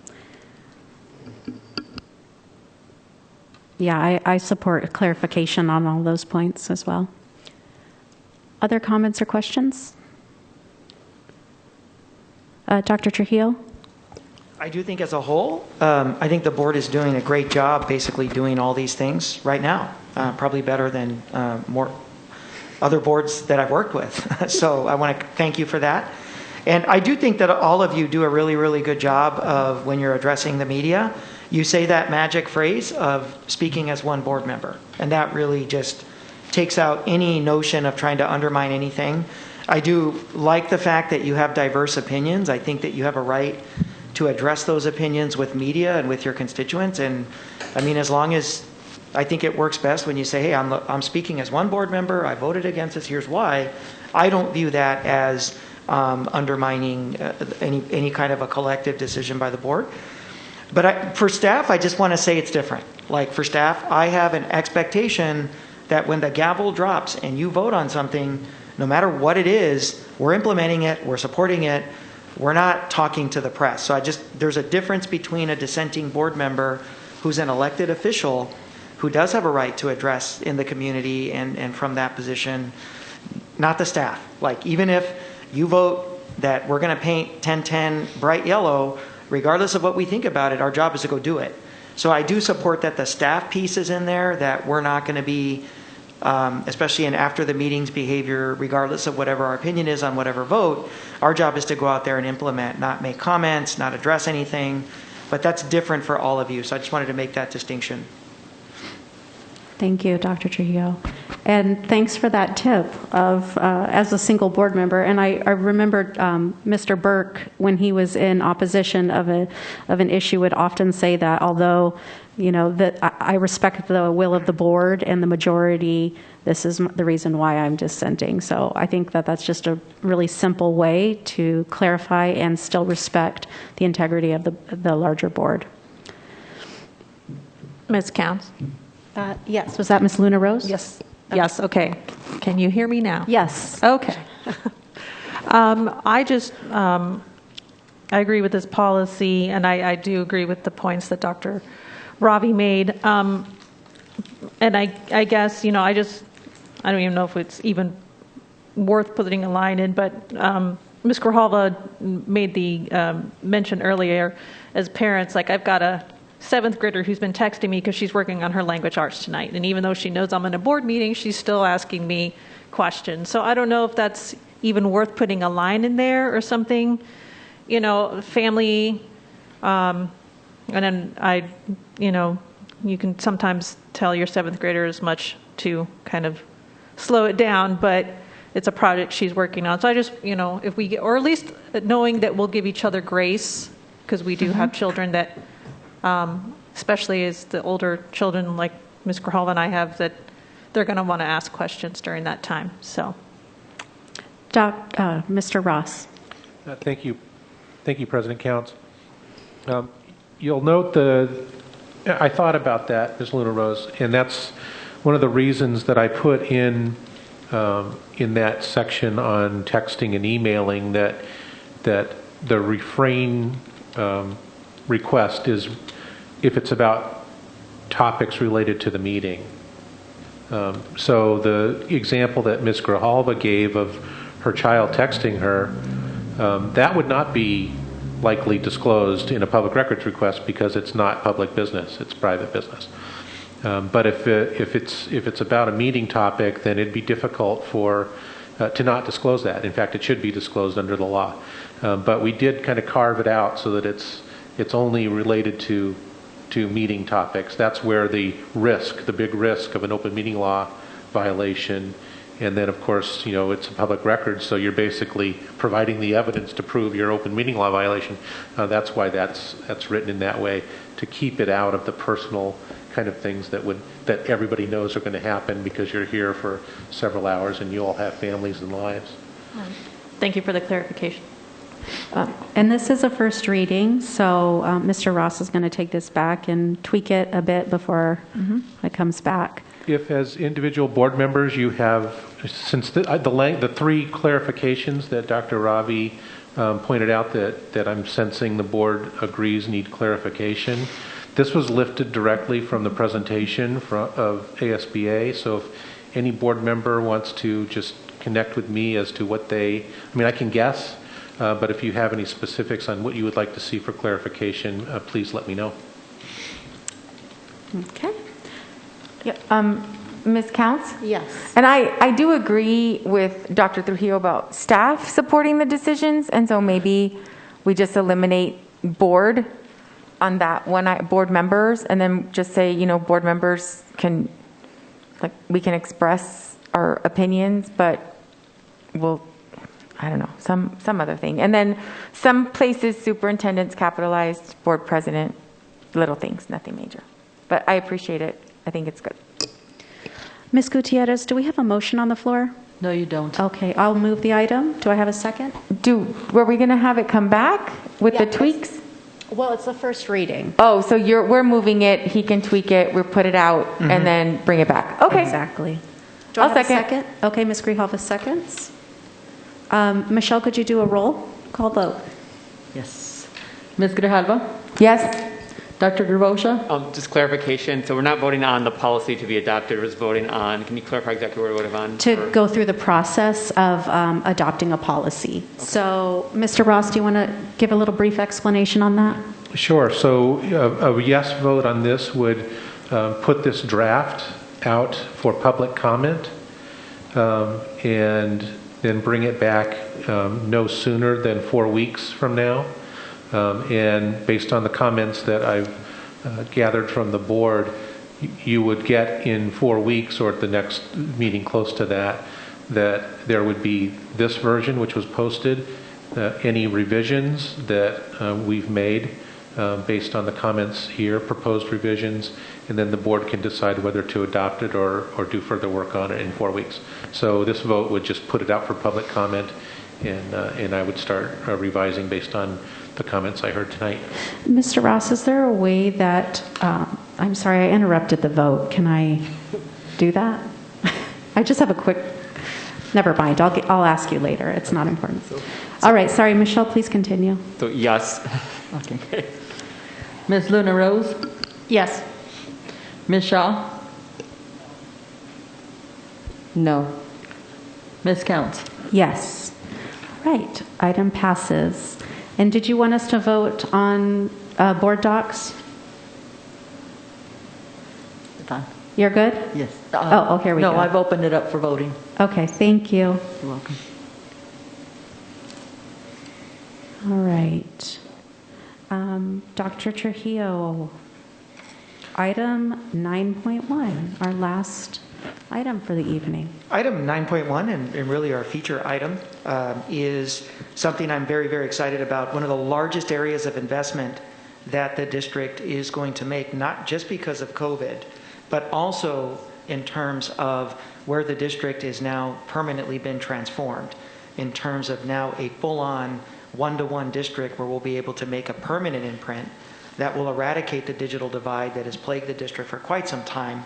Yeah, I support clarification on all those points as well. Other comments or questions? Dr. Trujillo? I do think as a whole, I think the board is doing a great job basically doing all these things right now, probably better than more other boards that I've worked with. So I want to thank you for that. And I do think that all of you do a really, really good job of when you're addressing the media, you say that magic phrase of speaking as one board member. And that really just takes out any notion of trying to undermine anything. I do like the fact that you have diverse opinions. I think that you have a right to address those opinions with media and with your constituents. And I mean, as long as I think it works best when you say, hey, I'm speaking as one board member, I voted against this, here's why. I don't view that as undermining any kind of a collective decision by the board. But for staff, I just want to say it's different. Like for staff, I have an expectation that when the gavel drops and you vote on something, no matter what it is, we're implementing it, we're supporting it, we're not talking to the press. So there's a difference between a dissenting board member who's an elected official who does have a right to address in the community and from that position, not the staff. Like even if you vote that we're going to paint 1010 bright yellow, regardless of what we think about it, our job is to go do it. So I do support that the staff piece is in there, that we're not going to be especially in after the meetings behavior, regardless of whatever our opinion is on whatever vote, our job is to go out there and implement, not make comments, not address anything. But that's different for all of you. So I just wanted to make that distinction. Thank you, Dr. Trujillo. And thanks for that tip of as a single board member. And I remembered Mr. Burke, when he was in opposition of an issue, would often say that although that I respect the will of the board and the majority, this is the reason why I'm dissenting. So I think that that's just a really simple way to clarify and still respect the integrity of the larger board. Ms. Counts? Yes. Was that Ms. Luna Rose? Yes. Yes. Okay. Can you hear me now? Yes. Okay. I agree with this policy, and I do agree with the points that Dr. Ravi made. And I guess, I don't even know if it's even worth putting a line in, but Ms. Grijalva made the mention earlier as parents, like I've got a 7th grader who's been texting me because she's working on her language arts tonight. And even though she knows I'm in a board meeting, she's still asking me questions. So I don't know if that's even worth putting a line in there or something, family. And then you can sometimes tell your 7th grader as much to kind of slow it down. But it's a project she's working on. So I just, if we get, or at least knowing that we'll give each other grace, because we do have children that, especially as the older children like Ms. Grijalva and I have, that they're going to want to ask questions during that time. So, Mr. Ross. Thank you. Thank you, President Counts. You'll note I thought about that, Ms. Luna Rose, and that's one of the reasons that I put in that section on texting and emailing that the refrain request is if it's about topics related to the meeting. So the example that Ms. Grijalva gave of her child texting her, that would not be likely disclosed in a public records request because it's not public business, it's private business. But if it's about a meeting topic, then it'd be difficult to not disclose that. In fact, it should be disclosed under the law. But we did kind of carve it out so that it's only related to meeting topics. That's where the big risk of an open meeting law violation. And then, of course, it's a public record, so you're basically providing the evidence to prove your open meeting law violation. That's why that's written in that way, to keep it out of the personal kind of things that everybody knows are going to happen because you're here for several hours and you all have families and lives. Thank you for the clarification. And this is a first reading, so Mr. Ross is going to take this back and tweak it a bit before it comes back. If as individual board members you have, since the three clarifications that Dr. Ravi pointed out that I'm sensing the board agrees need clarification, this was lifted directly from the presentation of ASBA. So if any board member wants to just connect with me as to what I can guess, but if you have any specifics on what you would like to see for clarification, please let me know. Okay. Ms. Counts? Yes. And I do agree with Dr. Trujillo about staff supporting the decisions, and so maybe we just eliminate board on that one, board members, and then just say, board members we can express our opinions, but I don't know, some other thing. And then some places, superintendents capitalized, board president, little things, nothing major. But I appreciate it. I think it's good. Ms. Gutierrez, do we have a motion on the floor? No, you don't. Okay, I'll move the item. Do I have a second? Were we going to have it come back with the tweaks? Well, it's the first reading. Oh, so we're moving it. He can tweak it. We'll put it out and then bring it back. Okay. Exactly. Do I have a second? Okay, Ms. Grijalva seconds. Michelle, could you do a roll call vote? Yes. Ms. Grijalva? Yes. Dr. Grabosha? Just clarification. So we're not voting on the policy to be adopted. We're just voting on, can you clarify exactly what we're voting on? To go through the process of adopting a policy. Okay. So, Mr. Ross, do you want to give a little brief explanation on that? Sure. So a yes vote on this would put this draft out for public comment and then bring it back no sooner than 4 weeks from now. And based on the comments that I've gathered from the board, you would get in 4 weeks or at the next meeting close to that there would be this version which was posted, any revisions that we've made based on the comments here, proposed revisions, and then the board can decide whether to adopt it or do further work on it in 4 weeks. So this vote would just put it out for public comment, and I would start revising based on the comments I heard tonight. Mr. Ross, is there a way that, I'm sorry, I interrupted the vote. Can I do that? I just have a quick, never mind, I'll ask you later. It's not important. All right, sorry, Michelle, please continue. So yes. Okay. Ms. Luna Rose? Yes. Ms. Shaw? No. Ms. Counts? Yes. All right, item passes. And did you want us to vote on board docs? Fine. You're good? Yes. Here we go. No, I've opened it up for voting. Okay, thank you. You're welcome. All right. Dr. Trujillo, item 9.1, our last item for the evening. Item 9.1, and really our feature item, is something I'm very, very excited about. One of the largest areas of investment that the district is going to make, not just because of COVID, but also in terms of where the district is now permanently been transformed, in terms of now a full-on one-to-one district where we'll be able to make a permanent imprint that will eradicate the digital divide that has plagued the district for quite some time.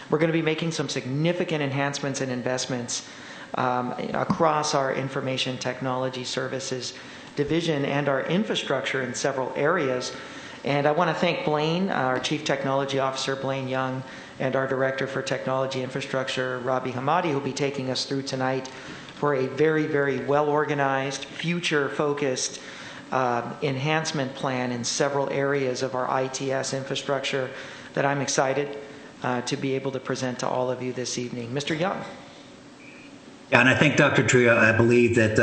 We're going to be making some significant enhancements and investments across our information technology services division and our infrastructure in several areas. And I want to thank Blaine, our Chief Technology Officer, Blaine Young, and our Director for Technology Infrastructure, Rabi Hamadi, who will be taking us through tonight for a very, very well-organized, future-focused enhancement plan in several areas of our ITS infrastructure that I'm excited to be able to present to all of you this evening. Mr. Young. Yeah, and I think Dr. Tria, I believe that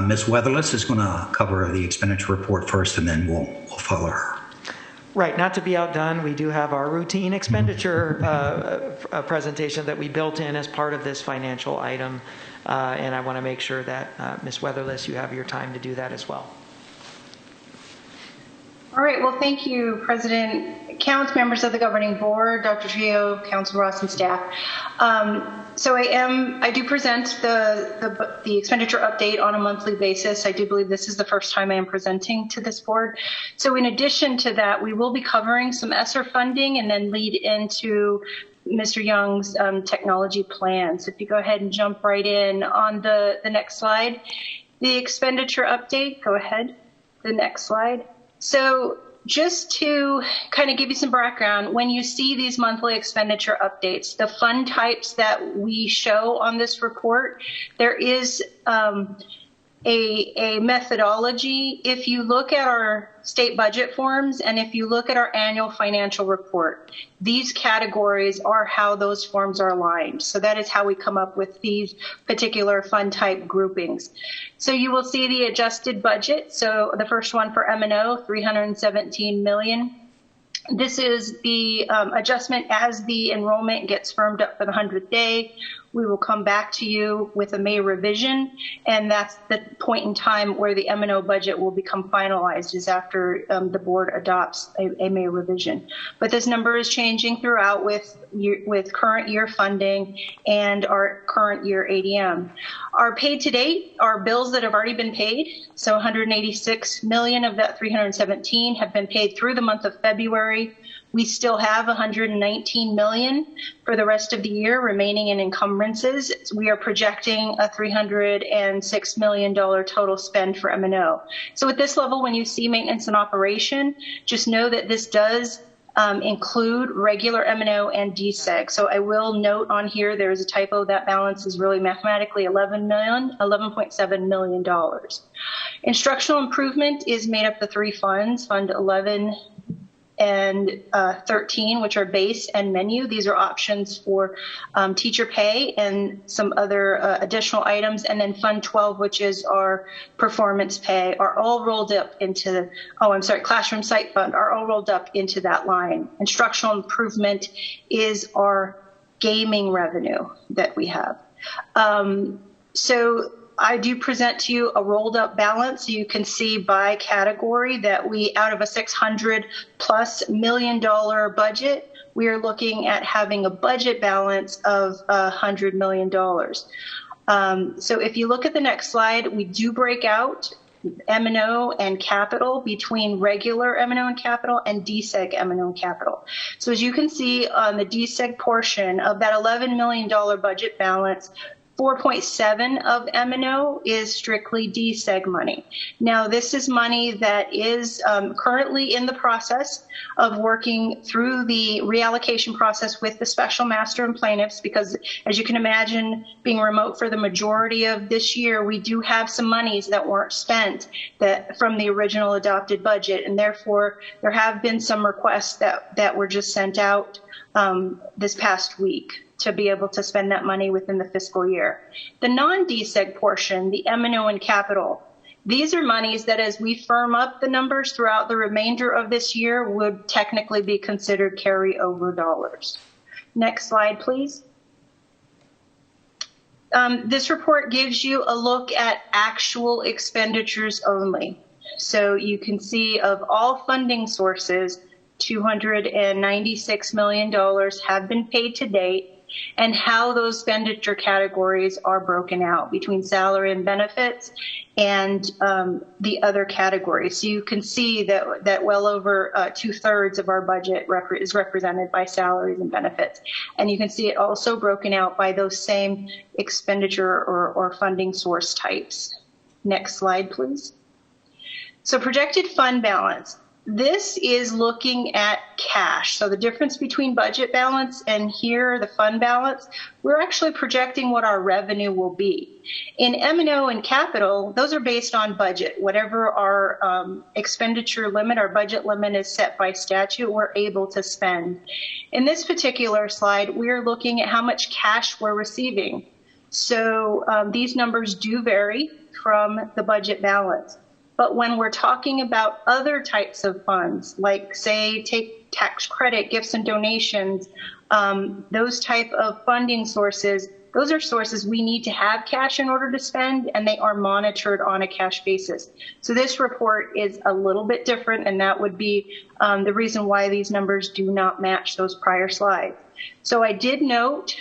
Ms. Weatherless is going to cover the expenditure report first, and then we'll follow her. Right, not to be outdone, we do have our routine expenditure presentation that we built in as part of this financial item, and I want to make sure that Ms. Weatherless, you have your time to do that as well. All right, well, thank you, President Counts, members of the governing board, Dr. Trio, Council Ross, and staff. So I do present the expenditure update on a monthly basis. I do believe this is the first time I am presenting to this board. So in addition to that, we will be covering some ESSER funding and then lead into Mr. Young's technology plan. So if you go ahead and jump right in on the next slide, the expenditure update, go ahead, the next slide. So just to kind of give you some background, when you see these monthly expenditure updates, the fund types that we show on this report, there is a methodology. If you look at our state budget forms and if you look at our annual financial report, these categories are how those forms are aligned. So that is how we come up with these particular fund type groupings. So you will see the adjusted budget. So the first one for M&O, $317 million. This is the adjustment as the enrollment gets firmed up for the 100th day. We will come back to you with a May revision, and that's the point in time where the M&O budget will become finalized, is after the board adopts a May revision. But this number is changing throughout with current year funding and our current year ADM. Our paid to date are bills that have already been paid. So 186 million of that 317 have been paid through the month of February. We still have 119 million for the rest of the year remaining in encumbrances. We are projecting a $306 million total spend for M&O. So at this level, when you see maintenance and operation, just know that this does include regular M&O and DSEG. So I will note on here there is a typo. That balance is really mathematically $11.7 million. Instructional improvement is made up of 3 funds, Fund 11 and 13, which are base and menu. These are options for teacher pay and some other additional items. And then Fund 12, which is our performance pay, are all rolled up into, Classroom Site Fund, are all rolled up into that line. Instructional improvement is our gaming revenue that we have. So I do present to you a rolled up balance. You can see by category that we, out of a $600+ million budget, we are looking at having a budget balance of $100 million. So if you look at the next slide, we do break out M&O and capital between regular M&O and capital and DSEG M&O and capital. So as you can see on the DSEG portion of that $11 million budget balance, 4.7 of M&O is strictly DSEG money. Now, this is money that is currently in the process of working through the reallocation process with the special master and plaintiffs, because as you can imagine, being remote for the majority of this year, we do have some monies that weren't spent from the original adopted budget, and therefore there have been some requests that were just sent out this past week to be able to spend that money within the fiscal year. The non-DSEG portion, the M&O and capital, these are monies that as we firm up the numbers throughout the remainder of this year would technically be considered carryover dollars. Next slide, please. This report gives you a look at actual expenditures only. So you can see of all funding sources, $296 million have been paid to date, and how those expenditure categories are broken out between salary and benefits and the other categories. So you can see that well over 2/3 of our budget is represented by salaries and benefits. And you can see it also broken out by those same expenditure or funding source types. Next slide, please. So projected fund balance. This is looking at cash. So the difference between budget balance and here, the fund balance, we're actually projecting what our revenue will be. In M&O and capital, those are based on budget. Whatever our expenditure limit, our budget limit is set by statute, we're able to spend. In this particular slide, we're looking at how much cash we're receiving. So these numbers do vary from the budget balance. But when we're talking about other types of funds, like say, take tax credit, gifts and donations, those type of funding sources, those are sources we need to have cash in order to spend, and they are monitored on a cash basis. So this report is a little bit different, and that would be the reason why these numbers do not match those prior slides. So I did note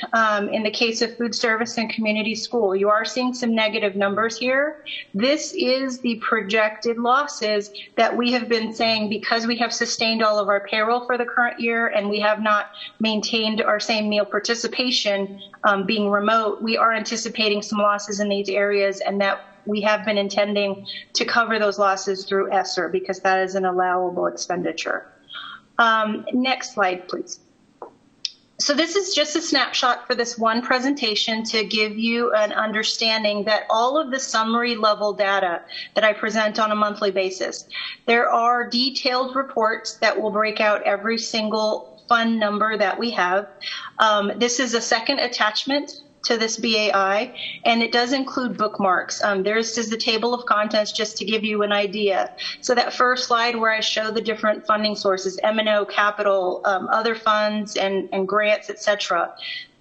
in the case of food service and community school, you are seeing some negative numbers here. This is the projected losses that we have been saying because we have sustained all of our payroll for the current year and we have not maintained our same meal participation being remote. We are anticipating some losses in these areas, and that we have been intending to cover those losses through ESSER because that is an allowable expenditure. Next slide, please. So this is just a snapshot for this one presentation to give you an understanding that all of the summary level data that I present on a monthly basis, there are detailed reports that will break out every single fund number that we have. This is a second attachment to this BAI, and it does include bookmarks. This is the table of contents just to give you an idea. So that first slide where I show the different funding sources, M&O, capital, other funds and grants, etc.,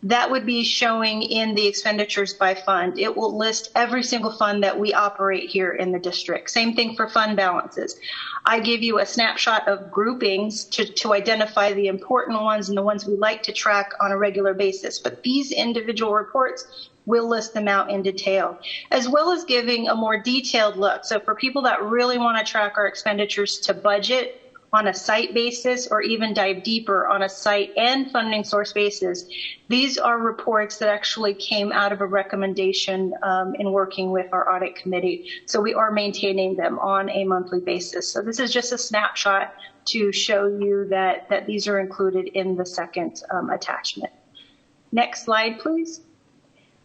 that would be showing in the expenditures by fund. It will list every single fund that we operate here in the district. Same thing for fund balances. I give you a snapshot of groupings to identify the important ones and the ones we like to track on a regular basis. But these individual reports will list them out in detail, as well as giving a more detailed look. So for people that really want to track our expenditures to budget on a site basis or even dive deeper on a site and funding source basis, these are reports that actually came out of a recommendation in working with our audit committee. So we are maintaining them on a monthly basis. So this is just a snapshot to show you that these are included in the second attachment. Next slide, please.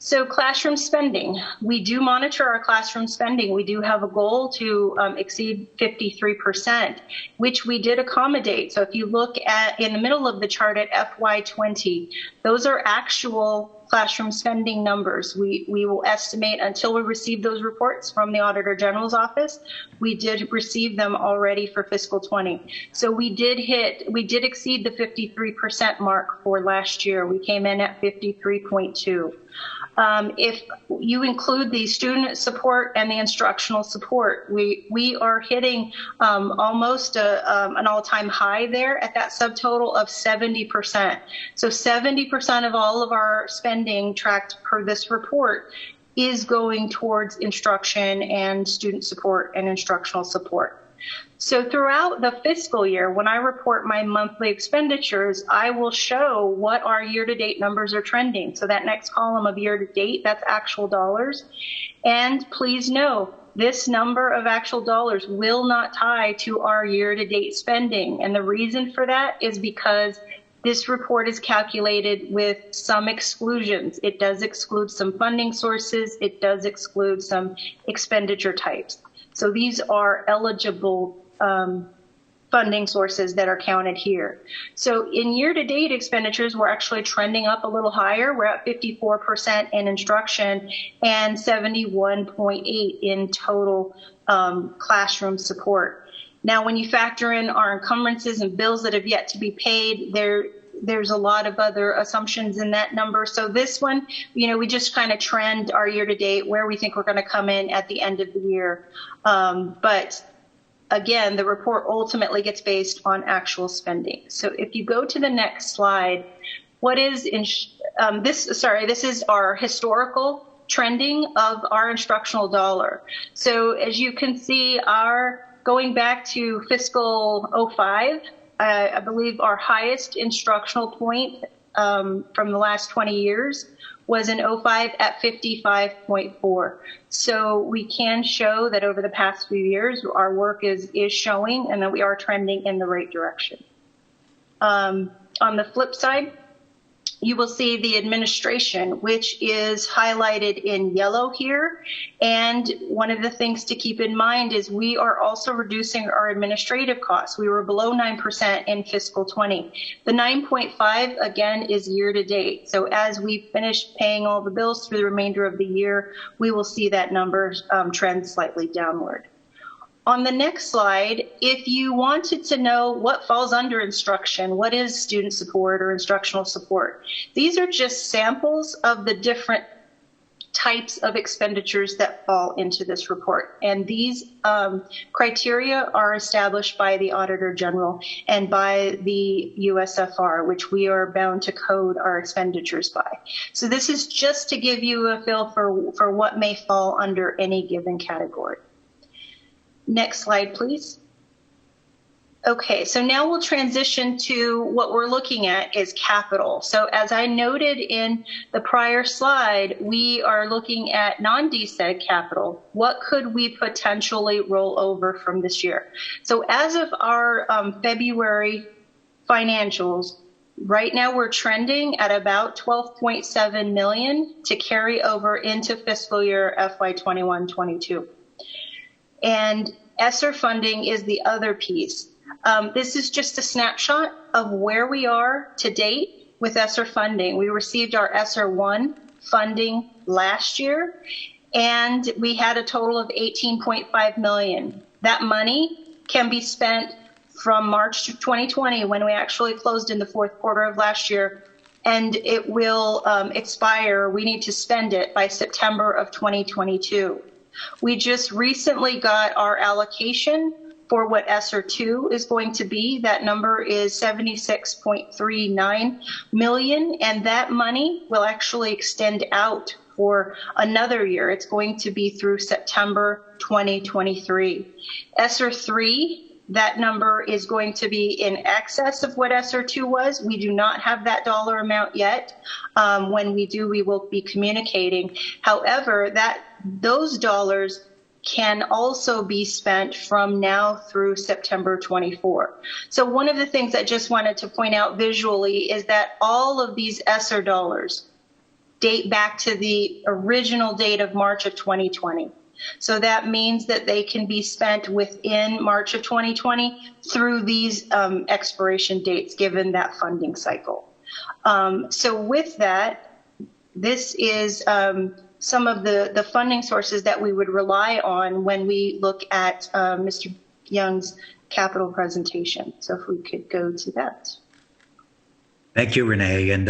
So classroom spending, we do monitor our classroom spending. We do have a goal to exceed 53%, which we did accommodate. So if you look at in the middle of the chart at FY20, those are actual classroom spending numbers. We will estimate until we receive those reports from the Auditor General's office. We did receive them already for fiscal 20. So we did exceed the 53% mark for last year. We came in at 53.2. If you include the student support and the instructional support, we are hitting almost an all-time high there at that subtotal of 70%. So 70% of all of our spending tracked per this report is going towards instruction and student support and instructional support. So throughout the fiscal year, when I report my monthly expenditures, I will show what our year-to-date numbers are trending. So that next column of year-to-date, that's actual dollars. And please know, this number of actual dollars will not tie to our year-to-date spending. And the reason for that is because this report is calculated with some exclusions. It does exclude some funding sources. It does exclude some expenditure types. So these are eligible funding sources that are counted here. So in year-to-date expenditures, we're actually trending up a little higher. We're at 54% in instruction and 71.8% in total classroom support. Now, when you factor in our encumbrances and bills that have yet to be paid, there's a lot of other assumptions in that number. So this one, we just kind of trend our year to date where we think we're going to come in at the end of the year. But again, the report ultimately gets based on actual spending. So if you go to the next slide, this is our historical trending of our instructional dollar. So as you can see, going back to fiscal 05, I believe our highest instructional point from the last 20 years was in 05 at 55.4. So we can show that over the past few years, our work is showing and that we are trending in the right direction. On the flip side, you will see the administration, which is highlighted in yellow here. And one of the things to keep in mind is we are also reducing our administrative costs. We were below 9% in fiscal 20. The 9.5, again, is year to date. So as we finish paying all the bills through the remainder of the year, we will see that number trend slightly downward. On the next slide, if you wanted to know what falls under instruction, what is student support or instructional support? These are just samples of the different types of expenditures that fall into this report. And these criteria are established by the Auditor General and by the USFR, which we are bound to code our expenditures by. So this is just to give you a feel for what may fall under any given category. Next slide, please. Okay, so now we'll transition to what we're looking at is capital. So as I noted in the prior slide, we are looking at non-DSEG capital. What could we potentially roll over from this year? So as of our February financials, right now we're trending at about $12.7 million to carry over into fiscal year FY21-22. And ESSER funding is the other piece. This is just a snapshot of where we are to date with ESSER funding. We received our ESSER 1 funding last year, and we had a total of $18.5 million. That money can be spent from March 2020, when we actually closed in the fourth quarter of last year, and it will expire. We need to spend it by September of 2022. We just recently got our allocation for what ESSER 2 is going to be. That number is $76.39 million, and that money will actually extend out for another year. It's going to be through September 2023. ESSER 3, that number is going to be in excess of what ESSER 2 was. We do not have that dollar amount yet. When we do, we will be communicating. However, those dollars can also be spent from now through September 24. So one of the things I just wanted to point out visually is that all of these ESSER dollars date back to the original date of March of 2020. So that means that they can be spent within March of 2020 through these expiration dates, given that funding cycle. So with that, this is some of the funding sources that we would rely on when we look at Mr. Young's capital presentation. So if we could go to that. Thank you, Renee. And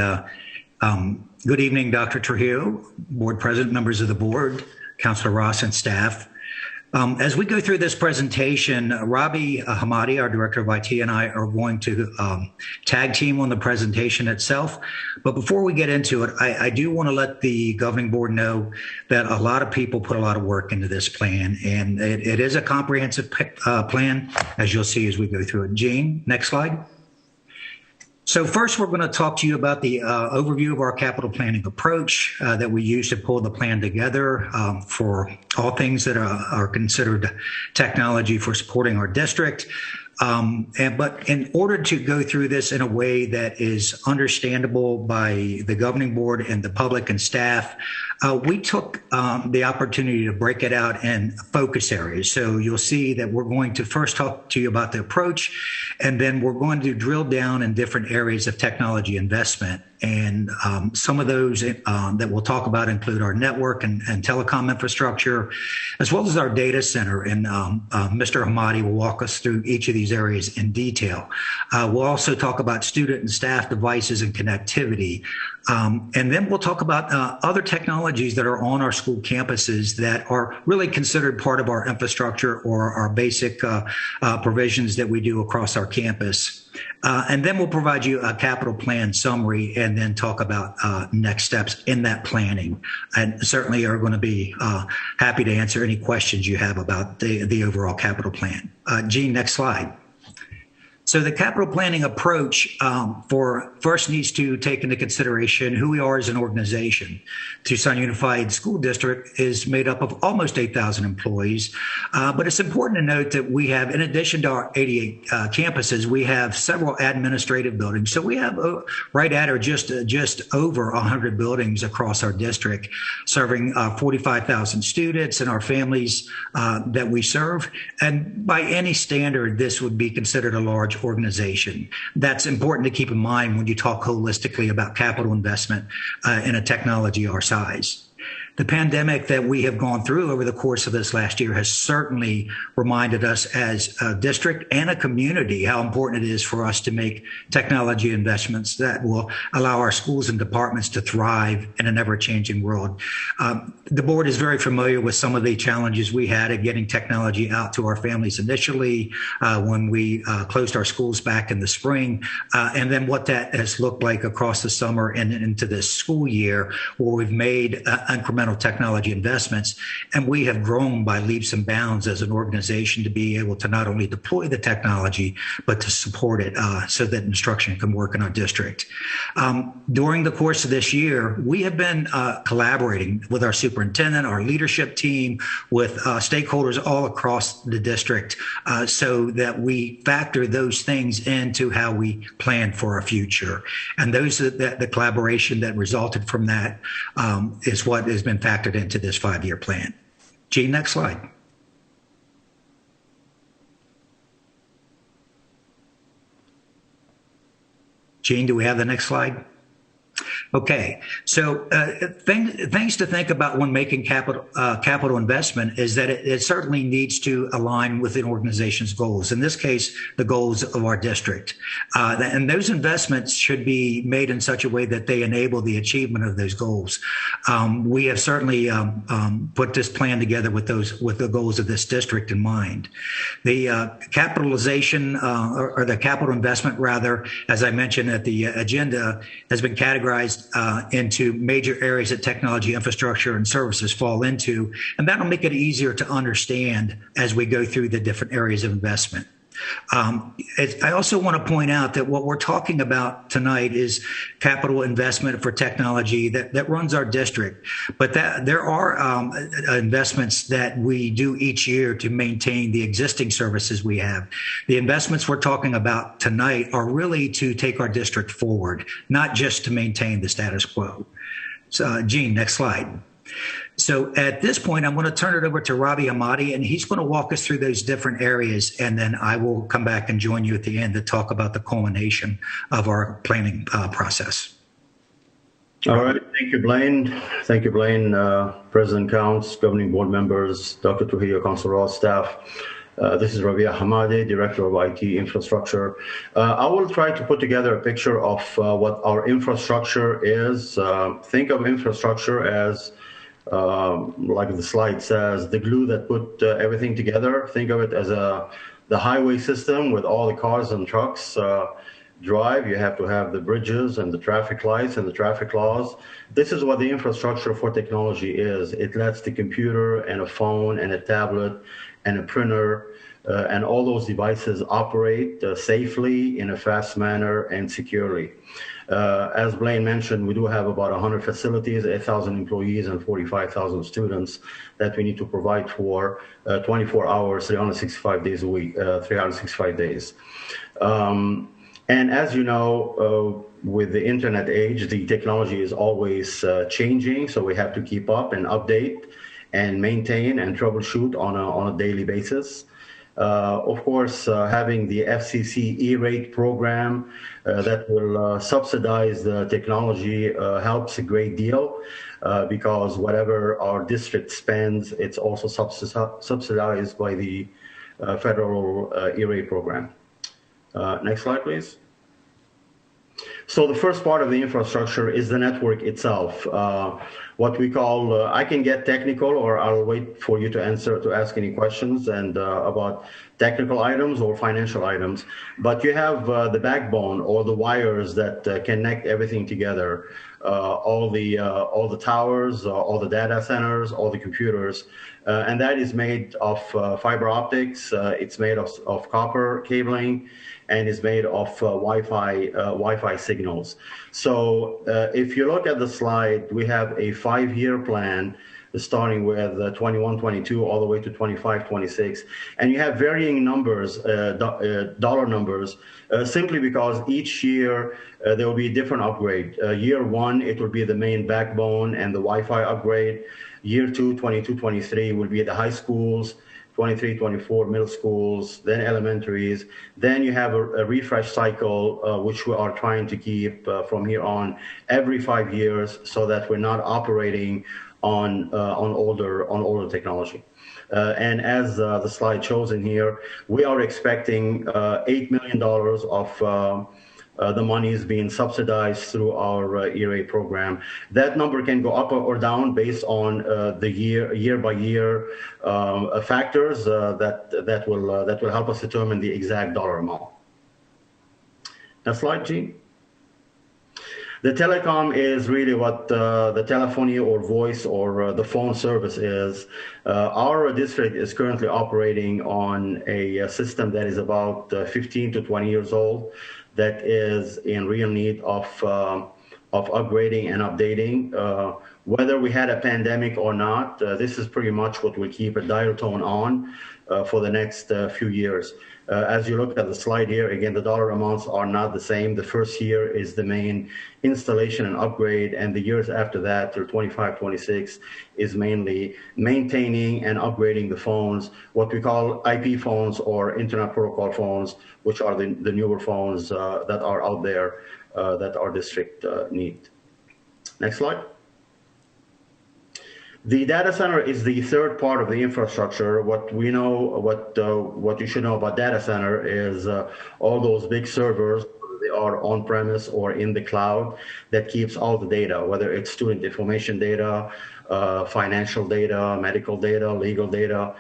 good evening, Dr. Trujillo, Board President, members of the board, Councilor Ross and staff. As we go through this presentation, Robbie Hamadi, our Director of IT, and I are going to tag team on the presentation itself. But before we get into it, I do want to let the governing board know that a lot of people put a lot of work into this plan, and it is a comprehensive plan, as you'll see as we go through it. Jean, next slide. So first, we're going to talk to you about the overview of our capital planning approach that we use to pull the plan together for all things that are considered technology for supporting our district. But in order to go through this in a way that is understandable by the governing board and the public and staff, we took the opportunity to break it out in focus areas. So you'll see that we're going to first talk to you about the approach, and then we're going to drill down in different areas of technology investment. And some of those that we'll talk about include our network and telecom infrastructure, as well as our data center. And Mr. Hamadi will walk us through each of these areas in detail. We'll also talk about student and staff devices and connectivity. And then we'll talk about other technologies that are on our school campuses that are really considered part of our infrastructure or our basic provisions that we do across our campus. And then we'll provide you a capital plan summary and then talk about next steps in that planning. And certainly are going to be happy to answer any questions you have about the overall capital plan. Gene, next slide. So the capital planning approach first needs to take into consideration who we are as an organization. Tucson Unified School District is made up of almost 8,000 employees, but it's important to note that we have, in addition to our 88 campuses, we have several administrative buildings. So we have right at or just over 100 buildings across our district, serving 45,000 students and our families that we serve. And by any standard, this would be considered a large organization. That's important to keep in mind when you talk holistically about capital investment in a technology our size. The pandemic that we have gone through over the course of this last year has certainly reminded us as a district and a community how important it is for us to make technology investments that will allow our schools and departments to thrive in an ever-changing world. The board is very familiar with some of the challenges we had in getting technology out to our families initially when we closed our schools back in the spring, and then what that has looked like across the summer and into this school year, where we've made incremental technology investments, and we have grown by leaps and bounds as an organization to be able to not only deploy the technology, but to support it so that instruction can work in our district. During the course of this year, we have been collaborating with our superintendent, our leadership team, with stakeholders all across the district so that we factor those things into how we plan for our future. And those the collaboration that resulted from that is what has been factored into this 5-year plan. Gene, next slide. Gene, do we have the next slide? Okay, so things to think about when making capital investment is that it certainly needs to align with an organization's goals. In this case, the goals of our district. And those investments should be made in such a way that they enable the achievement of those goals. We have certainly put this plan together with the goals of this district in mind. The capitalization or the capital investment, rather, as I mentioned at the agenda, has been categorized into major areas that technology infrastructure and services fall into, and that'll make it easier to understand as we go through the different areas of investment. I also want to point out that what we're talking about tonight is capital investment for technology that runs our district, but there are investments that we do each year to maintain the existing services we have. The investments we're talking about tonight are really to take our district forward, not just to maintain the status quo. So, Gene, next slide. So at this point, I'm going to turn it over to Ravi Hamadi, and he's going to walk us through those different areas, and then I will come back and join you at the end to talk about the culmination of our planning process. All right. Thank you, Blaine. Thank you, Blaine, President Counts, governing board members, Dr. Trujillo, Council Ross, staff. This is Ravi Hamadi, Director of IT Infrastructure. I will try to put together a picture of what our infrastructure is. Think of infrastructure as like the slide says, the glue that put everything together. Think of it as the highway system with all the cars and trucks drive. You have to have the bridges and the traffic lights and the traffic laws. This is what the infrastructure for technology is. It lets the computer and a phone and a tablet and a printer and all those devices operate safely in a fast manner and securely. As Blaine mentioned, we do have about 100 facilities, 8,000 employees, and 45,000 students that we need to provide for 24 hours, 365 days a week, 365 days. And as you know, with the internet age, the technology is always changing, so we have to keep up and update and maintain and troubleshoot on a daily basis. Of course, having the FCC E-rate program that will subsidize the technology helps a great deal because whatever our district spends, it's also subsidized by the federal E-rate program. Next slide, please. So the first part of the infrastructure is the network itself. What we call, I can get technical, or I'll wait for you to ask any questions and about technical items or financial items. But you have the backbone or the wires that connect everything together. All the towers, all the data centers, all the computers, and that is made of fiber optics. It's made of copper cabling, and is made of Wi-Fi signals. So if you look at the slide, we have a 5-year plan starting with 21-22 all the way to 25-26, and you have varying numbers, dollar numbers, simply because each year there will be a different upgrade. Year 1, it will be the main backbone and the Wi-Fi upgrade. Year 2, 22-23 will be the high schools, 23-24 middle schools, then elementaries. Then you have a refresh cycle, which we are trying to keep from here on every 5 years, so that we're not operating on older technology. And as the slide shows in here, we are expecting $8 million of the money is being subsidized through our E-rate program. That number can go up or down based on the year by year factors that will help us determine the exact dollar amount. Next slide, Gene. The telecom is really what the telephony or voice or the phone service is. Our district is currently operating on a system that is about 15 to 20 years old, that is in real need of upgrading and updating. Whether we had a pandemic or not, this is pretty much what will keep a dial tone on for the next few years. As you look at the slide here, again, the dollar amounts are not the same. The first year is the main installation and upgrade, and the years after that, till 25, 26, is mainly maintaining and upgrading the phones, what we call IP phones or Internet Protocol phones, which are the newer phones that are out there that our district need. Next slide. The data center is the third part of the infrastructure. What we know, what you should know about data center is all those big servers, they are on-premise or in the cloud, that keeps all the data, whether it's student information data, financial data, medical data, legal data,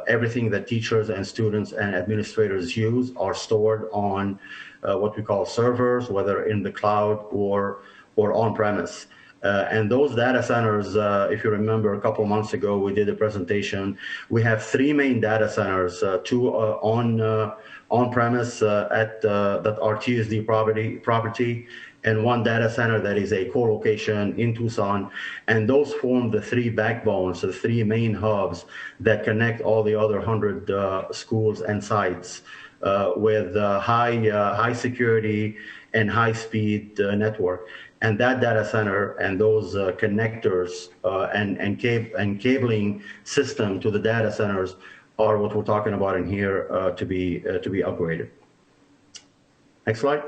everything that teachers and students and administrators use are stored on what we call servers, whether in the cloud or on-premise. And those data centers, if you remember a couple months ago, we did a presentation. We have 3 main data centers, 2 on-premise that are TUSD property, and 1 data center that is a co-location in Tucson. And those form the 3 backbones, the 3 main hubs that connect all the other 100 schools and sites with high security and high speed network. And that data center and those connectors and cabling system to the data centers are what we're talking about in here to be upgraded. Next slide.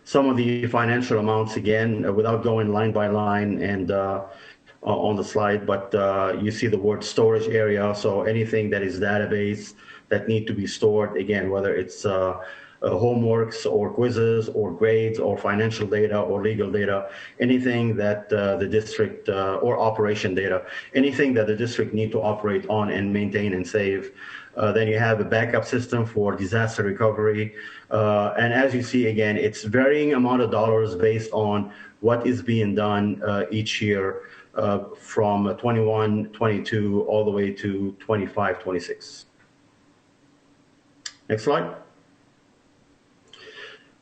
Some of the financial amounts, again, without going line by line and on the slide, but you see the word storage area. So anything that is database that need to be stored, again, whether it's homeworks or quizzes or grades or financial data or legal data, anything that the district or operation data, anything that the district need to operate on and maintain and save. Then you have a backup system for disaster recovery. And as you see, again, it's varying amount of dollars based on what is being done each year from 21, 22, all the way to 25, 26. Next slide.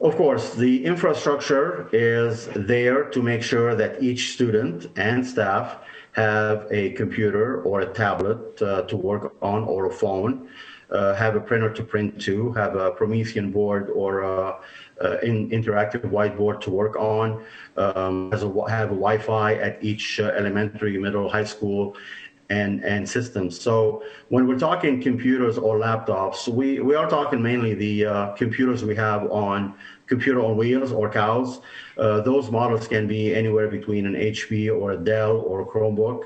Of course, the infrastructure is there to make sure that each student and staff have a computer or a tablet to work on, or a phone. have a printer to print to, have a Promethean board or interactive whiteboard to work on, have a Wi-Fi at each elementary, middle, high school, and systems. So when we're talking computers or laptops, we are talking mainly the computers we have on computer on wheels or cows. Those models can be anywhere between an HP or a Dell or a Chromebook.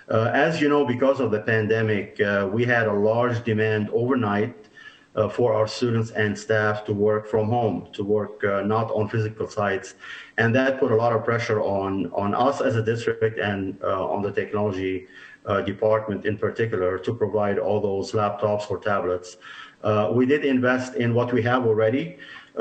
As you know, because of the pandemic, we had a large demand overnight for our students and staff to work from home, to work not on physical sites. And that put a lot of pressure on us as a district and on the technology department in particular to provide all those laptops or tablets. We did invest in what we have already.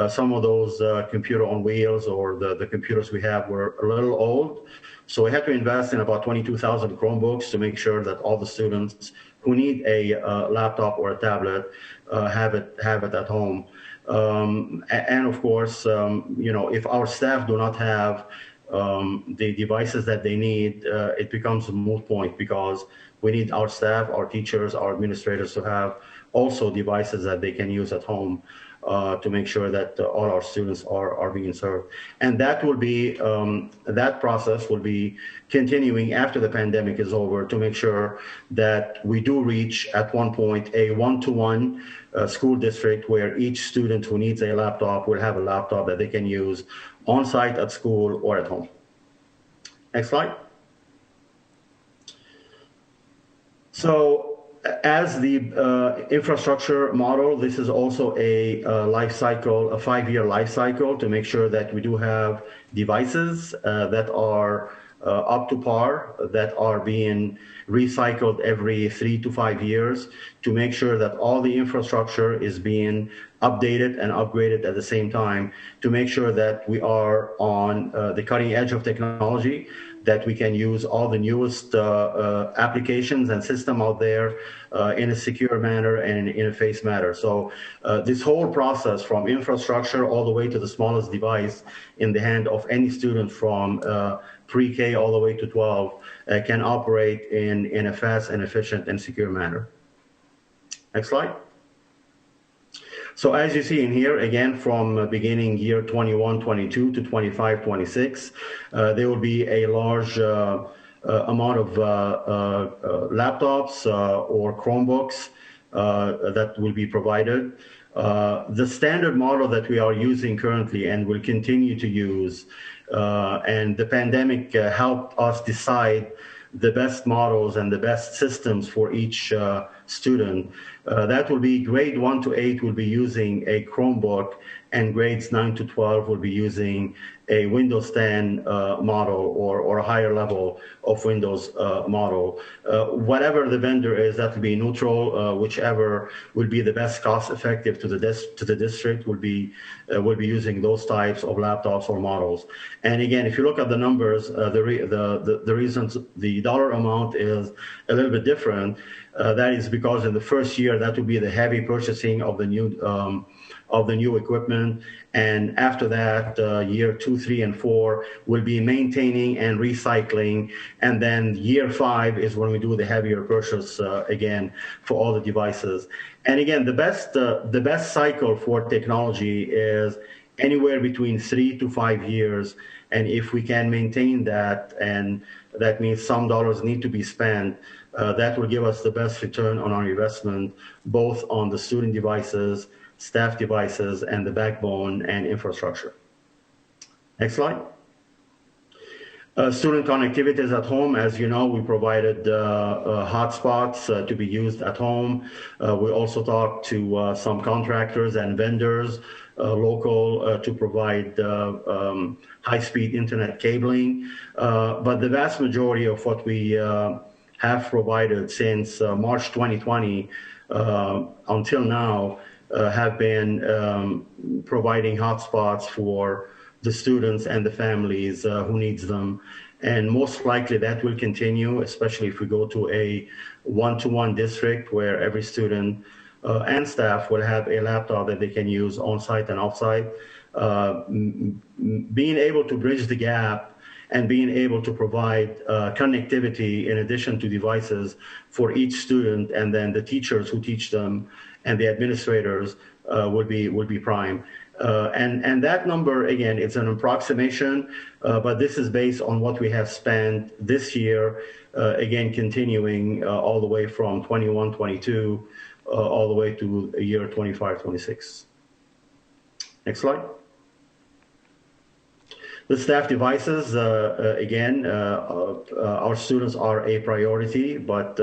Some of those computer on wheels or the computers we have were a little old. So we had to invest in about 22,000 Chromebooks to make sure that all the students who need a laptop or a tablet have it at home. And of course, you know, if our staff do not have the devices that they need, it becomes a moot point because we need our staff, our teachers, our administrators to have also devices that they can use at home to make sure that all our students are being served. And that will be, that process will be continuing after the pandemic is over to make sure that we do reach at one point a one-to-one school district where each student who needs a laptop will have a laptop that they can use on site at school or at home. Next slide. So as the infrastructure model, this is also a life cycle, a 5-year life cycle to make sure that we do have devices that are up to par, that are being recycled every 3 to 5 years to make sure that all the infrastructure is being updated and upgraded at the same time to make sure that we are on the cutting edge of technology, that we can use all the newest applications and system out there in a secure manner and in a phased manner. So this whole process from infrastructure all the way to the smallest device in the hand of any student from pre-K all the way to 12 can operate in a fast and efficient and secure manner. Next slide. So as you see in here, again, from beginning year 21, 22 to 25, 26, there will be a large amount of laptops or Chromebooks that will be provided. The standard model that we are using currently and will continue to use, and the pandemic helped us decide the best models and the best systems for each student. That will be grade 1 to 8 will be using a Chromebook, and grades 9 to 12 will be using a Windows 10 model or a higher level of Windows model. Whatever the vendor is, that will be neutral. Whichever will be the best cost effective to the district will be using those types of laptops or models. And again, if you look at the numbers, the reasons the dollar amount is a little bit different. That is because in the first year, that will be the heavy purchasing of the new equipment, and after that, year 2, 3, and 4 will be maintaining and recycling, and then year 5 is when we do the heavier purchase again for all the devices. And again, the best cycle for technology is anywhere between 3 to 5 years, and if we can maintain that, and that means some dollars need to be spent, that will give us the best return on our investment, both on the student devices, staff devices, and the backbone and infrastructure. Next slide. Student connectivities at home. As you know, we provided hotspots to be used at home. We also talked to some contractors and vendors local to provide high-speed internet cabling. But the vast majority of what we have provided since March 2020 until now have been providing hotspots for the students and the families who needs them. And most likely that will continue, especially if we go to a one-to-one district where every student and staff will have a laptop that they can use on-site and off-site. Being able to bridge the gap and being able to provide connectivity in addition to devices for each student, and then the teachers who teach them and the administrators would be prime. And that number, again, it's an approximation, but this is based on what we have spent this year, again, continuing all the way from 21, 22, all the way to year 25, 26. Next slide. The staff devices, again, our students are a priority, but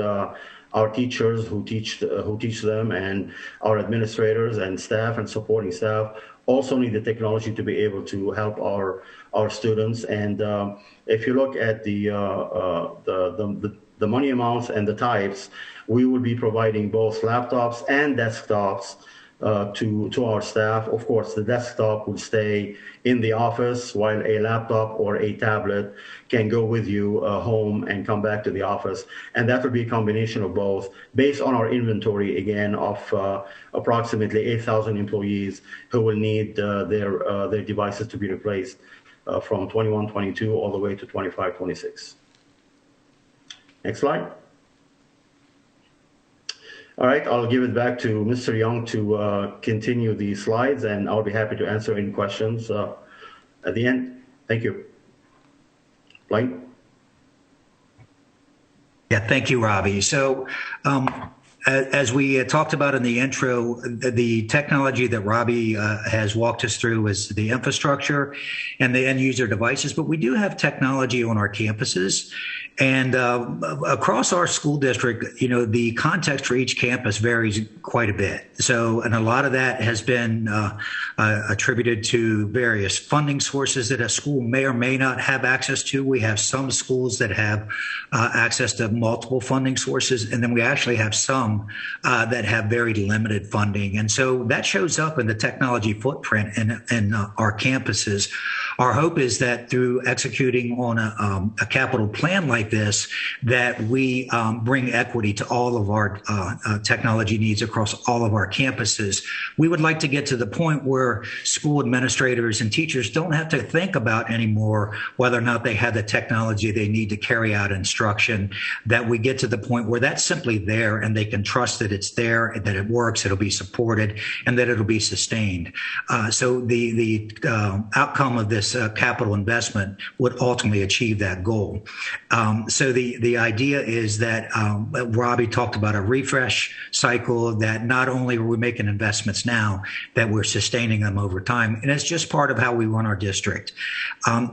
our teachers who teach them, and our administrators and staff and supporting staff also need the technology to be able to help our students. And if you look at the money amounts and the types, we will be providing both laptops and desktops to our staff. Of course, the desktop will stay in the office, while a laptop or a tablet can go with you home and come back to the office. And that will be a combination of both, based on our inventory, again, of approximately 8,000 employees who will need their devices to be replaced from 21, 22 all the way to 25, 26. Next slide. All right, I'll give it back to Mr. Young to continue the slides, and I'll be happy to answer any questions at the end. Thank you. Blaine? Yeah, thank you, Ravi. So as we talked about in the intro, the technology that Ravi has walked us through is the infrastructure and the end user devices, but we do have technology on our campuses. And across our school district, you know, the context for each campus varies quite a bit. So, and a lot of that has been attributed to various funding sources that a school may or may not have access to. We have some schools that have access to multiple funding sources, and then we actually have some that have very limited funding. And so that shows up in the technology footprint in our campuses. Our hope is that through executing on a capital plan like this, that we bring equity to all of our technology needs across all of our campuses. We would like to get to the point where school administrators and teachers don't have to think about anymore whether or not they have the technology they need to carry out instruction, that we get to the point where that's simply there and they can trust that it's there, that it works, it'll be supported, and that it'll be sustained. So the outcome of this capital investment would ultimately achieve that goal. So the idea is that Robbie talked about a refresh cycle, that not only are we making investments now, that we're sustaining them over time. And it's just part of how we run our district.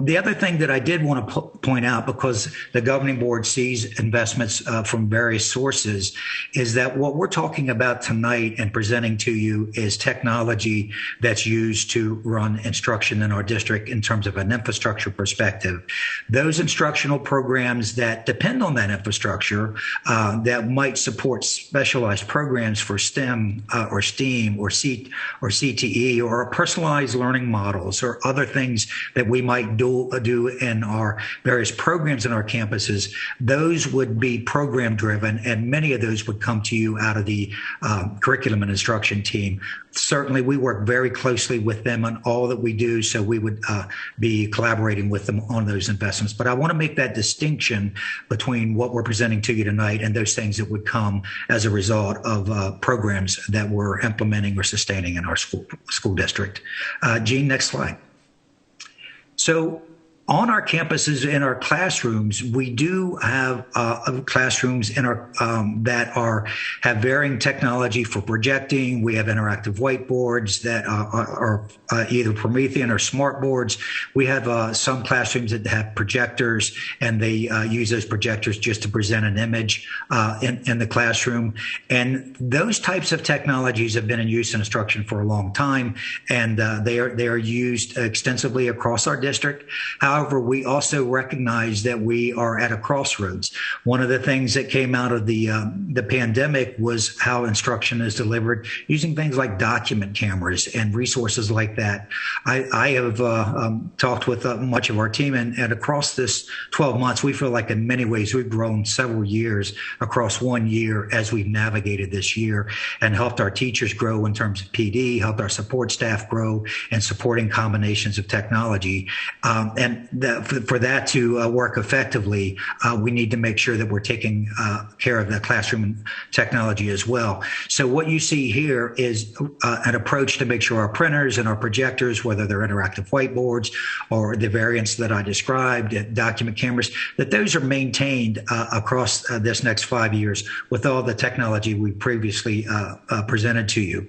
The other thing that I did want to point out, because the governing board sees investments from various sources, is that what we're talking about tonight and presenting to you is technology that's used to run instruction in our district in terms of an infrastructure perspective. Those instructional programs that depend on that infrastructure that might support specialized programs for STEM or STEAM or CTE or personalized learning models or other things that we might do in our various programs in our campuses, those would be program driven, and many of those would come to you out of the curriculum and instruction team. Certainly, we work very closely with them on all that we do, so we would be collaborating with them on those investments. But I want to make that distinction between what we're presenting to you tonight and those things that would come as a result of programs that we're implementing or sustaining in our school district. Jean, next slide. So on our campuses, in our classrooms, we do have classrooms in our that have varying technology for projecting. We have interactive whiteboards that are either Promethean or smart boards. We have some classrooms that have projectors, and they use those projectors just to present an image in the classroom. And those types of technologies have been in use in instruction for a long time, and they are used extensively across our district. However, we also recognize that we are at a crossroads. One of the things that came out of the pandemic was how instruction is delivered using things like document cameras and resources like that. I have talked with much of our team, and across this 12 months, we feel like in many ways we've grown several years across 1 year as we've navigated this year and helped our teachers grow in terms of PD, helped our support staff grow and supporting combinations of technology. And for that to work effectively, we need to make sure that we're taking care of the classroom technology as well. So what you see here is an approach to make sure our printers and our projectors, whether they're interactive whiteboards or the variants that I described, document cameras, that those are maintained across this next 5 years with all the technology we previously presented to you.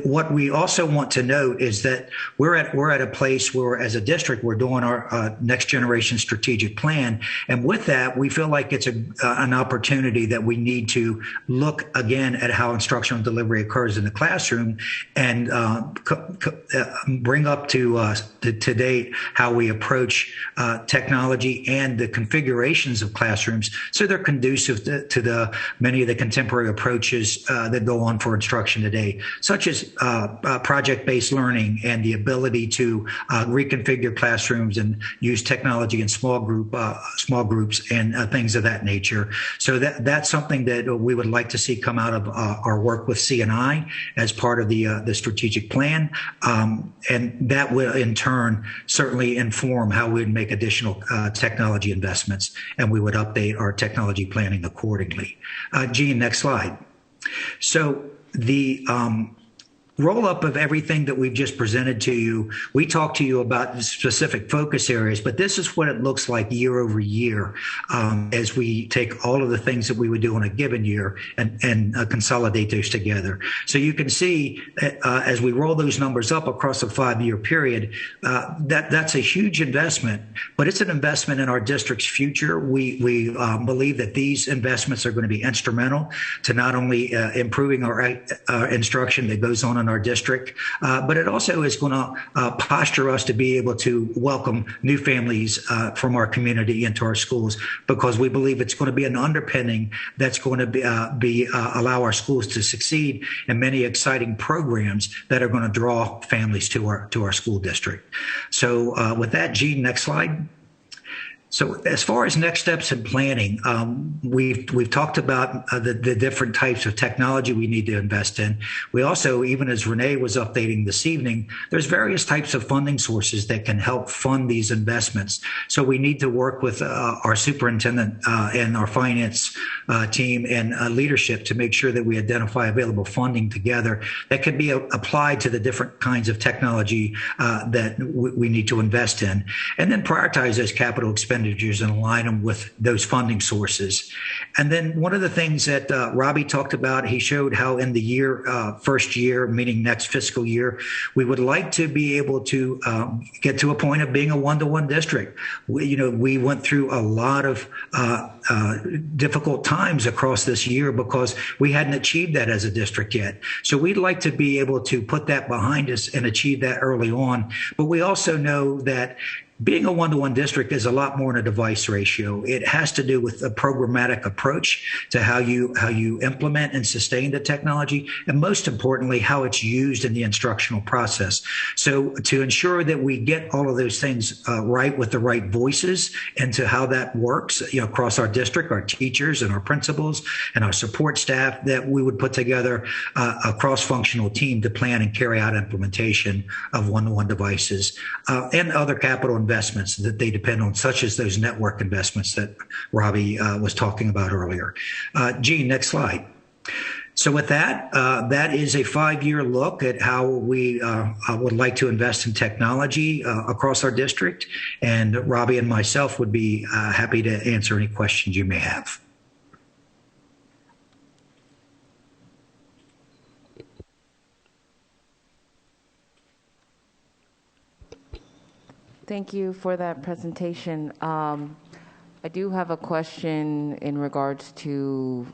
What we also want to note is that we're at a place where, as a district, we're doing our next generation strategic plan, and with that, we feel like it's an opportunity that we need to look again at how instructional delivery occurs in the classroom and bring up to date how we approach technology and the configurations of classrooms so they're conducive to the many of the contemporary approaches that go on for instruction today, such as project-based learning and the ability to reconfigure classrooms and use technology in small groups and things of that nature. So that's something that we would like to see come out of our work with C&I as part of the strategic plan, and that will in turn certainly inform how we'd make additional technology investments, and we would update our technology planning accordingly. Gene, next slide. So the roll-up of everything that we've just presented to you, we talked to you about the specific focus areas, but this is what it looks like year over year as we take all of the things that we would do in a given year and consolidate those together. So you can see as we roll those numbers up across a 5-year period, that's a huge investment, but it's an investment in our district's future. We believe that these investments are going to be instrumental to not only improving our instruction that goes on in our district, but it also is going to posture us to be able to welcome new families from our community into our schools, because we believe it's going to be an underpinning that's going to allow our schools to succeed in many exciting programs that are going to draw families to our school district. So with that, Gene, next slide. So as far as next steps in planning, we've talked about the different types of technology we need to invest in. We also, even as Renee was updating this evening, there's various types of funding sources that can help fund these investments. So we need to work with our superintendent and our finance team and leadership to make sure that we identify available funding together that can be applied to the different kinds of technology that we need to invest in, and then prioritize those capital expenditures and align them with those funding sources. And then one of the things that Robbie talked about, he showed how in the first year, meaning next fiscal year, we would like to be able to get to a point of being a one-to-one district. We went through a lot of difficult times across this year because we hadn't achieved that as a district yet. So we'd like to be able to put that behind us and achieve that early on. But we also know that being a one-to-one district is a lot more than a device ratio. It has to do with a programmatic approach to how you implement and sustain the technology, and most importantly, how it's used in the instructional process. So to ensure that we get all of those things right with the right voices into how that works, across our district, our teachers and our principals and our support staff, that we would put together a cross-functional team to plan and carry out implementation of one-to-one devices and other capital investments that they depend on, such as those network investments that Robbie was talking about earlier. Gene, next slide. So with that, that is a 5-year look at how we would like to invest in technology across our district. And Robbie and myself would be happy to answer any questions you may have. Thank you for that presentation. I do have a question in regards to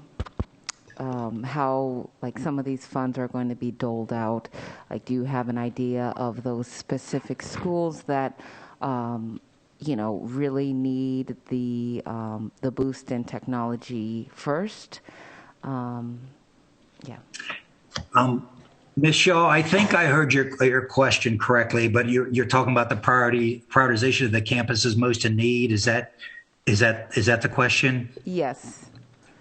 how some of these funds are going to be doled out. Do you have an idea of those specific schools that really need the boost in technology first? Ms. Shaw, I think I heard your question correctly, but you're talking about the prioritization of the campuses most in need. Is that the question? Yes.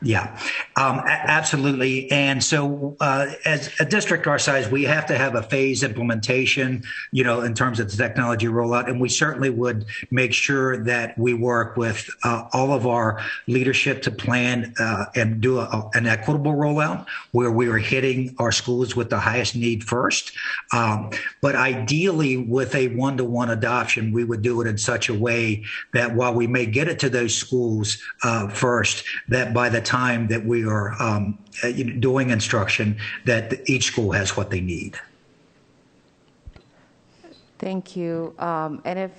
Yeah, absolutely. And so as a district our size, we have to have a phased implementation, in terms of the technology rollout. And we certainly would make sure that we work with all of our leadership to plan and do an equitable rollout where we are hitting our schools with the highest need first. But ideally, with a one-to-one adoption, we would do it in such a way that while we may get it to those schools first, that by the time that we are doing instruction, that each school has what they need. Thank you. And if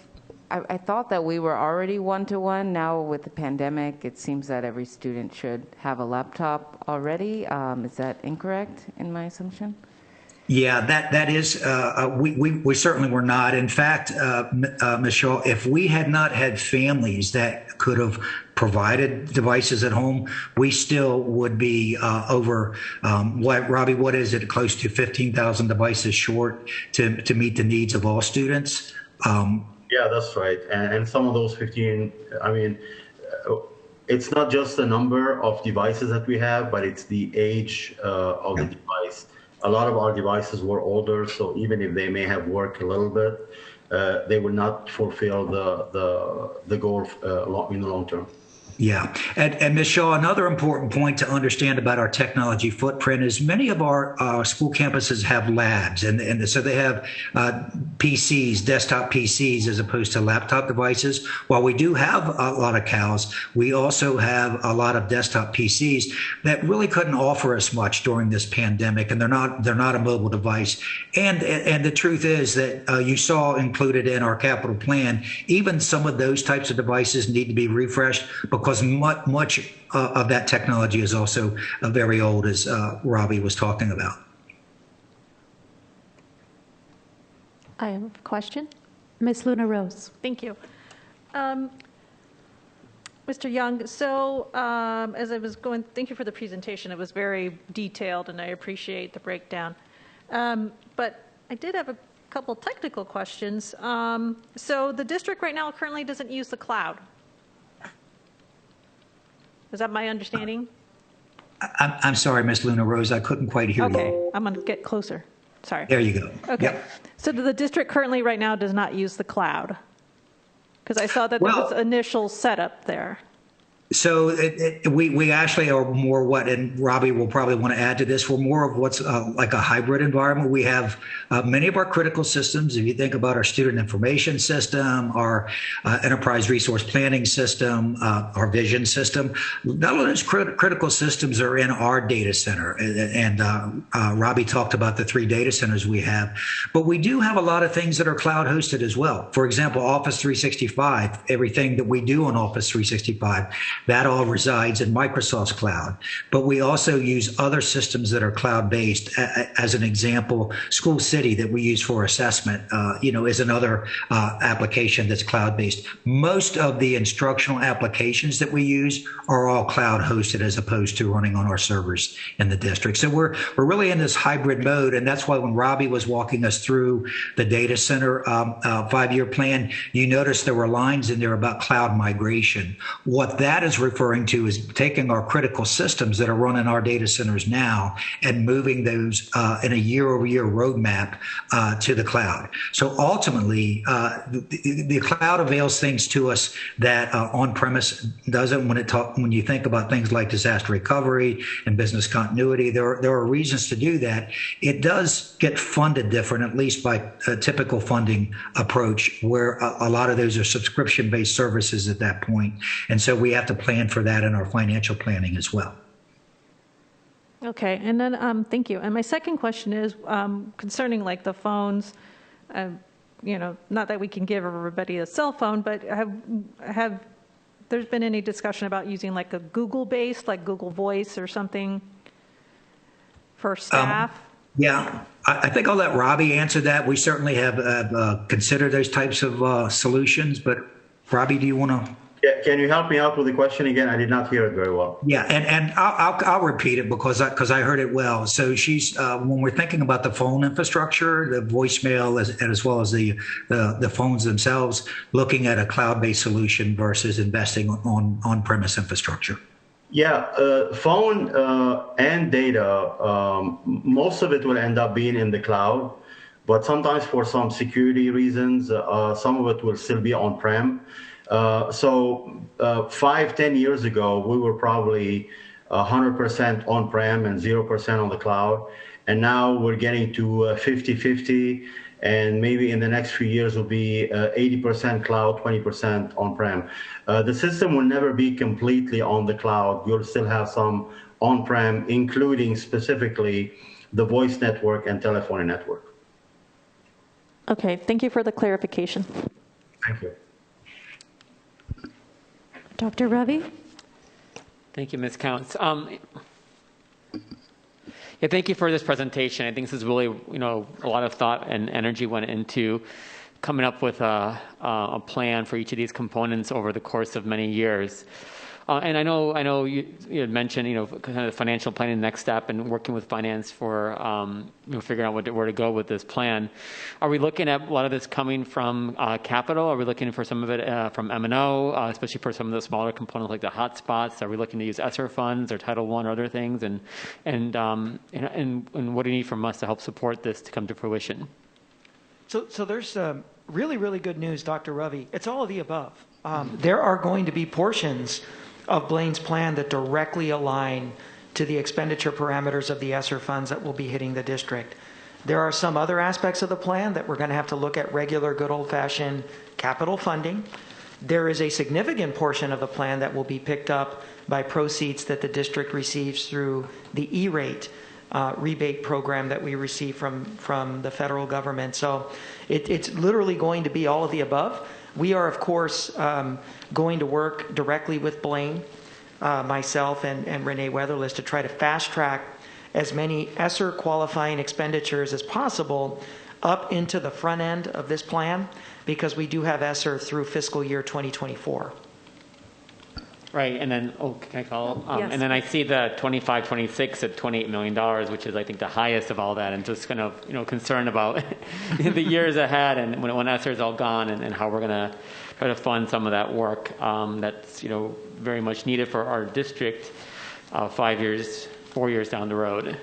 I thought that we were already one-to-one, now with the pandemic, it seems that every student should have a laptop already. Is that incorrect in my assumption? Yeah, that is, we certainly were not. In fact, Ms. Shaw, if we had not had families that could have provided devices at home, we still would be over, Robbie, what is it, close to 15,000 devices short to meet the needs of all students? Yeah, that's right. And some of those 15, it's not just the number of devices that we have, but it's the age of the device. A lot of our devices were older, so even if they may have worked a little bit, they will not fulfill the goal in the long term. Yeah. And Ms. Shaw, another important point to understand about our technology footprint is many of our school campuses have labs, and so they have PCs, desktop PCs, as opposed to laptop devices. While we do have a lot of CALs, we also have a lot of desktop PCs that really couldn't offer us much during this pandemic, and they're not a mobile device. And the truth is that you saw included in our capital plan, even some of those types of devices need to be refreshed because much of that technology is also very old, as Robbie was talking about. I have a question. Ms. Luna Rose. Thank you. Mr. Young, so as I was going, thank you for the presentation. It was very detailed, and I appreciate the breakdown. But I did have a couple technical questions. So the district right now currently doesn't use the cloud. Is that my understanding? I'm sorry, Ms. Luna Rose, I couldn't quite hear you. Okay, I'm going to get closer. Sorry. There you go. Okay. Yep. So the district currently right now does not use the cloud? Because I saw that there was initial setup there. So we actually are more what, and Robbie will probably want to add to this, we're more of what's like a hybrid environment. We have many of our critical systems. If you think about our student information system, our enterprise resource planning system, our vision system, none of those critical systems are in our data center. And Robbie talked about the 3 data centers we have, but we do have a lot of things that are cloud hosted as well. For example, Office 365, everything that we do on Office 365, that all resides in Microsoft's cloud. But we also use other systems that are cloud-based. As an example, School City that we use for assessment, is another application that's cloud-based. Most of the instructional applications that we use are all cloud-hosted as opposed to running on our servers in the district. So we're really in this hybrid mode, and that's why when Robbie was walking us through the data center 5-year plan, you noticed there were lines in there about cloud migration. What that is referring to is taking our critical systems that are running our data centers now and moving those in a year-over-year roadmap to the cloud. So ultimately, the cloud avails things to us that on-premise doesn't. When you think about things like disaster recovery and business continuity, there are reasons to do that. It does get funded different, at least by a typical funding approach, where a lot of those are subscription-based services at that point. And so we have to plan for that in our financial planning as well. Okay, and then thank you. And my second question is concerning like the phones. Not that we can give everybody a cell phone, but have there's been any discussion about using like a Google-based, like Google Voice or something for staff? Yeah, I think I'll let Robbie answer that. We certainly have considered those types of solutions, but Robbie, do you want to? Yeah, can you help me out with the question again? I did not hear it very well. Yeah, and I'll repeat it because I heard it well. So she's when we're thinking about the phone infrastructure, the voicemail, as well as the phones themselves, looking at a cloud-based solution versus investing on-premise infrastructure. Yeah, phone and data, most of it will end up being in the cloud, but sometimes for some security reasons, some of it will still be on-prem. So 5-10 years ago, we were probably 100% on-prem and 0% on the cloud. And now we're getting to 50-50, and maybe in the next few years will be 80% cloud, 20% on-prem. The system will never be completely on the cloud. You'll still have some on-prem, including specifically the voice network and telephony network. Okay, thank you for the clarification. Thank you. Dr. Ravi? Thank you, Ms. Counts. Yeah, thank you for this presentation. I think this is really, a lot of thought and energy went into coming up with a plan for each of these components over the course of many years. And I know you had mentioned, kind of the financial planning next step and working with finance for, figuring out where to go with this plan. Are we looking at a lot of this coming from capital? Are we looking for some of it from M&O, especially for some of the smaller components like the hotspots? Are we looking to use ESSER funds or Title I or other things? And what do you need from us to help support this to come to fruition? So there's really, really good news, Dr. Ravi. It's all of the above. There are going to be portions of Blaine's plan that directly align to the expenditure parameters of the ESSER funds that will be hitting the district. There are some other aspects of the plan that we're going to have to look at regular, good old-fashioned capital funding. There is a significant portion of the plan that will be picked up by proceeds that the district receives through the E-rate rebate program that we receive from the federal government. So it's literally going to be all of the above. We are, of course, going to work directly with Blaine, myself, and Renee Weatherlist to try to fast-track as many ESSER qualifying expenditures as possible up into the front end of this plan, because we do have ESSER through fiscal year 2024. Right, and then, can I follow? Yes. And then I see the 25-26 at $28 million, which is, I think, the highest of all that, and just kind of, concerned about the years ahead and when ESSER is all gone and how we're going to try to fund some of that work that's, very much needed for our district 4 years down the road.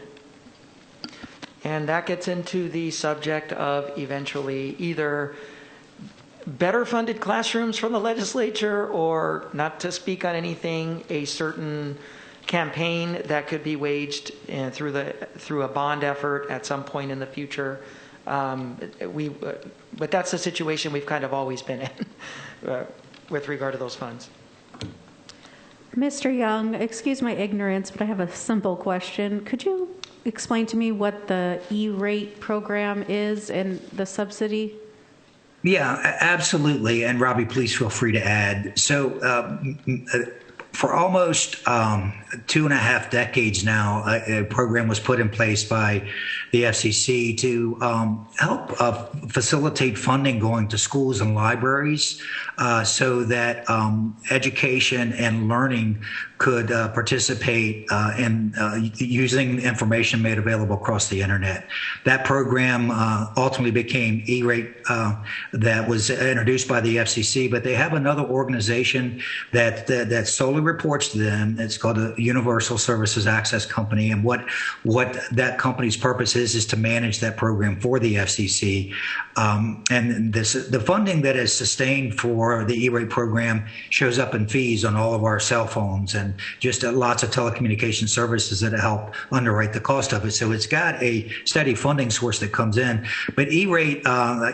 And that gets into the subject of eventually either better funded classrooms from the legislature, or, not to speak on anything, a certain campaign that could be waged through a bond effort at some point in the future. But that's the situation we've kind of always been in with regard to those funds. Mr. Young, excuse my ignorance, but I have a simple question. Could you explain to me what the E-rate program is and the subsidy? Yeah, absolutely. And Robbie, please feel free to add. So for almost 2.5 decades now, a program was put in place by the FCC to help facilitate funding going to schools and libraries so that education and learning could participate in using information made available across the internet. That program ultimately became E-rate that was introduced by the FCC, but they have another organization that solely reports to them. It's called the Universal Services Access Company, and what that company's purpose is to manage that program for the FCC. And the funding that is sustained for the E-rate program shows up in fees on all of our cell phones and just lots of telecommunication services that help underwrite the cost of it. So it's got a steady funding source that comes in. But E-rate,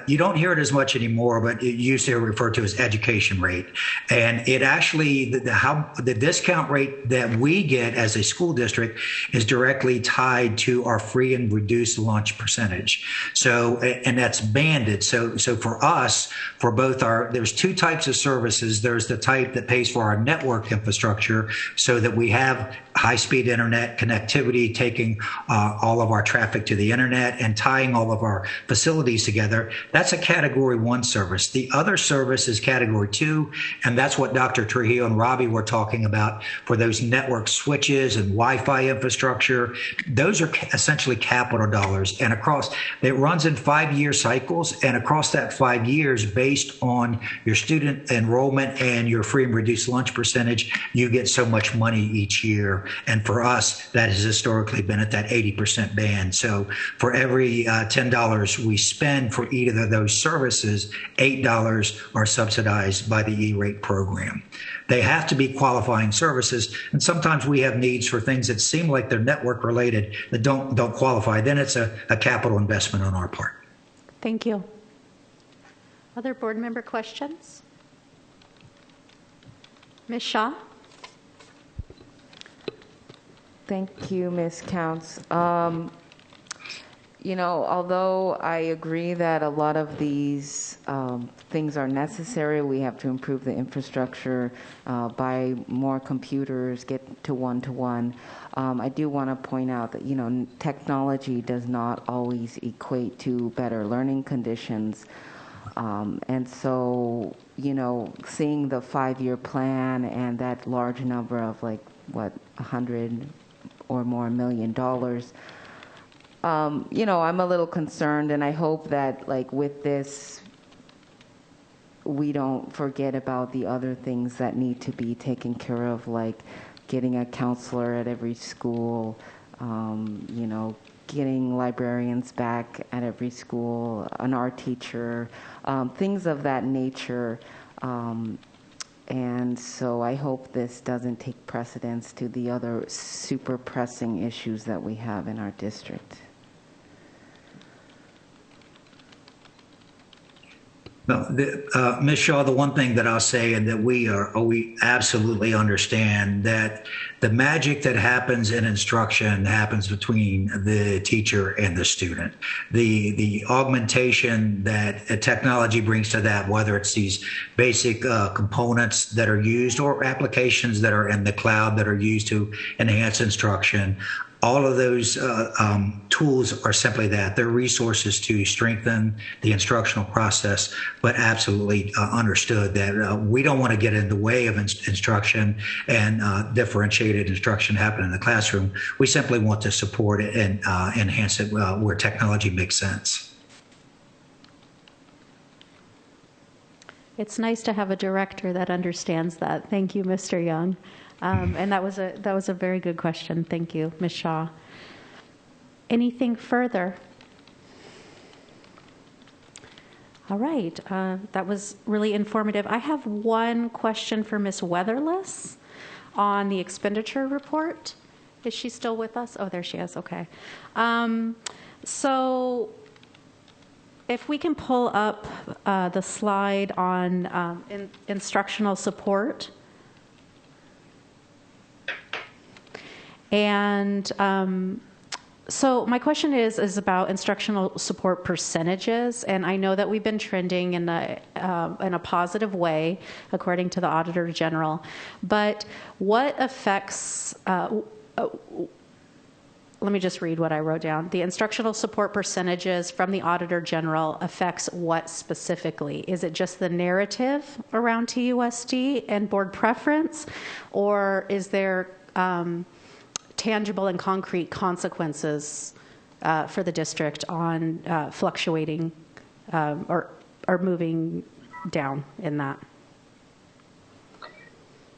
you don't hear it as much anymore, but it used to refer to as education rate. And it actually, the discount rate that we get as a school district is directly tied to our free and reduced lunch percentage. So, and that's banded. So for us, for both there's two types of services. There's the type that pays for our network infrastructure so that we have high-speed internet connectivity, taking all of our traffic to the internet and tying all of our facilities together. That's a Category 1 service. The other service is Category 2, and that's what Dr. Trujillo and Robbie were talking about for those network network switches and Wi-Fi infrastructure. Those are essentially capital dollars. And it runs in 5-year cycles. And across that 5 years, based on your student enrollment and your free and reduced lunch percentage, you get so much money each year. And for us, that has historically been at that 80% band. So for every $10 we spend for either of those services, $8 are subsidized by the E-rate program. They have to be qualifying services, and sometimes we have needs for things that seem like they're network related that don't qualify. Then it's a capital investment on our part. Thank you. Other board member questions? Ms. Shaw? Thank you, Ms. Counts. You know, although I agree that a lot of these things are necessary, we have to improve the infrastructure, buy more computers, get to one-to-one. I do want to point out that, you know, technology does not always equate to better learning conditions. And so, you know, seeing the 5-year plan and that large number of like, what, $100 or more million, you know, I'm a little concerned, and I hope that, like, with this, we don't forget about the other things that need to be taken care of, like getting a counselor at every school, you know, getting librarians back at every school, an art teacher, things of that nature. And so I hope this doesn't take precedence to the other super pressing issues that we have in our district. No, Ms. Shaw, the one thing that I'll say, and that we absolutely understand, that the magic that happens in instruction happens between the teacher and the student. The augmentation that technology brings to that, whether it's these basic components that are used or applications that are in the cloud that are used to enhance instruction, all of those tools are simply that. They're resources to strengthen the instructional process, but absolutely understood that we don't want to get in the way of instruction and differentiated instruction happen in the classroom. We simply want to support it and enhance it where technology makes sense. It's nice to have a director that understands that. Thank you, Mr. Young. And that was a very good question. Thank you, Ms. Shaw. Anything further? All right. That was really informative. I have one question for Ms. Weatherless on the expenditure report. Is she still with us? Oh, there she is. Okay. So if we can pull up the slide on instructional support. And so my question is about instructional support percentages, and I know that we've been trending in a positive way, according to the Auditor General. But what affects? Let me just read what I wrote down. The instructional support percentages from the Auditor General affects what specifically? Is it just the narrative around TUSD and board preference, or is there tangible and concrete consequences for the district on fluctuating or moving down in that?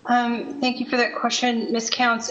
Thank you for that question, Ms. Counts.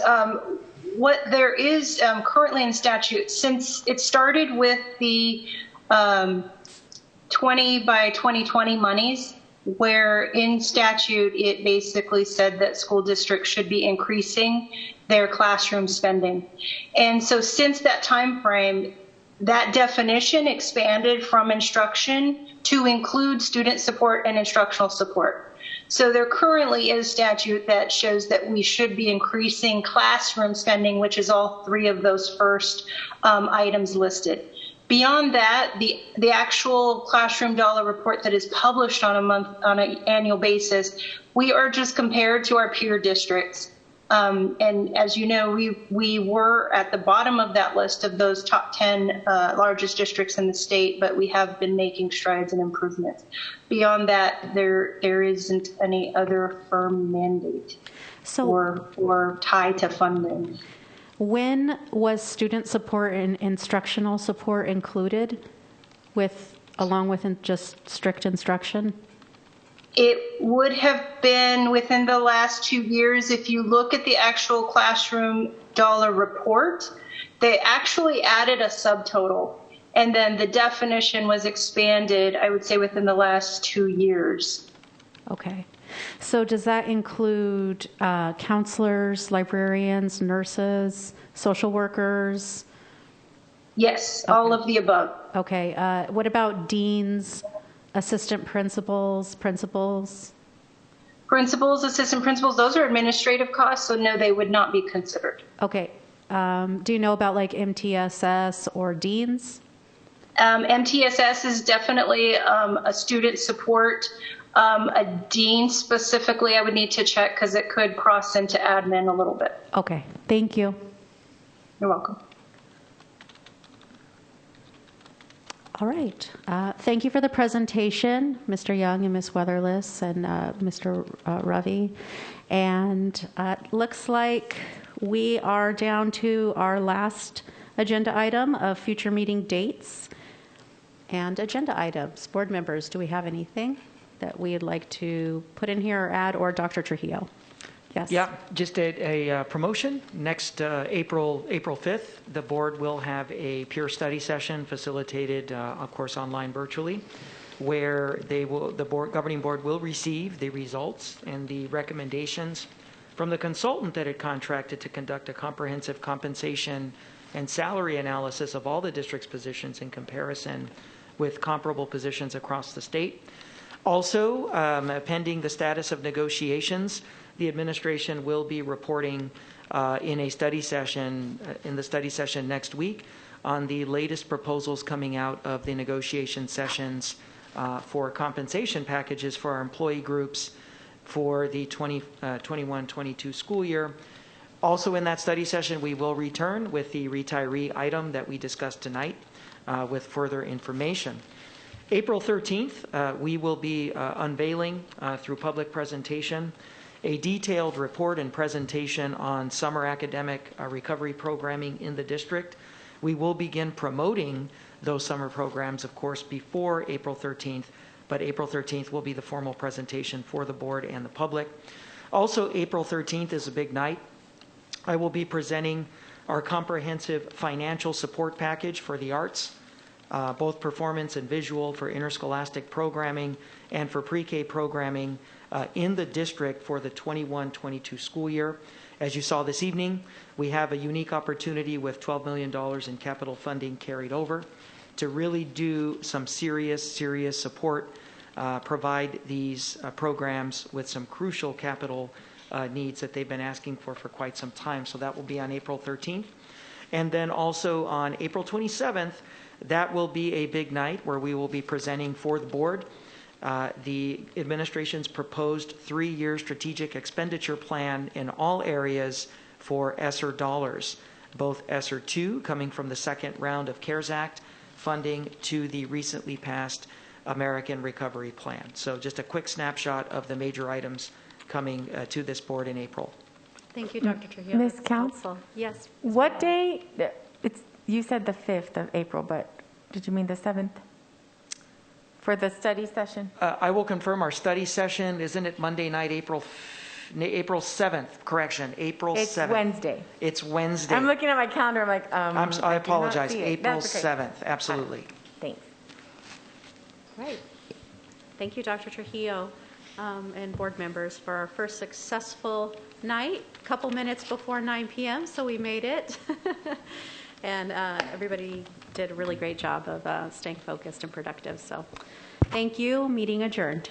What there is currently in statute, since it started with the 20 by 2020 monies, where in statute it basically said that school districts should be increasing their classroom spending. And so since that time frame, that definition expanded from instruction to include student support and instructional support. So there currently is statute that shows that we should be increasing classroom spending, which is all three of those first items listed. Beyond that, the actual classroom dollar report that is published on an annual basis, we are just compared to our peer districts. And as you know, we were at the bottom of that list of those top 10 largest districts in the state, but we have been making strides and improvements. Beyond that, there isn't any other firm mandate. or tied to funding. When was student support and instructional support included along with just strict instruction? It would have been within the last 2 years. If you look at the actual classroom dollar report, they actually added a subtotal, and then the definition was expanded, I would say, within the last 2 years. Okay. So does that include counselors, librarians, nurses, social workers? Yes, okay. All of the above. Okay. What about deans, assistant principals, principals? Principals, assistant principals, those are administrative costs, so no, they would not be considered. Okay. Do you know about like MTSS or deans? MTSS is definitely a student support. A dean specifically, I would need to check because it could cross into admin a little bit. Okay, thank you. You're welcome. All right. Thank you for the presentation, Mr. Young and Ms. Weatherless and Mr. Ravi. And looks like we are down to our last agenda item of future meeting dates and agenda items. Board members, do we have anything that we'd like to put in here or add, or Dr. Trujillo? Yes. Yeah, just a promotion. Next April 5th, the board will have a peer study session facilitated, of course, online virtually, where the governing board will receive the results and the recommendations from the consultant that had contracted to conduct a comprehensive compensation and salary analysis of all the district's positions in comparison with comparable positions across the state. Also, pending the status of negotiations, the administration will be reporting in the study session next week on the latest proposals coming out of the negotiation sessions for compensation packages for our employee groups for the 21-22 school year. Also in that study session, we will return with the retiree item that we discussed tonight with further information. April 13th, we will be unveiling through public presentation a detailed report and presentation on summer academic recovery programming in the district. We will begin promoting those summer programs, of course, before April 13th, but April 13th will be the formal presentation for the board and the public. Also, April 13th is a big night. I will be presenting our comprehensive financial support package for the arts, both performance and visual for interscholastic programming and for pre-K programming in the district for the 21-22 school year. As you saw this evening, we have a unique opportunity with $12 million in capital funding carried over to really do some serious support, provide these programs with some crucial capital needs that they've been asking for quite some time. So that will be on April 13th. And then also on April 27th, that will be a big night where we will be presenting for the board the administration's proposed 3-year strategic expenditure plan in all areas for ESSER dollars, both ESSER 2 coming from the second round of CARES Act funding to the recently passed American Recovery Plan. So just a quick snapshot of the major items coming to this board in April. Thank you, Dr. Trujillo. Ms. Council? Yes. What day? You said the 5th of April, but did you mean the 7th? For the study session? I will confirm our study session. Isn't it Monday night, April 7th? Correction, April 7th. It's Wednesday. It's Wednesday. I'm looking at my calendar. I'm like, I apologize. April okay. 7th. Absolutely. Thanks. Right. Thank you, Dr. Trujillo, and board members for our first successful night, a couple minutes before 9 p.m., so we made it. And everybody did a really great job of staying focused and productive. So thank you. Meeting adjourned.